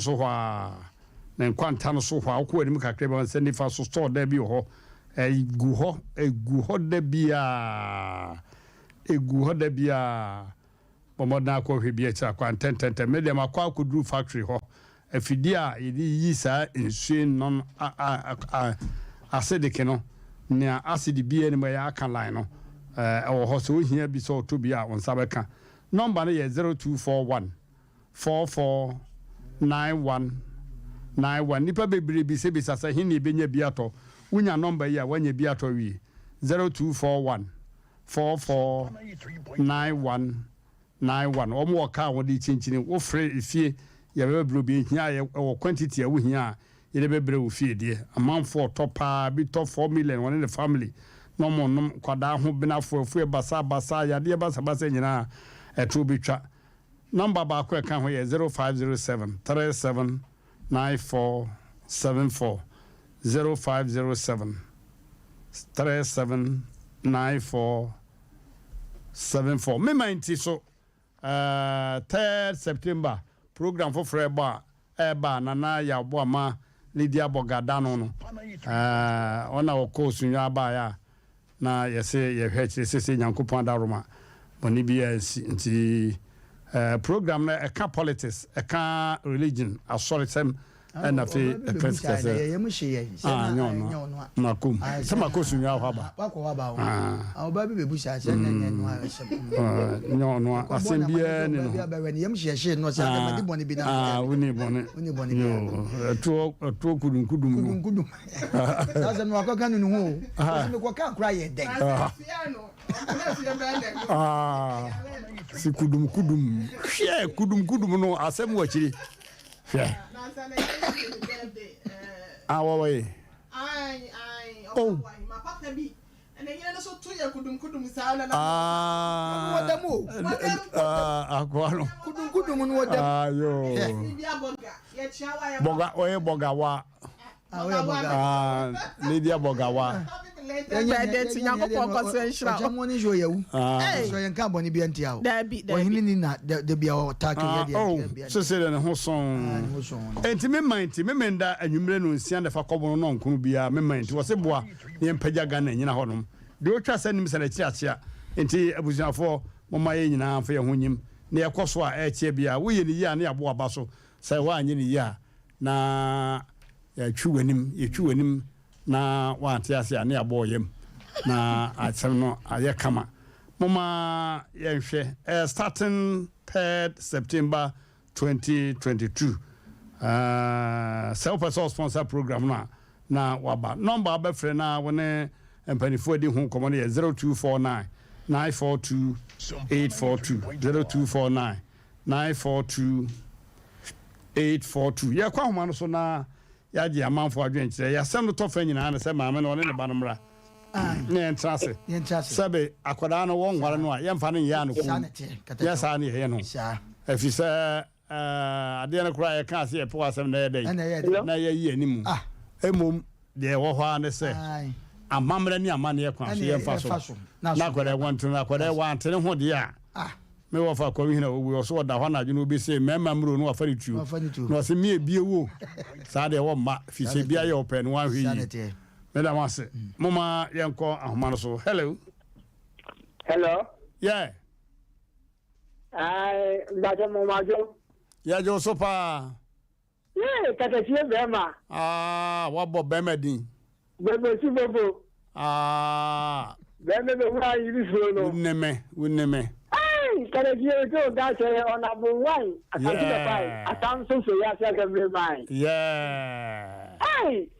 so hwa ko anim kakre ba se nifa so store da bi ho egu ho da bia Bomodna ko hwebia cha kwa 10 medium akwa akudru factory ho afidi a yidi yi sa nsue non acidic no ne acid bia ne ya alkaline no ewo ho so hia bi so to bia on sabeka number no ye 0241 449191 nipa bebre bi se bi sasa hini benya bi ato unya number yi a wanya bi ato wi 0241 449191 omo ka wodi chinchini wo free ifie ya bebro bi hia ye quantity a wo hia ye bebre wo fie de amanfo topa bi to 4 million one in the family no mo nom kwada ho binafo afu basa ya de basa nyina eto bitwa number ba ko ka ho ye 0507 379474 0507 379474 me mind so 3rd September program for Freba eba nana ya boama Lydia Bogadano no ona oko sunya ba ya na yese ye hweche sese nyankopon da Roma boni bia nti program na eka politics eka religion asoritem na fe ecclesiastes ye muhye no makum sama ko sunya ho ba wa ba ba bi bebusa se na no asembia ni no ba we ye muhye no se na di boni bi na uni boni to kudum sasa no akaka nu ho me ko ka kra ye den si kudum hwe kudum no asem wa chiri hwe awawai oh my papa bi and then you so to ya kudum sana wadamu akwano kudum no wadamu ayo ya chawa ya boga wa Lydia Bogawa date nyankopon consensual jamoni jo yewu so yen ka boni bi antia o ohini ni na de bia o take ye de so se ne ho son enti me menda anwumre no nsia de fa kɔbɔ no nkunu bia me mind wo se boa ne mpaja ga na nyina honom de o twa sanim se na chiachia enti abusuafo moma ye nyina fa ye ho nyim na ye kɔso a ɛkyɛ bia wo ye ni ya na yabo aba so sai wa anyi ni ya na ya twu wanim na wante ase ane aboyem na atsem no aye kama mama yenhwe starting 3rd September 2022 self sponsor program na waba number abefre na wone empanifo di hu komo ne 0249 942 842 0249 942 842 ya kwa homa no so na ya gi amanfo adwenkyere ya sem no tofa nyina na se maame no ne ba no mra ne entrase sabe akoda no won gware no a ye mfa ne ya no ko ya sa ne ye no afisa ade na kura ya ka se e po asem na ye dai na ye yi animu emom de wo hwa ne se amamra ni amane ye kwan so ye mfa so na akoda wantu na akoda wante ne ho de a me wo fa kwa hina owu so da hwa na adwene obi se mema mro no afari tuo no se me ebie wo sa de wo ma fi se bia ye open one hwi me da wase mama yenko ahoma no so hello yeah Bajo Momajo. Ya jo sopa. Katachie bema. Wabo bemedin. Bebe si bobo. Beme be wa yiri so no. Uneme. Katachie to da che honorable one. Asanti the pai. Asanso so ya sia gabre mai. Yeah.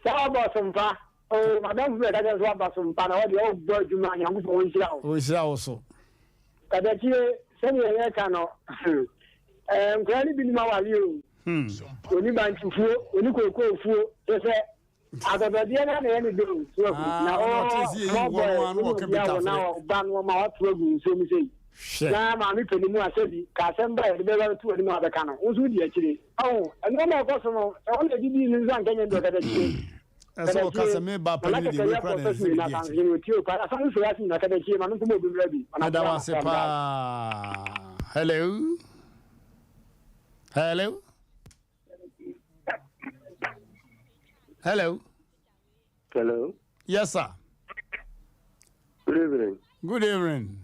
Sawa Sompa. Oh, madam be da so ba Sompa na wo de o gbo juma nyangu so won hira o. O hira o so. Katachie sani ya kano nkwani bi ni ma wali o oni bantufuo oni kokofuo se adabade na na ni do so na o mo bo na o ban wo ma wato agu so mi sei na ma mi peni mu asebi ka semba e be ba tu oni ma be kano unsu di akire eno ma ko so no e on de di ni nzan kenya do kada chi eso ka se me ba pali di we kra de se na kan ni ti o para sa so ya si na kada chi ma no ko mo bi rabi da wa se pa hello yes sir good evening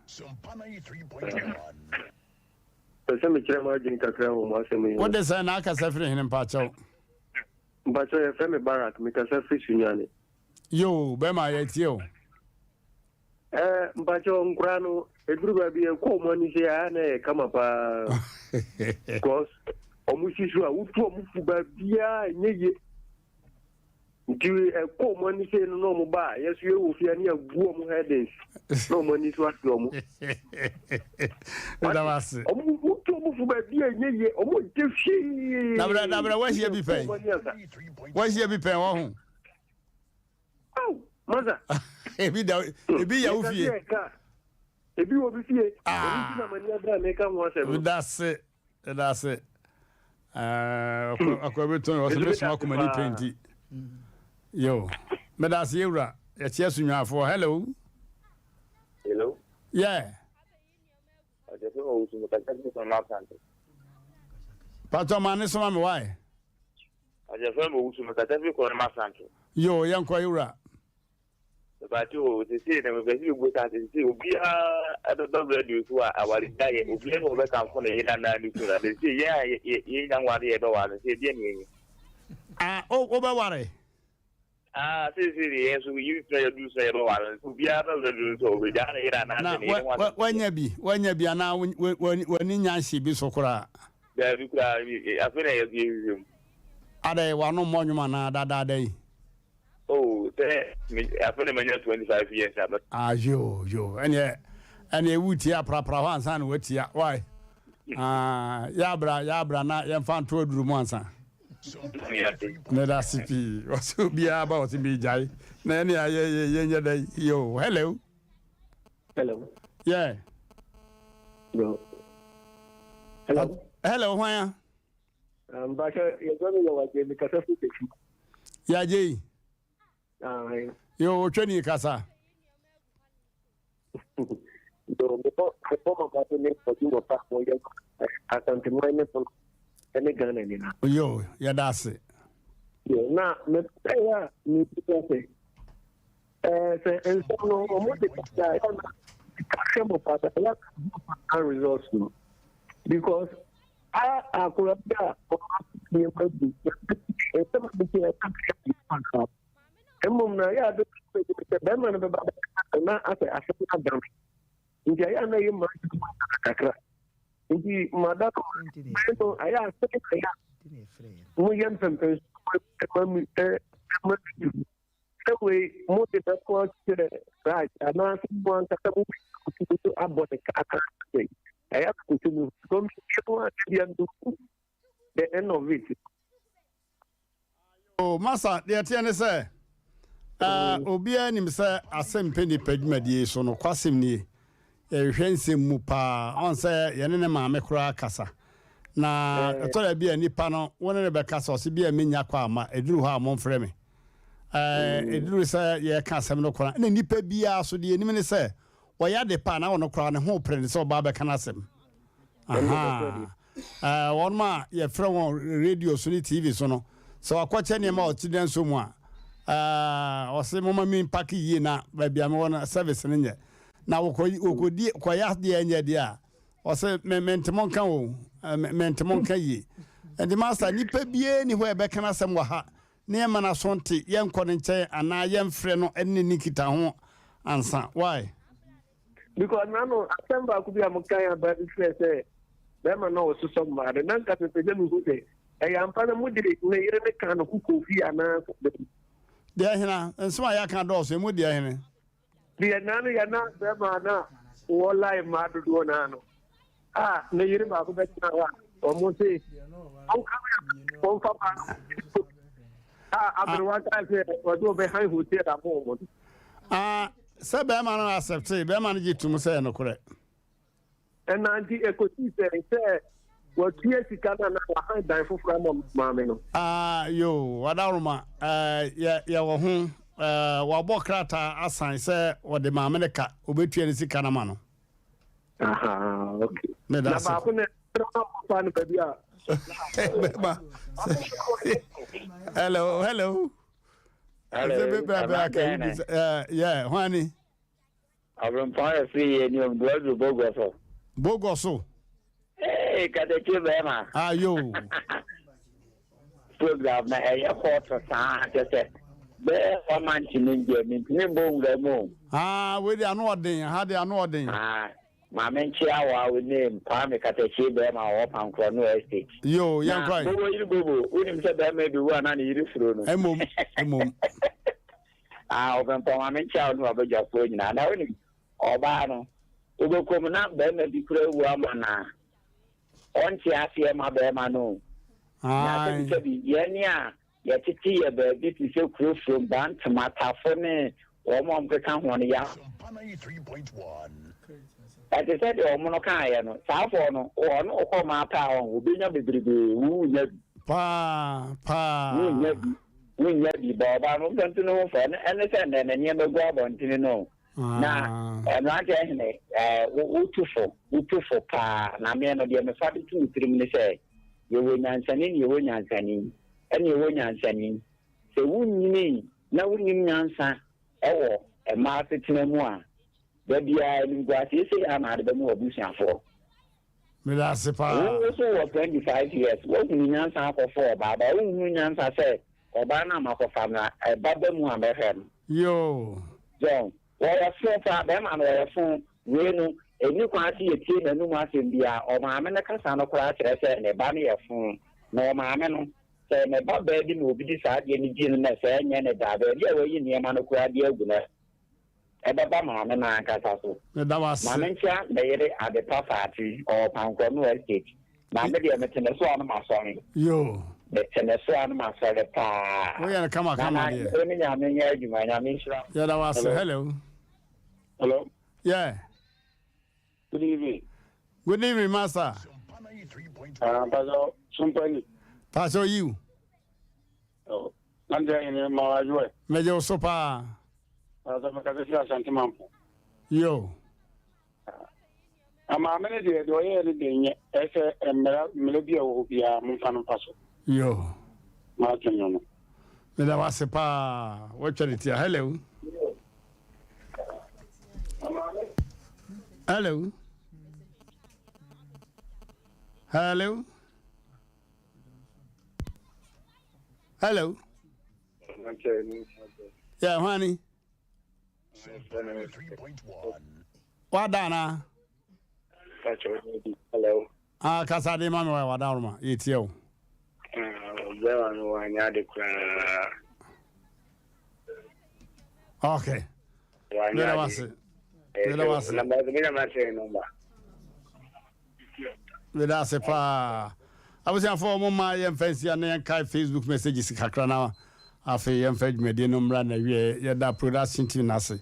Sompa 93.1 Asem kire ma jin kakra ho ma asem what dey say na aka safri hin pa chaw e fe me barak me ka safri sunyane yo be ma ye tie o mpacho nkurano eduru ba bi ko mo ni se ya na kama pa cause omushisu a utu omufu ba bia nyeye nti ko mo ni se no mo ba yesu ye wo fia ni agu omu headings no mo ni so atu omu da wase utu omufu ba bia nyeye omu tefi dabra wa hia bi pen wa hu maza ebi ya ufie ebi wo bi fie ebi na mania bra me ka mo asem that's it akwabeton o se mesoma komani penti yo me that's yura ya tie sunwafo hello yeah ajefe o usu mtakatifu kwa mapante pato mane soma me why ajefe o usu mtakatifu kwa mapante yo yanko yura but you see them be you go start see obi a do radio so awari dai obi no be kan for na ina na ni so they say yeah ye yan ware ye do ware say dey ni o be ware see yes you try to do say do ware obi a do radio so we da ina na ni wanya bi ana wani nyanshi bi so kura da bi kura afena ye ada wa no monwuma na dada dai oh I feel like 25 years but yo and you would here pra one san wetia why ya bra na ya fan to duru monsa na da sipi wasu bia ba wati bi jai na ne ye dai yo hello yeah no hello why back you go me wa je mi ka sa fi ya je yo chweni kasa do me po ma ka ne po ti mo pa mo ya asante mo ne po ene gana ni na yo ya dase yo na me ya ni ti se se no mo de ta ya na ka mo pa ta ya results no because akura da ko ni ko di e ta ma bi ya ta Emum na ya do be man be ba na ase na dam. Nti ya na yema kakra. Nti madam so aya ase ya. Mu yem pempe way mo de ko right ana mo ta bu abo de ka aya continue come to the end of it. Oh masa de ate say obia nim say Asem Mpe Nipa dwumadie so no kwasem nie ehwensem mu pa on say ye ne maame kura kasa na etora bia nipa no wona ne be kasa o se bia menya kwa ama eduru ha mo mfrɛ me eduru say ye ka asem no kura na nipa bia so de enim ne say woya de pa na wono kura ne ho pre ne say oba be kana asem one ma ye frɛ won radio so ni TV so no so akwache ne ma o ti den so mu o se mo ma mi pack yi na ba bia me wona service ne nye na wokodi kwaya de anya de a o se mentemon kan wo mentemon kan yi and the master nipa bie ni ho e be kana asem wa ha ne ma na sonte ye nkɔ ne nkyɛn ana ye mfrɛ no enne nikita ho ansa why because nano asem ba ku bia mo kan ya ba say be ma no so so ma de nan ka te je mu hote e ya mpa na mu dire ne yire ne kan no ku kofi ana de ahina enso ya kan do so mu de ahina de nano ya na be ma na wallahi ma do nano ne yire ba ku be na wa o mo se on ka on fa pa abirwa ta se o do be han hote da mo se be ma no accept be ma no jitum se no kore and anti ecosi se what years kana na wa han dan fofura mo maame no yo wadaruma ya wo ho wa bokrata asan se wo de maame ne ka obetua ne sika na ma no okay na ba ko ne pa ne ba bia hello yeah Juani Abram Fire free and you do Bogoso. Bogoso. Hey, Kadechi Bema. Yo. Program na a quarter time. Just said, there are man in India, Nimbo. We are not doing, how they are not doing. My men Chiawa with name Palme Katechi Bema or Pancrono Estate. Yo, young cry. We didn't say that maybe one and you through. Open for my men child no about your phone now. Obano. Ugo come na bema di kure woman. Onti afia ma bema no. Na te bi yenia ya titi ya be bi ti se kure from ban tomato for me o mo mka ho ne ya. 93.1. Ati se de o mo no kan ya no. Sa fo no o no ko ma pa o obi nya bebrebe wu nya pa wu nya bi baba no gantu no fa ene se ne ne ne go abontini no. Na Mmrantehene utufo pa na me no de me fa de tu tirim ne say ye wo nyansani ene ye wo nyansani se wunyini na wunyim nyansa ewo e ma tetina mu a da bia ni gwase se ama de mu obusiafo me da se pa wo so 25 years wo ni nyansa akofo baba wo hu nyansa se oba na makofa na e baba mu amehem yo John wọ́n fún fa bẹ́ẹ̀ máa wọ́n fún wéénu èmi kwan sí etí nínú mu asèm bíà ọ̀maame ní kásá no kora kyerẹ́ sẹ́ ne ba no yẹ fún na ọ̀maame no sẹ́ ne ba bẹ́ẹ̀ bi na obi di saa adeɛ ne gyi no na sẹ́ ẹ̀nyẹ́ ne da bẹ́ẹ̀ bi a wɔyi nneɛma no kora adeɛ agu no ɛbɛ ba maame no ankasa so maame nkyɛn na yɛde adepa faati ɔpankɔ no estate maame deɛ mete ne so ano ma sɔre yo mete ne so ano ma sɔre paa woyɛ no kama deɛ ɛne nyame nyɛ adwuma nyame nhyira yɛda wase Hello. Yeah. Good evening. Good evening, master. Pastor Sompa. Pastor you. Oh. Mmrantehene ma ajwe. Mejo Sompa. Pastor makasi asante mampo. Yo. Ama amene de do ye de nye ese emela bia wo bia mfa no paso. Yo. Ma kenyo no. Me da wase pa. What charity? Hello. Hello. Hello. Hello. Yeah, honey. 3.1. What Dana? Hello. Kasa de mama wa wadawma yetio. Okay. Let us see. Let us see. I was in for my fancy and kai Facebook messages kakra na afi yem fed media number na wie ye da production team na se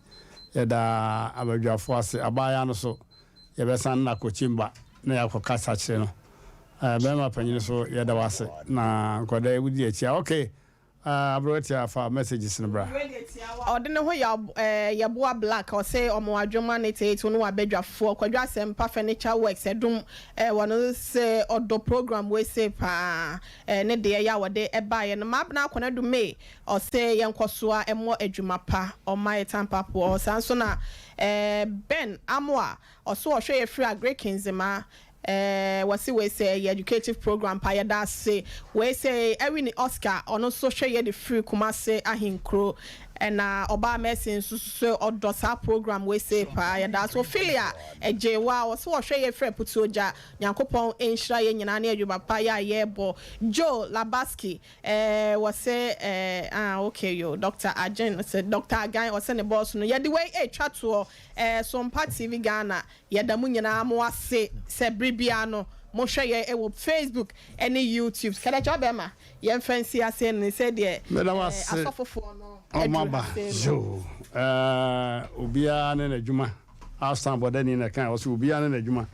ye da abadwafo ase abaya no so ye besan na kochimba na yakokasa kire no bema panyin so ye da wase na koda ewudi achi okay abroti afa messages no bra odene ho ya boa black o say omo adwoma ne teetu no abadwafo kwadwa Sempa furniture works edum wono say odo program we say pa ne de ya wode eba ye no mabna akona du me o say yenkosoa emo adwuma pa o my tampa po sanso na Ben Amwa o so hwe ye free agrekins wasi we say educative program pa ya da say we say Ewini Oscar ono so hwe ye the free Kumase ahinkro na oba mesin so odosa program we say pa ya da so filia ejewa o so hwe ye free putoja nyankopon enhira ye nyina na adwuma pa ya yebo Joe Labaski we say okay yo Dr. Agen say Dr. Agan o say ne boss no ye the way twa to Sompa TV Ghana ye da mu nyina mo ase se bibia no mo hwe ye Facebook any YouTube kada cha be ma ye fancy ase ne say de asofofo no omaba jo obia ne adwuma asan bodani na kan o so obia ne adwuma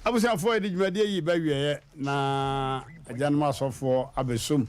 abusia fo edi dwuma de yi ba wie na agyanma asofo abesom